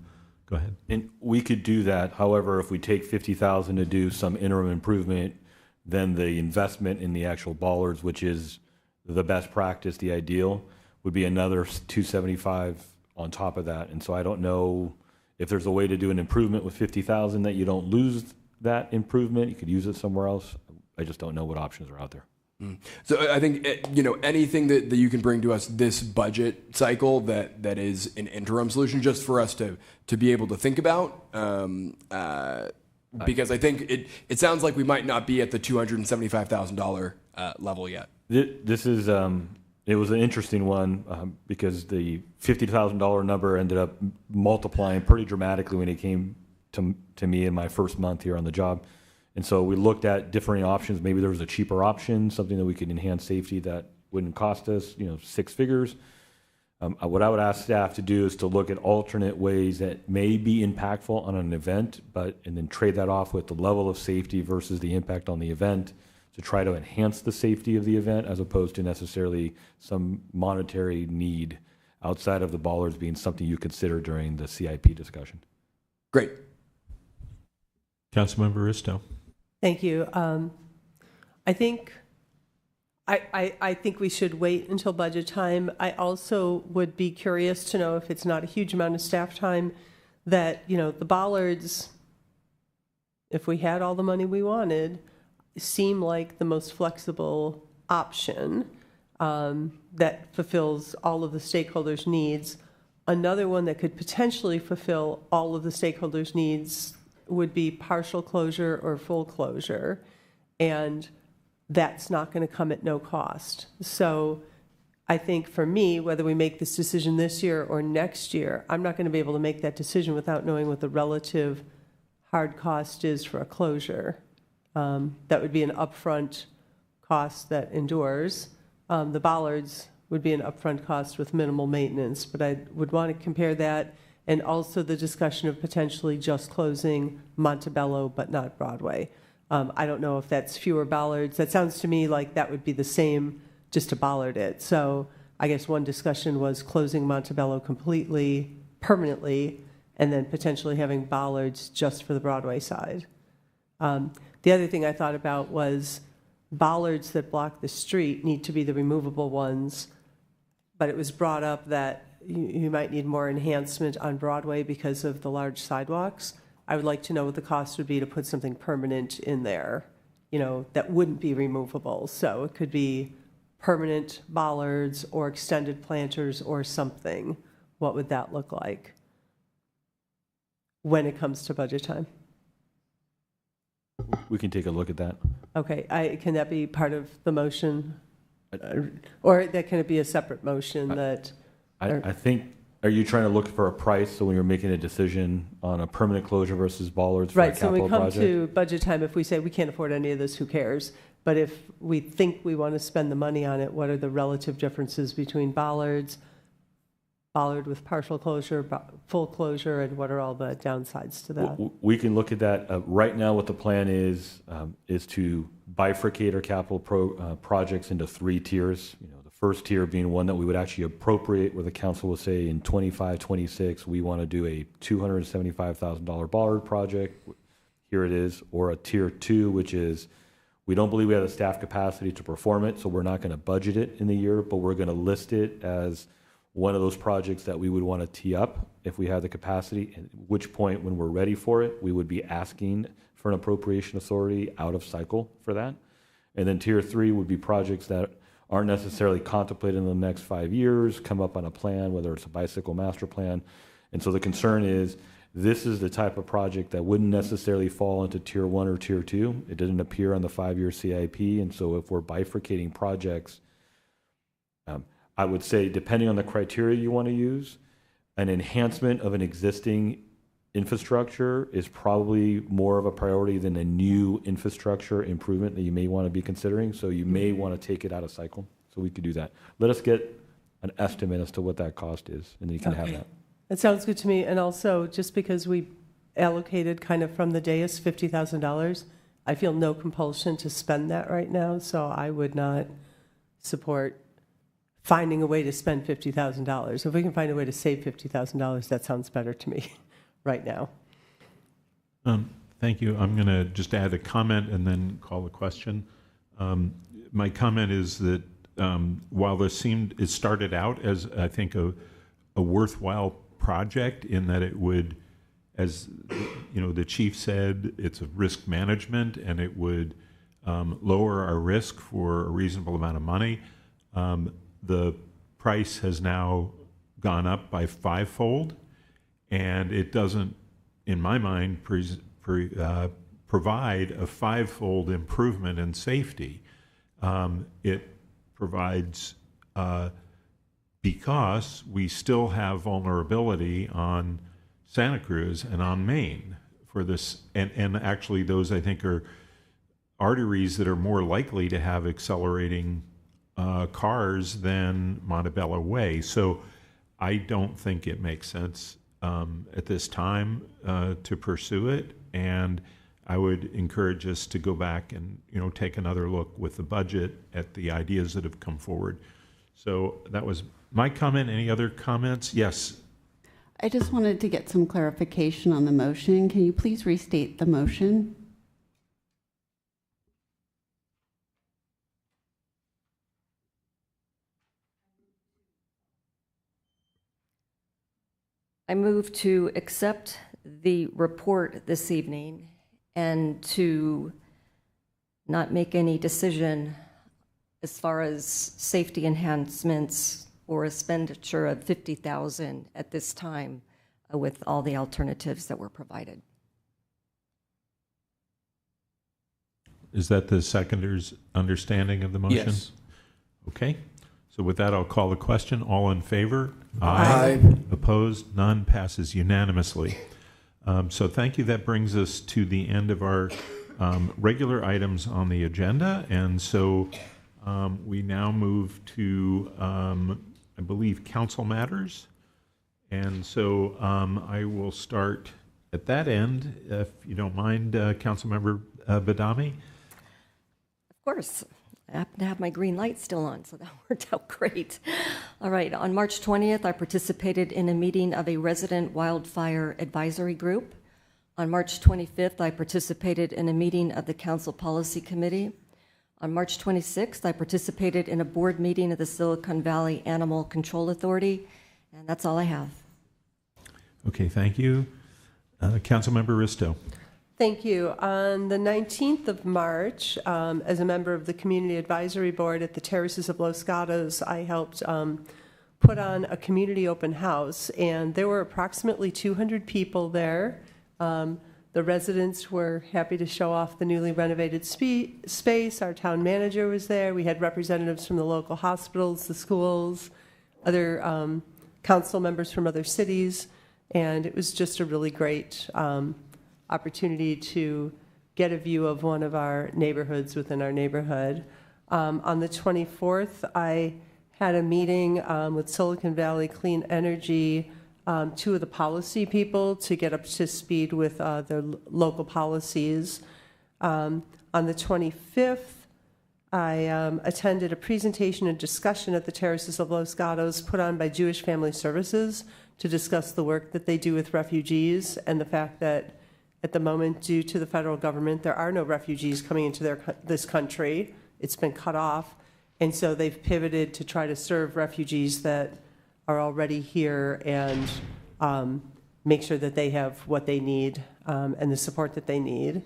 ahead. And we could do that. However, if we take $50,000 to do some interim improvement, then the investment in the actual bollards, which is the best practice, the ideal, would be another $275 on top of that. And so I don't know if there's a way to do an improvement with $50,000 that you don't lose that improvement. You could use it somewhere else. I just don't know what options are out there. So I think anything that you can bring to us this budget cycle that is an interim solution, just for us to be able to think about, because I think it sounds like we might not be at the $275,000 level yet. This is it was an interesting one because the $50,000 number ended up multiplying pretty dramatically when it came to me in my first month here on the job. And so we looked at differing options. Maybe there was a cheaper option, something that we could enhance safety that wouldn't cost us, six figures. What I would ask staff to do is to look at alternate ways that may be impactful on an event, and then trade that off with the level of safety versus the impact on the event to try to enhance the safety of the event as opposed to necessarily some monetary need outside of the bollards being something you consider during the CIP discussion. Great. Councilmember Risto. Thank you. I think we should wait until budget time. I also would be curious to know, if it's not a huge amount of staff time, that the bollards, if we had all the money we wanted, seem like the most flexible option that fulfills all of the stakeholders' needs. Another one that could potentially fulfill all of the stakeholders' needs would be partial closure or full closure, and that's not going to come at no cost. So I think for me, whether we make this decision this year or next year, I'm not going to be able to make that decision without knowing what the relative hard cost is for a closure. That would be an upfront cost that endures. The bollards would be an upfront cost with minimal maintenance, but I would want to compare that and also the discussion of potentially just closing Montebello but not Broadway. I don't know if that's fewer bollards. That sounds to me like that would be the same just to bollard it. So I guess one discussion was closing Montebello completely, permanently, and then potentially having bollards just for the Broadway side. The other thing I thought about was bollards that block the street need to be the removable ones, but it was brought up that you might need more enhancement on Broadway because of the large sidewalks. I would like to know what the cost would be to put something permanent in there, that wouldn't be removable. So it could be permanent bollards or extended planters or something. What would that look like when it comes to budget time? We can take a look at that. Okay, can that be part of the motion? Or that can it be a separate motion that? I think, are you trying to look for a price, so when you're making a decision on a permanent closure versus bollards for a Right, so when capital we come project? to budget time, if we say we can't afford any of this, who cares? But if we think we want to spend the money on it, what are the relative differences between bollards, bollard with partial closure, full closure, and what are all the downsides to that? We can look at that. Right now, what the plan is to bifurcate our capital projects into 3 tiers. The first tier being one that we would actually appropriate, where the council will say in 25, 26, we want to do a $275,000 bollard project. Here it is. Or a tier 2, which is we don't believe we have the staff capacity to perform it, so we're not going to budget it in the year, but we're going to list it as one of those projects that we would want to tee up if we have the capacity, at which point, when we're ready for it, we would be asking for an appropriation authority out of cycle for that. And then tier 3 would be projects that aren't necessarily contemplated in the next 5 years, come up on a plan, whether it's a bicycle master plan. And so the concern is this is the type of project that wouldn't necessarily fall into tier 1 or tier 2. It didn't appear on the 5-year CIP. And so if we're bifurcating projects, I would say, depending on the criteria you want to use, an enhancement of an existing infrastructure is probably more of a priority than a new infrastructure improvement that you may want to be considering. So you may want to take it out of cycle. So we could do that. Let us get an estimate as to what that cost is, and then you can have that. That sounds good to me. And also, just because we allocated kind of from the dais $50,000, I feel no compulsion to spend that right now. So I would not support finding a way to spend $50,000. If we can find a way to save $50,000, that sounds better to me right now. Thank you. I'm going to just add a comment and then call a question. My comment is that while it started out as, I think, a worthwhile project in that it would, as the chief said, it's a risk management and it would lower our risk for a reasonable amount of money. The price has now gone up by 5-fold, and it doesn't, in my mind, provide a 5-fold improvement in safety. It provides, because we still have vulnerability on Santa Cruz and on Main for this, and actually those, I think, are arteries that are more likely to have accelerating cars than Montebello Way. So I don't think it makes sense at this time to pursue it. And I would encourage us to go back and take another look with the budget at the ideas that have come forward. So that was my comment. Any other comments? Yes. I just wanted to get some clarification on the motion. Can you please restate the motion? I move to accept the report this evening and to not make any decision as far as safety enhancements or expenditure of $50,000 at this time with all the alternatives that were provided. Is that the seconder's understanding of the motion? Yes. Okay. So with that, I'll call the question. All in favor? Aye. Opposed? None. Passes unanimously. So thank you. That brings us to the end of our regular items on the agenda. And so we now move to, I believe, council matters. And so I will start at that end, if you don't mind, Councilmember Badami. Of course. I happen to have my green light still on, so that worked out great. All right, on March 20th, I participated in a meeting of a resident wildfire advisory group. On March 25th, I participated in a meeting of the Council Policy Committee. On March 26th, I participated in a board meeting of the Silicon Valley Animal Control Authority, and that's all I have. Okay, thank you. Councilmember Risto. Thank you. On the 19th of March, as a member of the Community Advisory Board at the Terraces of Los Gatos, I helped put on a community open house, and there were approximately 200 people there. The residents were happy to show off the newly renovated space. Our town manager was there. We had representatives from the local hospitals, the schools, other council members from other cities, and it was just a really great opportunity to get a view of one of our neighborhoods within our neighborhood. On the 24th, I had a meeting with Silicon Valley Clean Energy, two of the policy people, to get up to speed with their local policies. On the 25th, I attended a presentation and discussion at the Terraces of Los Gatos put on by Jewish Family Services to discuss the work that they do with refugees and the fact that at the moment, due to the federal government, there are no refugees coming into this country. It's been cut off. And so they've pivoted to try to serve refugees that are already here and make sure that they have what they need and the support that they need.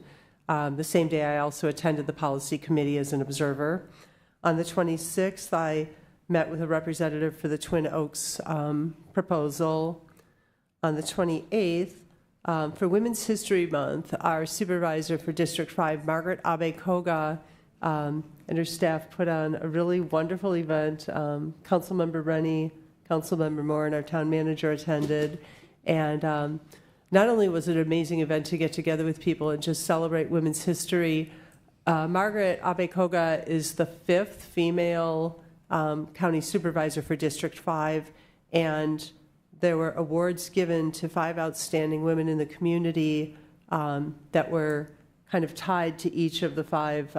The same day, I also attended the policy committee as an observer. On the 26th, I met with a representative for the Twin Oaks proposal. On the 28th, for Women's History Month, our supervisor for District 5, Margaret Abe-Koga, and her staff put on a really wonderful event. Councilmember Rennie, Councilmember Moore, and our town manager attended. And not only was it an amazing event to get together with people and just celebrate women's history, Margaret Abe-Koga is the 5th female county supervisor for District 5, and there were awards given to 5 outstanding women in the community that were kind of tied to each of the 5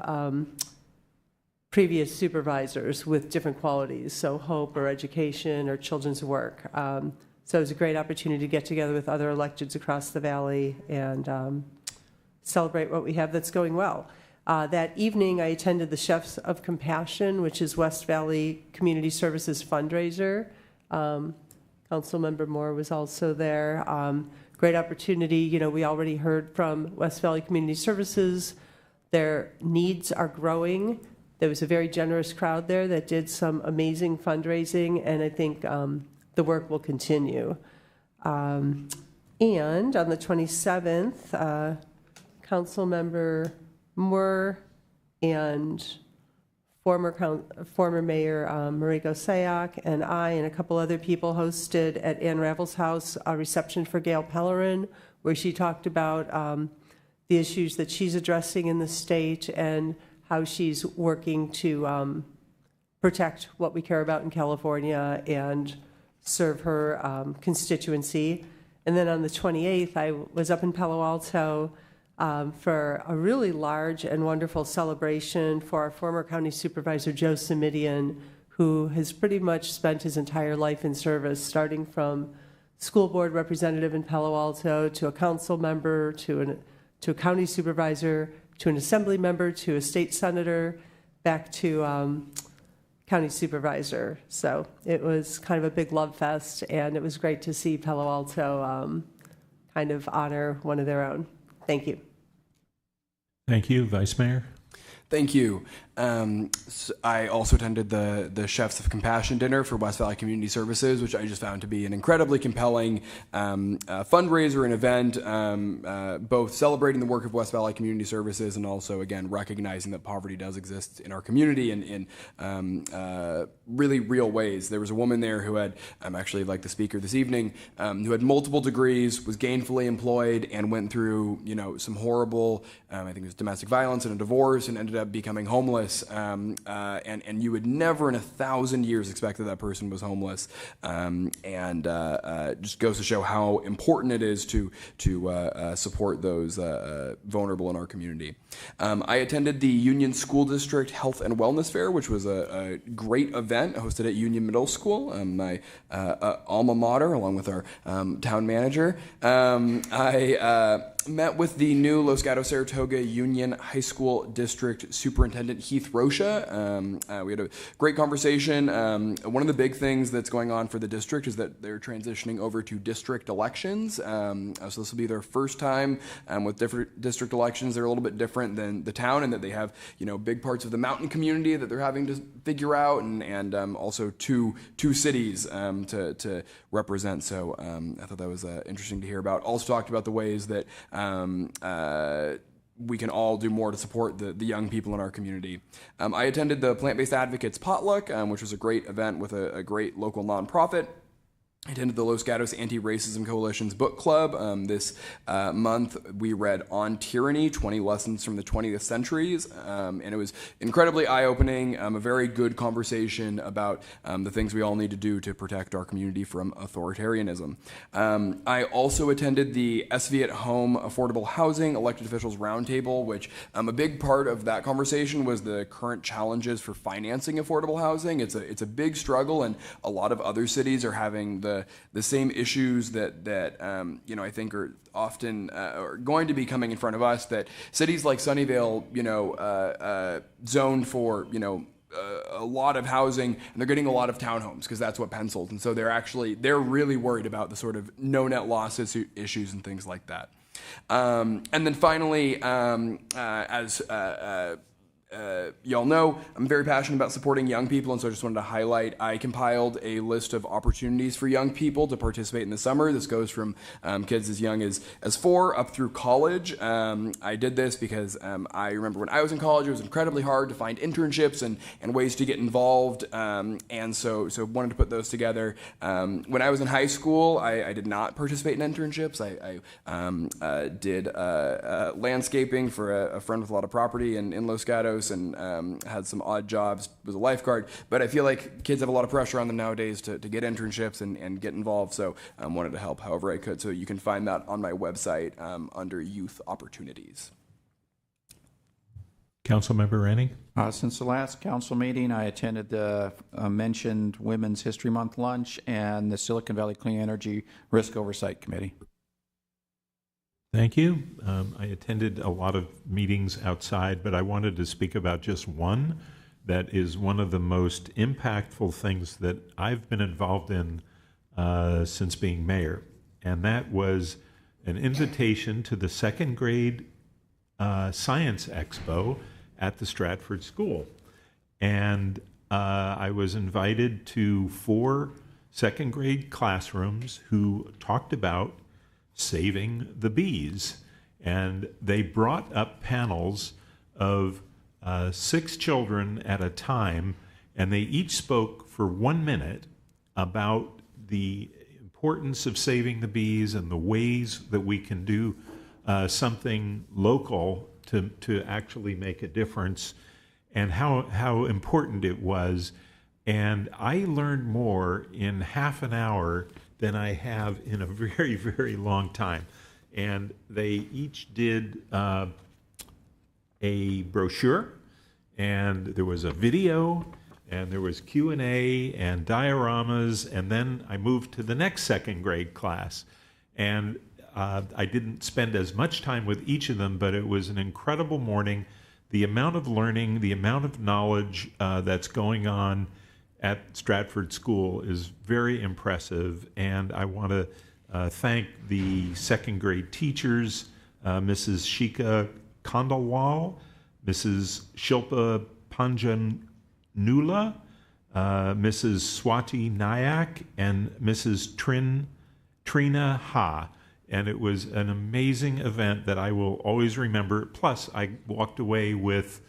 previous supervisors with different qualities, so hope or education or children's work. So it was a great opportunity to get together with other electeds across the valley and celebrate what we have that's going well. That evening, I attended the Chefs of Compassion, which is West Valley Community Services fundraiser. Councilmember Moore was also there. Great opportunity. You know, we already heard from West Valley Community Services. Their needs are growing. There was a very generous crowd there that did some amazing fundraising, and I think the work will continue. And on the 27th, Councilmember Moore and former Mayor Mariko Sayak and I and a couple other people hosted at Ann Ravel's house a reception for Gail Pellerin, where she talked about the issues that she's addressing in the state and how she's working to protect what we care about in California and serve her constituency. And then on the 28th, I was up in Palo Alto for a really large and wonderful celebration for our former county supervisor, Joe Simidian, who has pretty much spent his entire life in service, starting from school board representative in Palo Alto to a council member to a county supervisor to an assembly member to a state senator back to county supervisor. So it was kind of a big love fest, and it was great to see Palo Alto kind of honor one of their own. Thank you. Thank you, Vice Mayor. Thank you. I also attended the Chefs of Compassion dinner for West Valley Community Services, which I just found to be an incredibly compelling fundraiser and event, both celebrating the work of West Valley Community Services and also, again, recognizing that poverty does exist in our community in really real ways. There was a woman there who had, actually like the speaker this evening, who had multiple degrees, was gainfully employed, and went through, some horrible, I think it was domestic violence and a divorce, and ended up becoming homeless. And you would never in 1,000 years expect that person was homeless, just goes to show how important it is to support those vulnerable in our community. I attended the Union School District Health and Wellness Fair, which was a great event hosted at Union Middle School, my alma mater, along with our town manager. I met with the new Los Gatos Saratoga Union High School District Superintendent Heath Rocha. We had a great conversation. One of the big things that's going on for the district is that they're transitioning over to district elections. So this will be their first time with different district elections. They're a little bit different than the town in that they have big parts of the mountain community that they're having to figure out, and also two cities to represent. So I thought that was interesting to hear about. Also talked about the ways that we can all do more to support the young people in our community. I attended the Plant-Based Advocates Potluck, which was a great event with a great local nonprofit. I attended the Los Gatos Anti-Racism Coalition's book club. This month we read On Tyranny, 20 Lessons from the 20th Centuries, and it was incredibly eye-opening, a very good conversation about the things we all need to do to protect our community from authoritarianism. I also attended the SV at Home Affordable Housing Elected Officials Roundtable, which a big part of that conversation was the current challenges for financing affordable housing. It's a big struggle, and a lot of other cities are having the same issues that I think are often are going to be coming in front of us, that cities like Sunnyvale, zoned for, a lot of housing, and they're getting a lot of townhomes because that's what pencils. And so they're really worried about the sort of no net loss issues and things like that. And then finally, as y'all know, I'm very passionate about supporting young people, and so I just wanted to highlight, I compiled a list of opportunities for young people to participate in the summer. This goes from kids as young as 4 up through college. I did this because I remember when I was in college, it was incredibly hard to find internships and ways to get involved, and so wanted to put those together. When I was in high school, I did not participate in internships. I did landscaping for a friend with a lot of property in Los Gatos, and had some odd jobs, was a lifeguard, but I feel like kids have a lot of pressure on them nowadays to get internships and get involved, so I wanted to help however I could. So you can find that on my website under Youth Opportunities. Councilmember Rennie? Since the last council meeting, I attended the mentioned Women's History Month lunch and the Silicon Valley Clean Energy Risk Oversight Committee. Thank you. I attended a lot of meetings outside, but I wanted to speak about just one that is one of the most impactful things that I've been involved in since being mayor, and that was an invitation to the second grade science expo at the Stratford School. And I was invited to 4 second grade classrooms who talked about saving the bees, and they brought up panels of 6 children at a time, and they each spoke for 1 minute about the importance of saving the bees and the ways that we can do something local to actually make a difference, and how important it was. And I learned more in half an hour than I have in a very, very long time. And they each did a brochure, and there was a video, and there was Q&A and dioramas, and then I moved to the next second grade class. And I didn't spend as much time with each of them, but it was an incredible morning. The amount of learning, the amount of knowledge that's going on at Stratford School is very impressive, and I want to thank the second grade teachers, Mrs. Shika Kandalwal, Mrs. Shilpa Panjanula, Mrs. Swati Nayak, and Mrs. Trina Ha. And it was an amazing event that I will always remember. Plus, I walked away with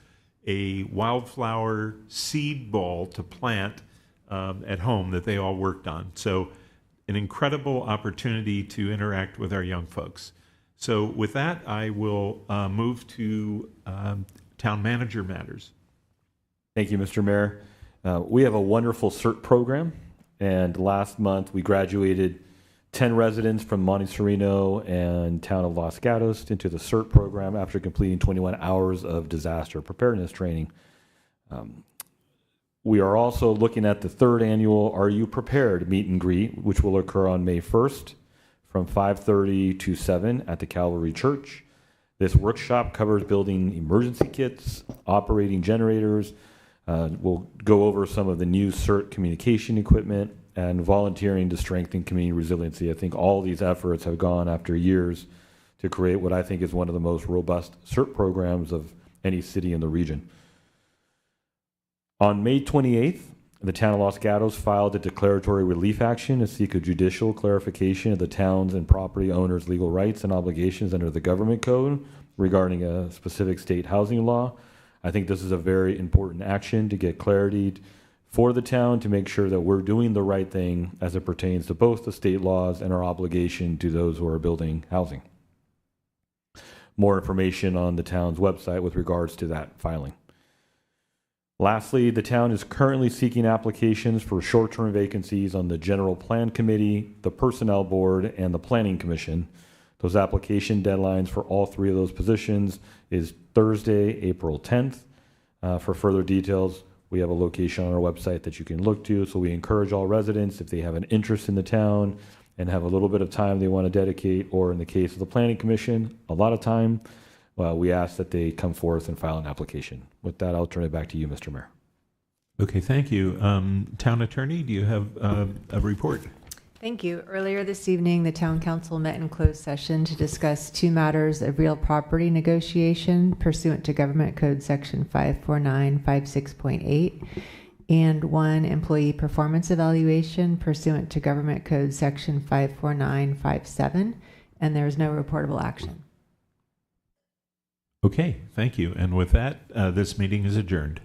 a wildflower seed ball to plant at home that they all worked on. So an incredible opportunity to interact with our young folks. So with that, I will move to town manager matters. Thank you, Mr. Mayor. We have a wonderful CERT program, and last month we graduated 10 residents from Monteserino and town of Los Gatos into the CERT program after completing 21 hours of disaster preparedness training. We are also looking at the third annual Are You Prepared meet and greet, which will occur on May 1st from 5:30 to 7 at the Calvary Church. This workshop covers building emergency kits, operating generators. We'll go over some of the new CERT communication equipment and volunteering to strengthen community resiliency. I think all these efforts have gone after years to create what I think is one of the most robust CERT programs of any city in the region. On May 28th, the town of Los Gatos filed a declaratory relief action to seek a judicial clarification of the town's and property owners' legal rights and obligations under the government code regarding a specific state housing law. I think this is a very important action to get clarity for the town to make sure that we're doing the right thing as it pertains to both the state laws and our obligation to those who are building housing. More information on the town's website with regards to that filing. Lastly, the town is currently seeking applications for short-term vacancies on the General Plan Committee, the Personnel Board, and the Planning Commission. Those application deadlines for all three of those positions is Thursday, April 10th. For further details, we have a location on our website that you can look to. So we encourage all residents, if they have an interest in the town and have a little bit of time they want to dedicate, or in the case of the Planning Commission, a lot of time, we ask that they come forth and file an application. With that, I'll turn it back to you, Mr. Mayor. Okay, thank you. Town Attorney, do you have a report? Thank you. Earlier this evening, the Town Council met in closed session to discuss two matters of real property negotiation pursuant to Government Code Section 54956.8 and one employee performance evaluation pursuant to Government Code Section 54957, and there is no reportable action. Okay, thank you. And with that, this meeting is adjourned.